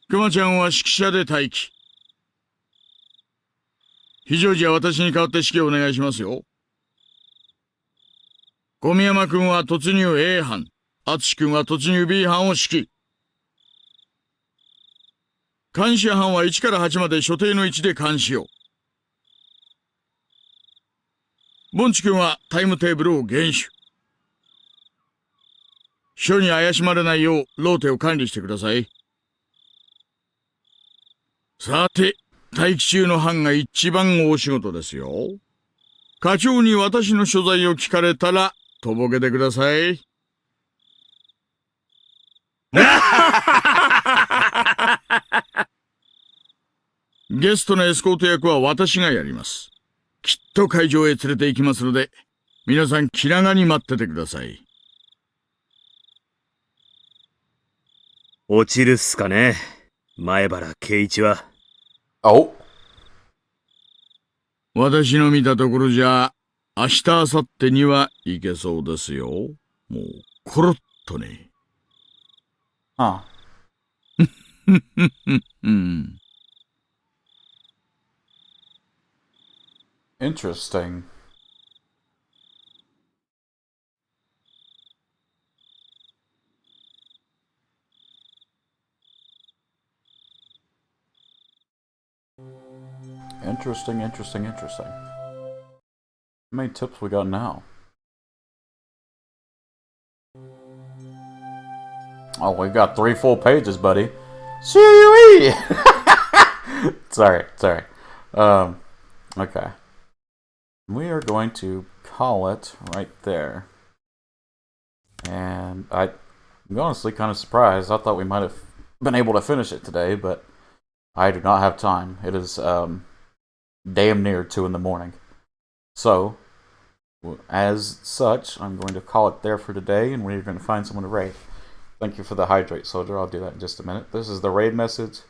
熊ちゃんは指揮者で待機。非常時は私に代わって指揮をお願いしますよ。小宮山君は突入 A 班、敦君は突入 B 班を指揮。監視班は1から8まで所定の位置で監視を。ボンチ君はタイムテーブルを厳守。署に怪しまれないようローテを管理してください。さて、待機中の班が一番大仕事ですよ。課長に私の所在を聞かれたら、とぼけてください。ゲストのエスコート役は私がやります。きっと会場へ連れて行きますので、皆さん気長に待っててください。落ちるっすかね、前原圭一は。Oh, 私の見たところじゃ、明日、明後日には行けそうですよ。もう、コロッとね。Huh. うん。Interesting. Interesting. How many tips we got now? Oh, we've got 3 full pages, buddy. Shoo-wee! Sorry. Okay. We are going to call it right there. And I'm honestly kind of surprised. I thought we might have been able to finish it today, but I do not have time. It is damn near 2 in the morning. So, as such, I'm going to call it there for today, and we're going to find someone to raid. Thank you for the hydrate, soldier. I'll do that in just a minute. This is the raid message.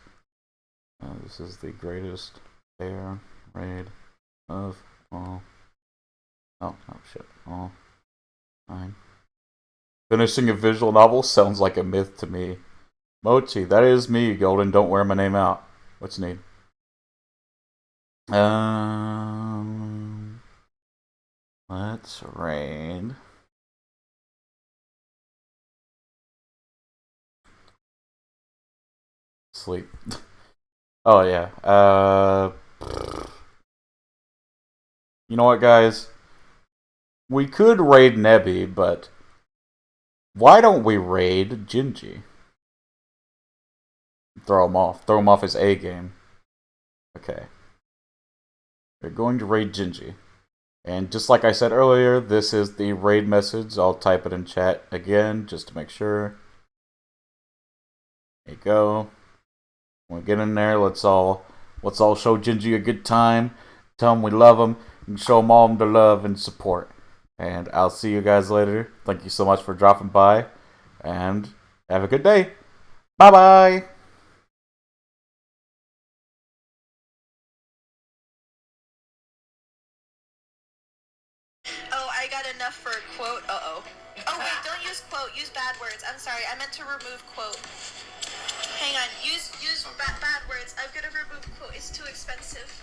This is the greatest air raid of all. Oh shit. All time. Finishing a visual novel sounds like a myth to me. Mochi, that is me, Golden. Don't wear my name out. What's you need? Let's raid. Sleep. Oh yeah. You know what, guys? We could raid Nebi, but why don't we raid Jinji? Throw him off. Throw him off his A game. Okay. We're going to raid Jinji. And just like I said earlier, this is the raid message. I'll type it in chat again just to make sure. There you go. When we get in there, let's all show Jinji a good time. Tell him we love him and show him all the love and support. And I'll see you guys later. Thank you so much for dropping by. And have a good day. Bye-bye. Oh, I got enough for a quote. Uh-oh. Oh, wait, don't use quote. Use bad words. I'm sorry. I meant to remove quote. Hang on. Use bad words. I'm gonna remove quote. It's too expensive.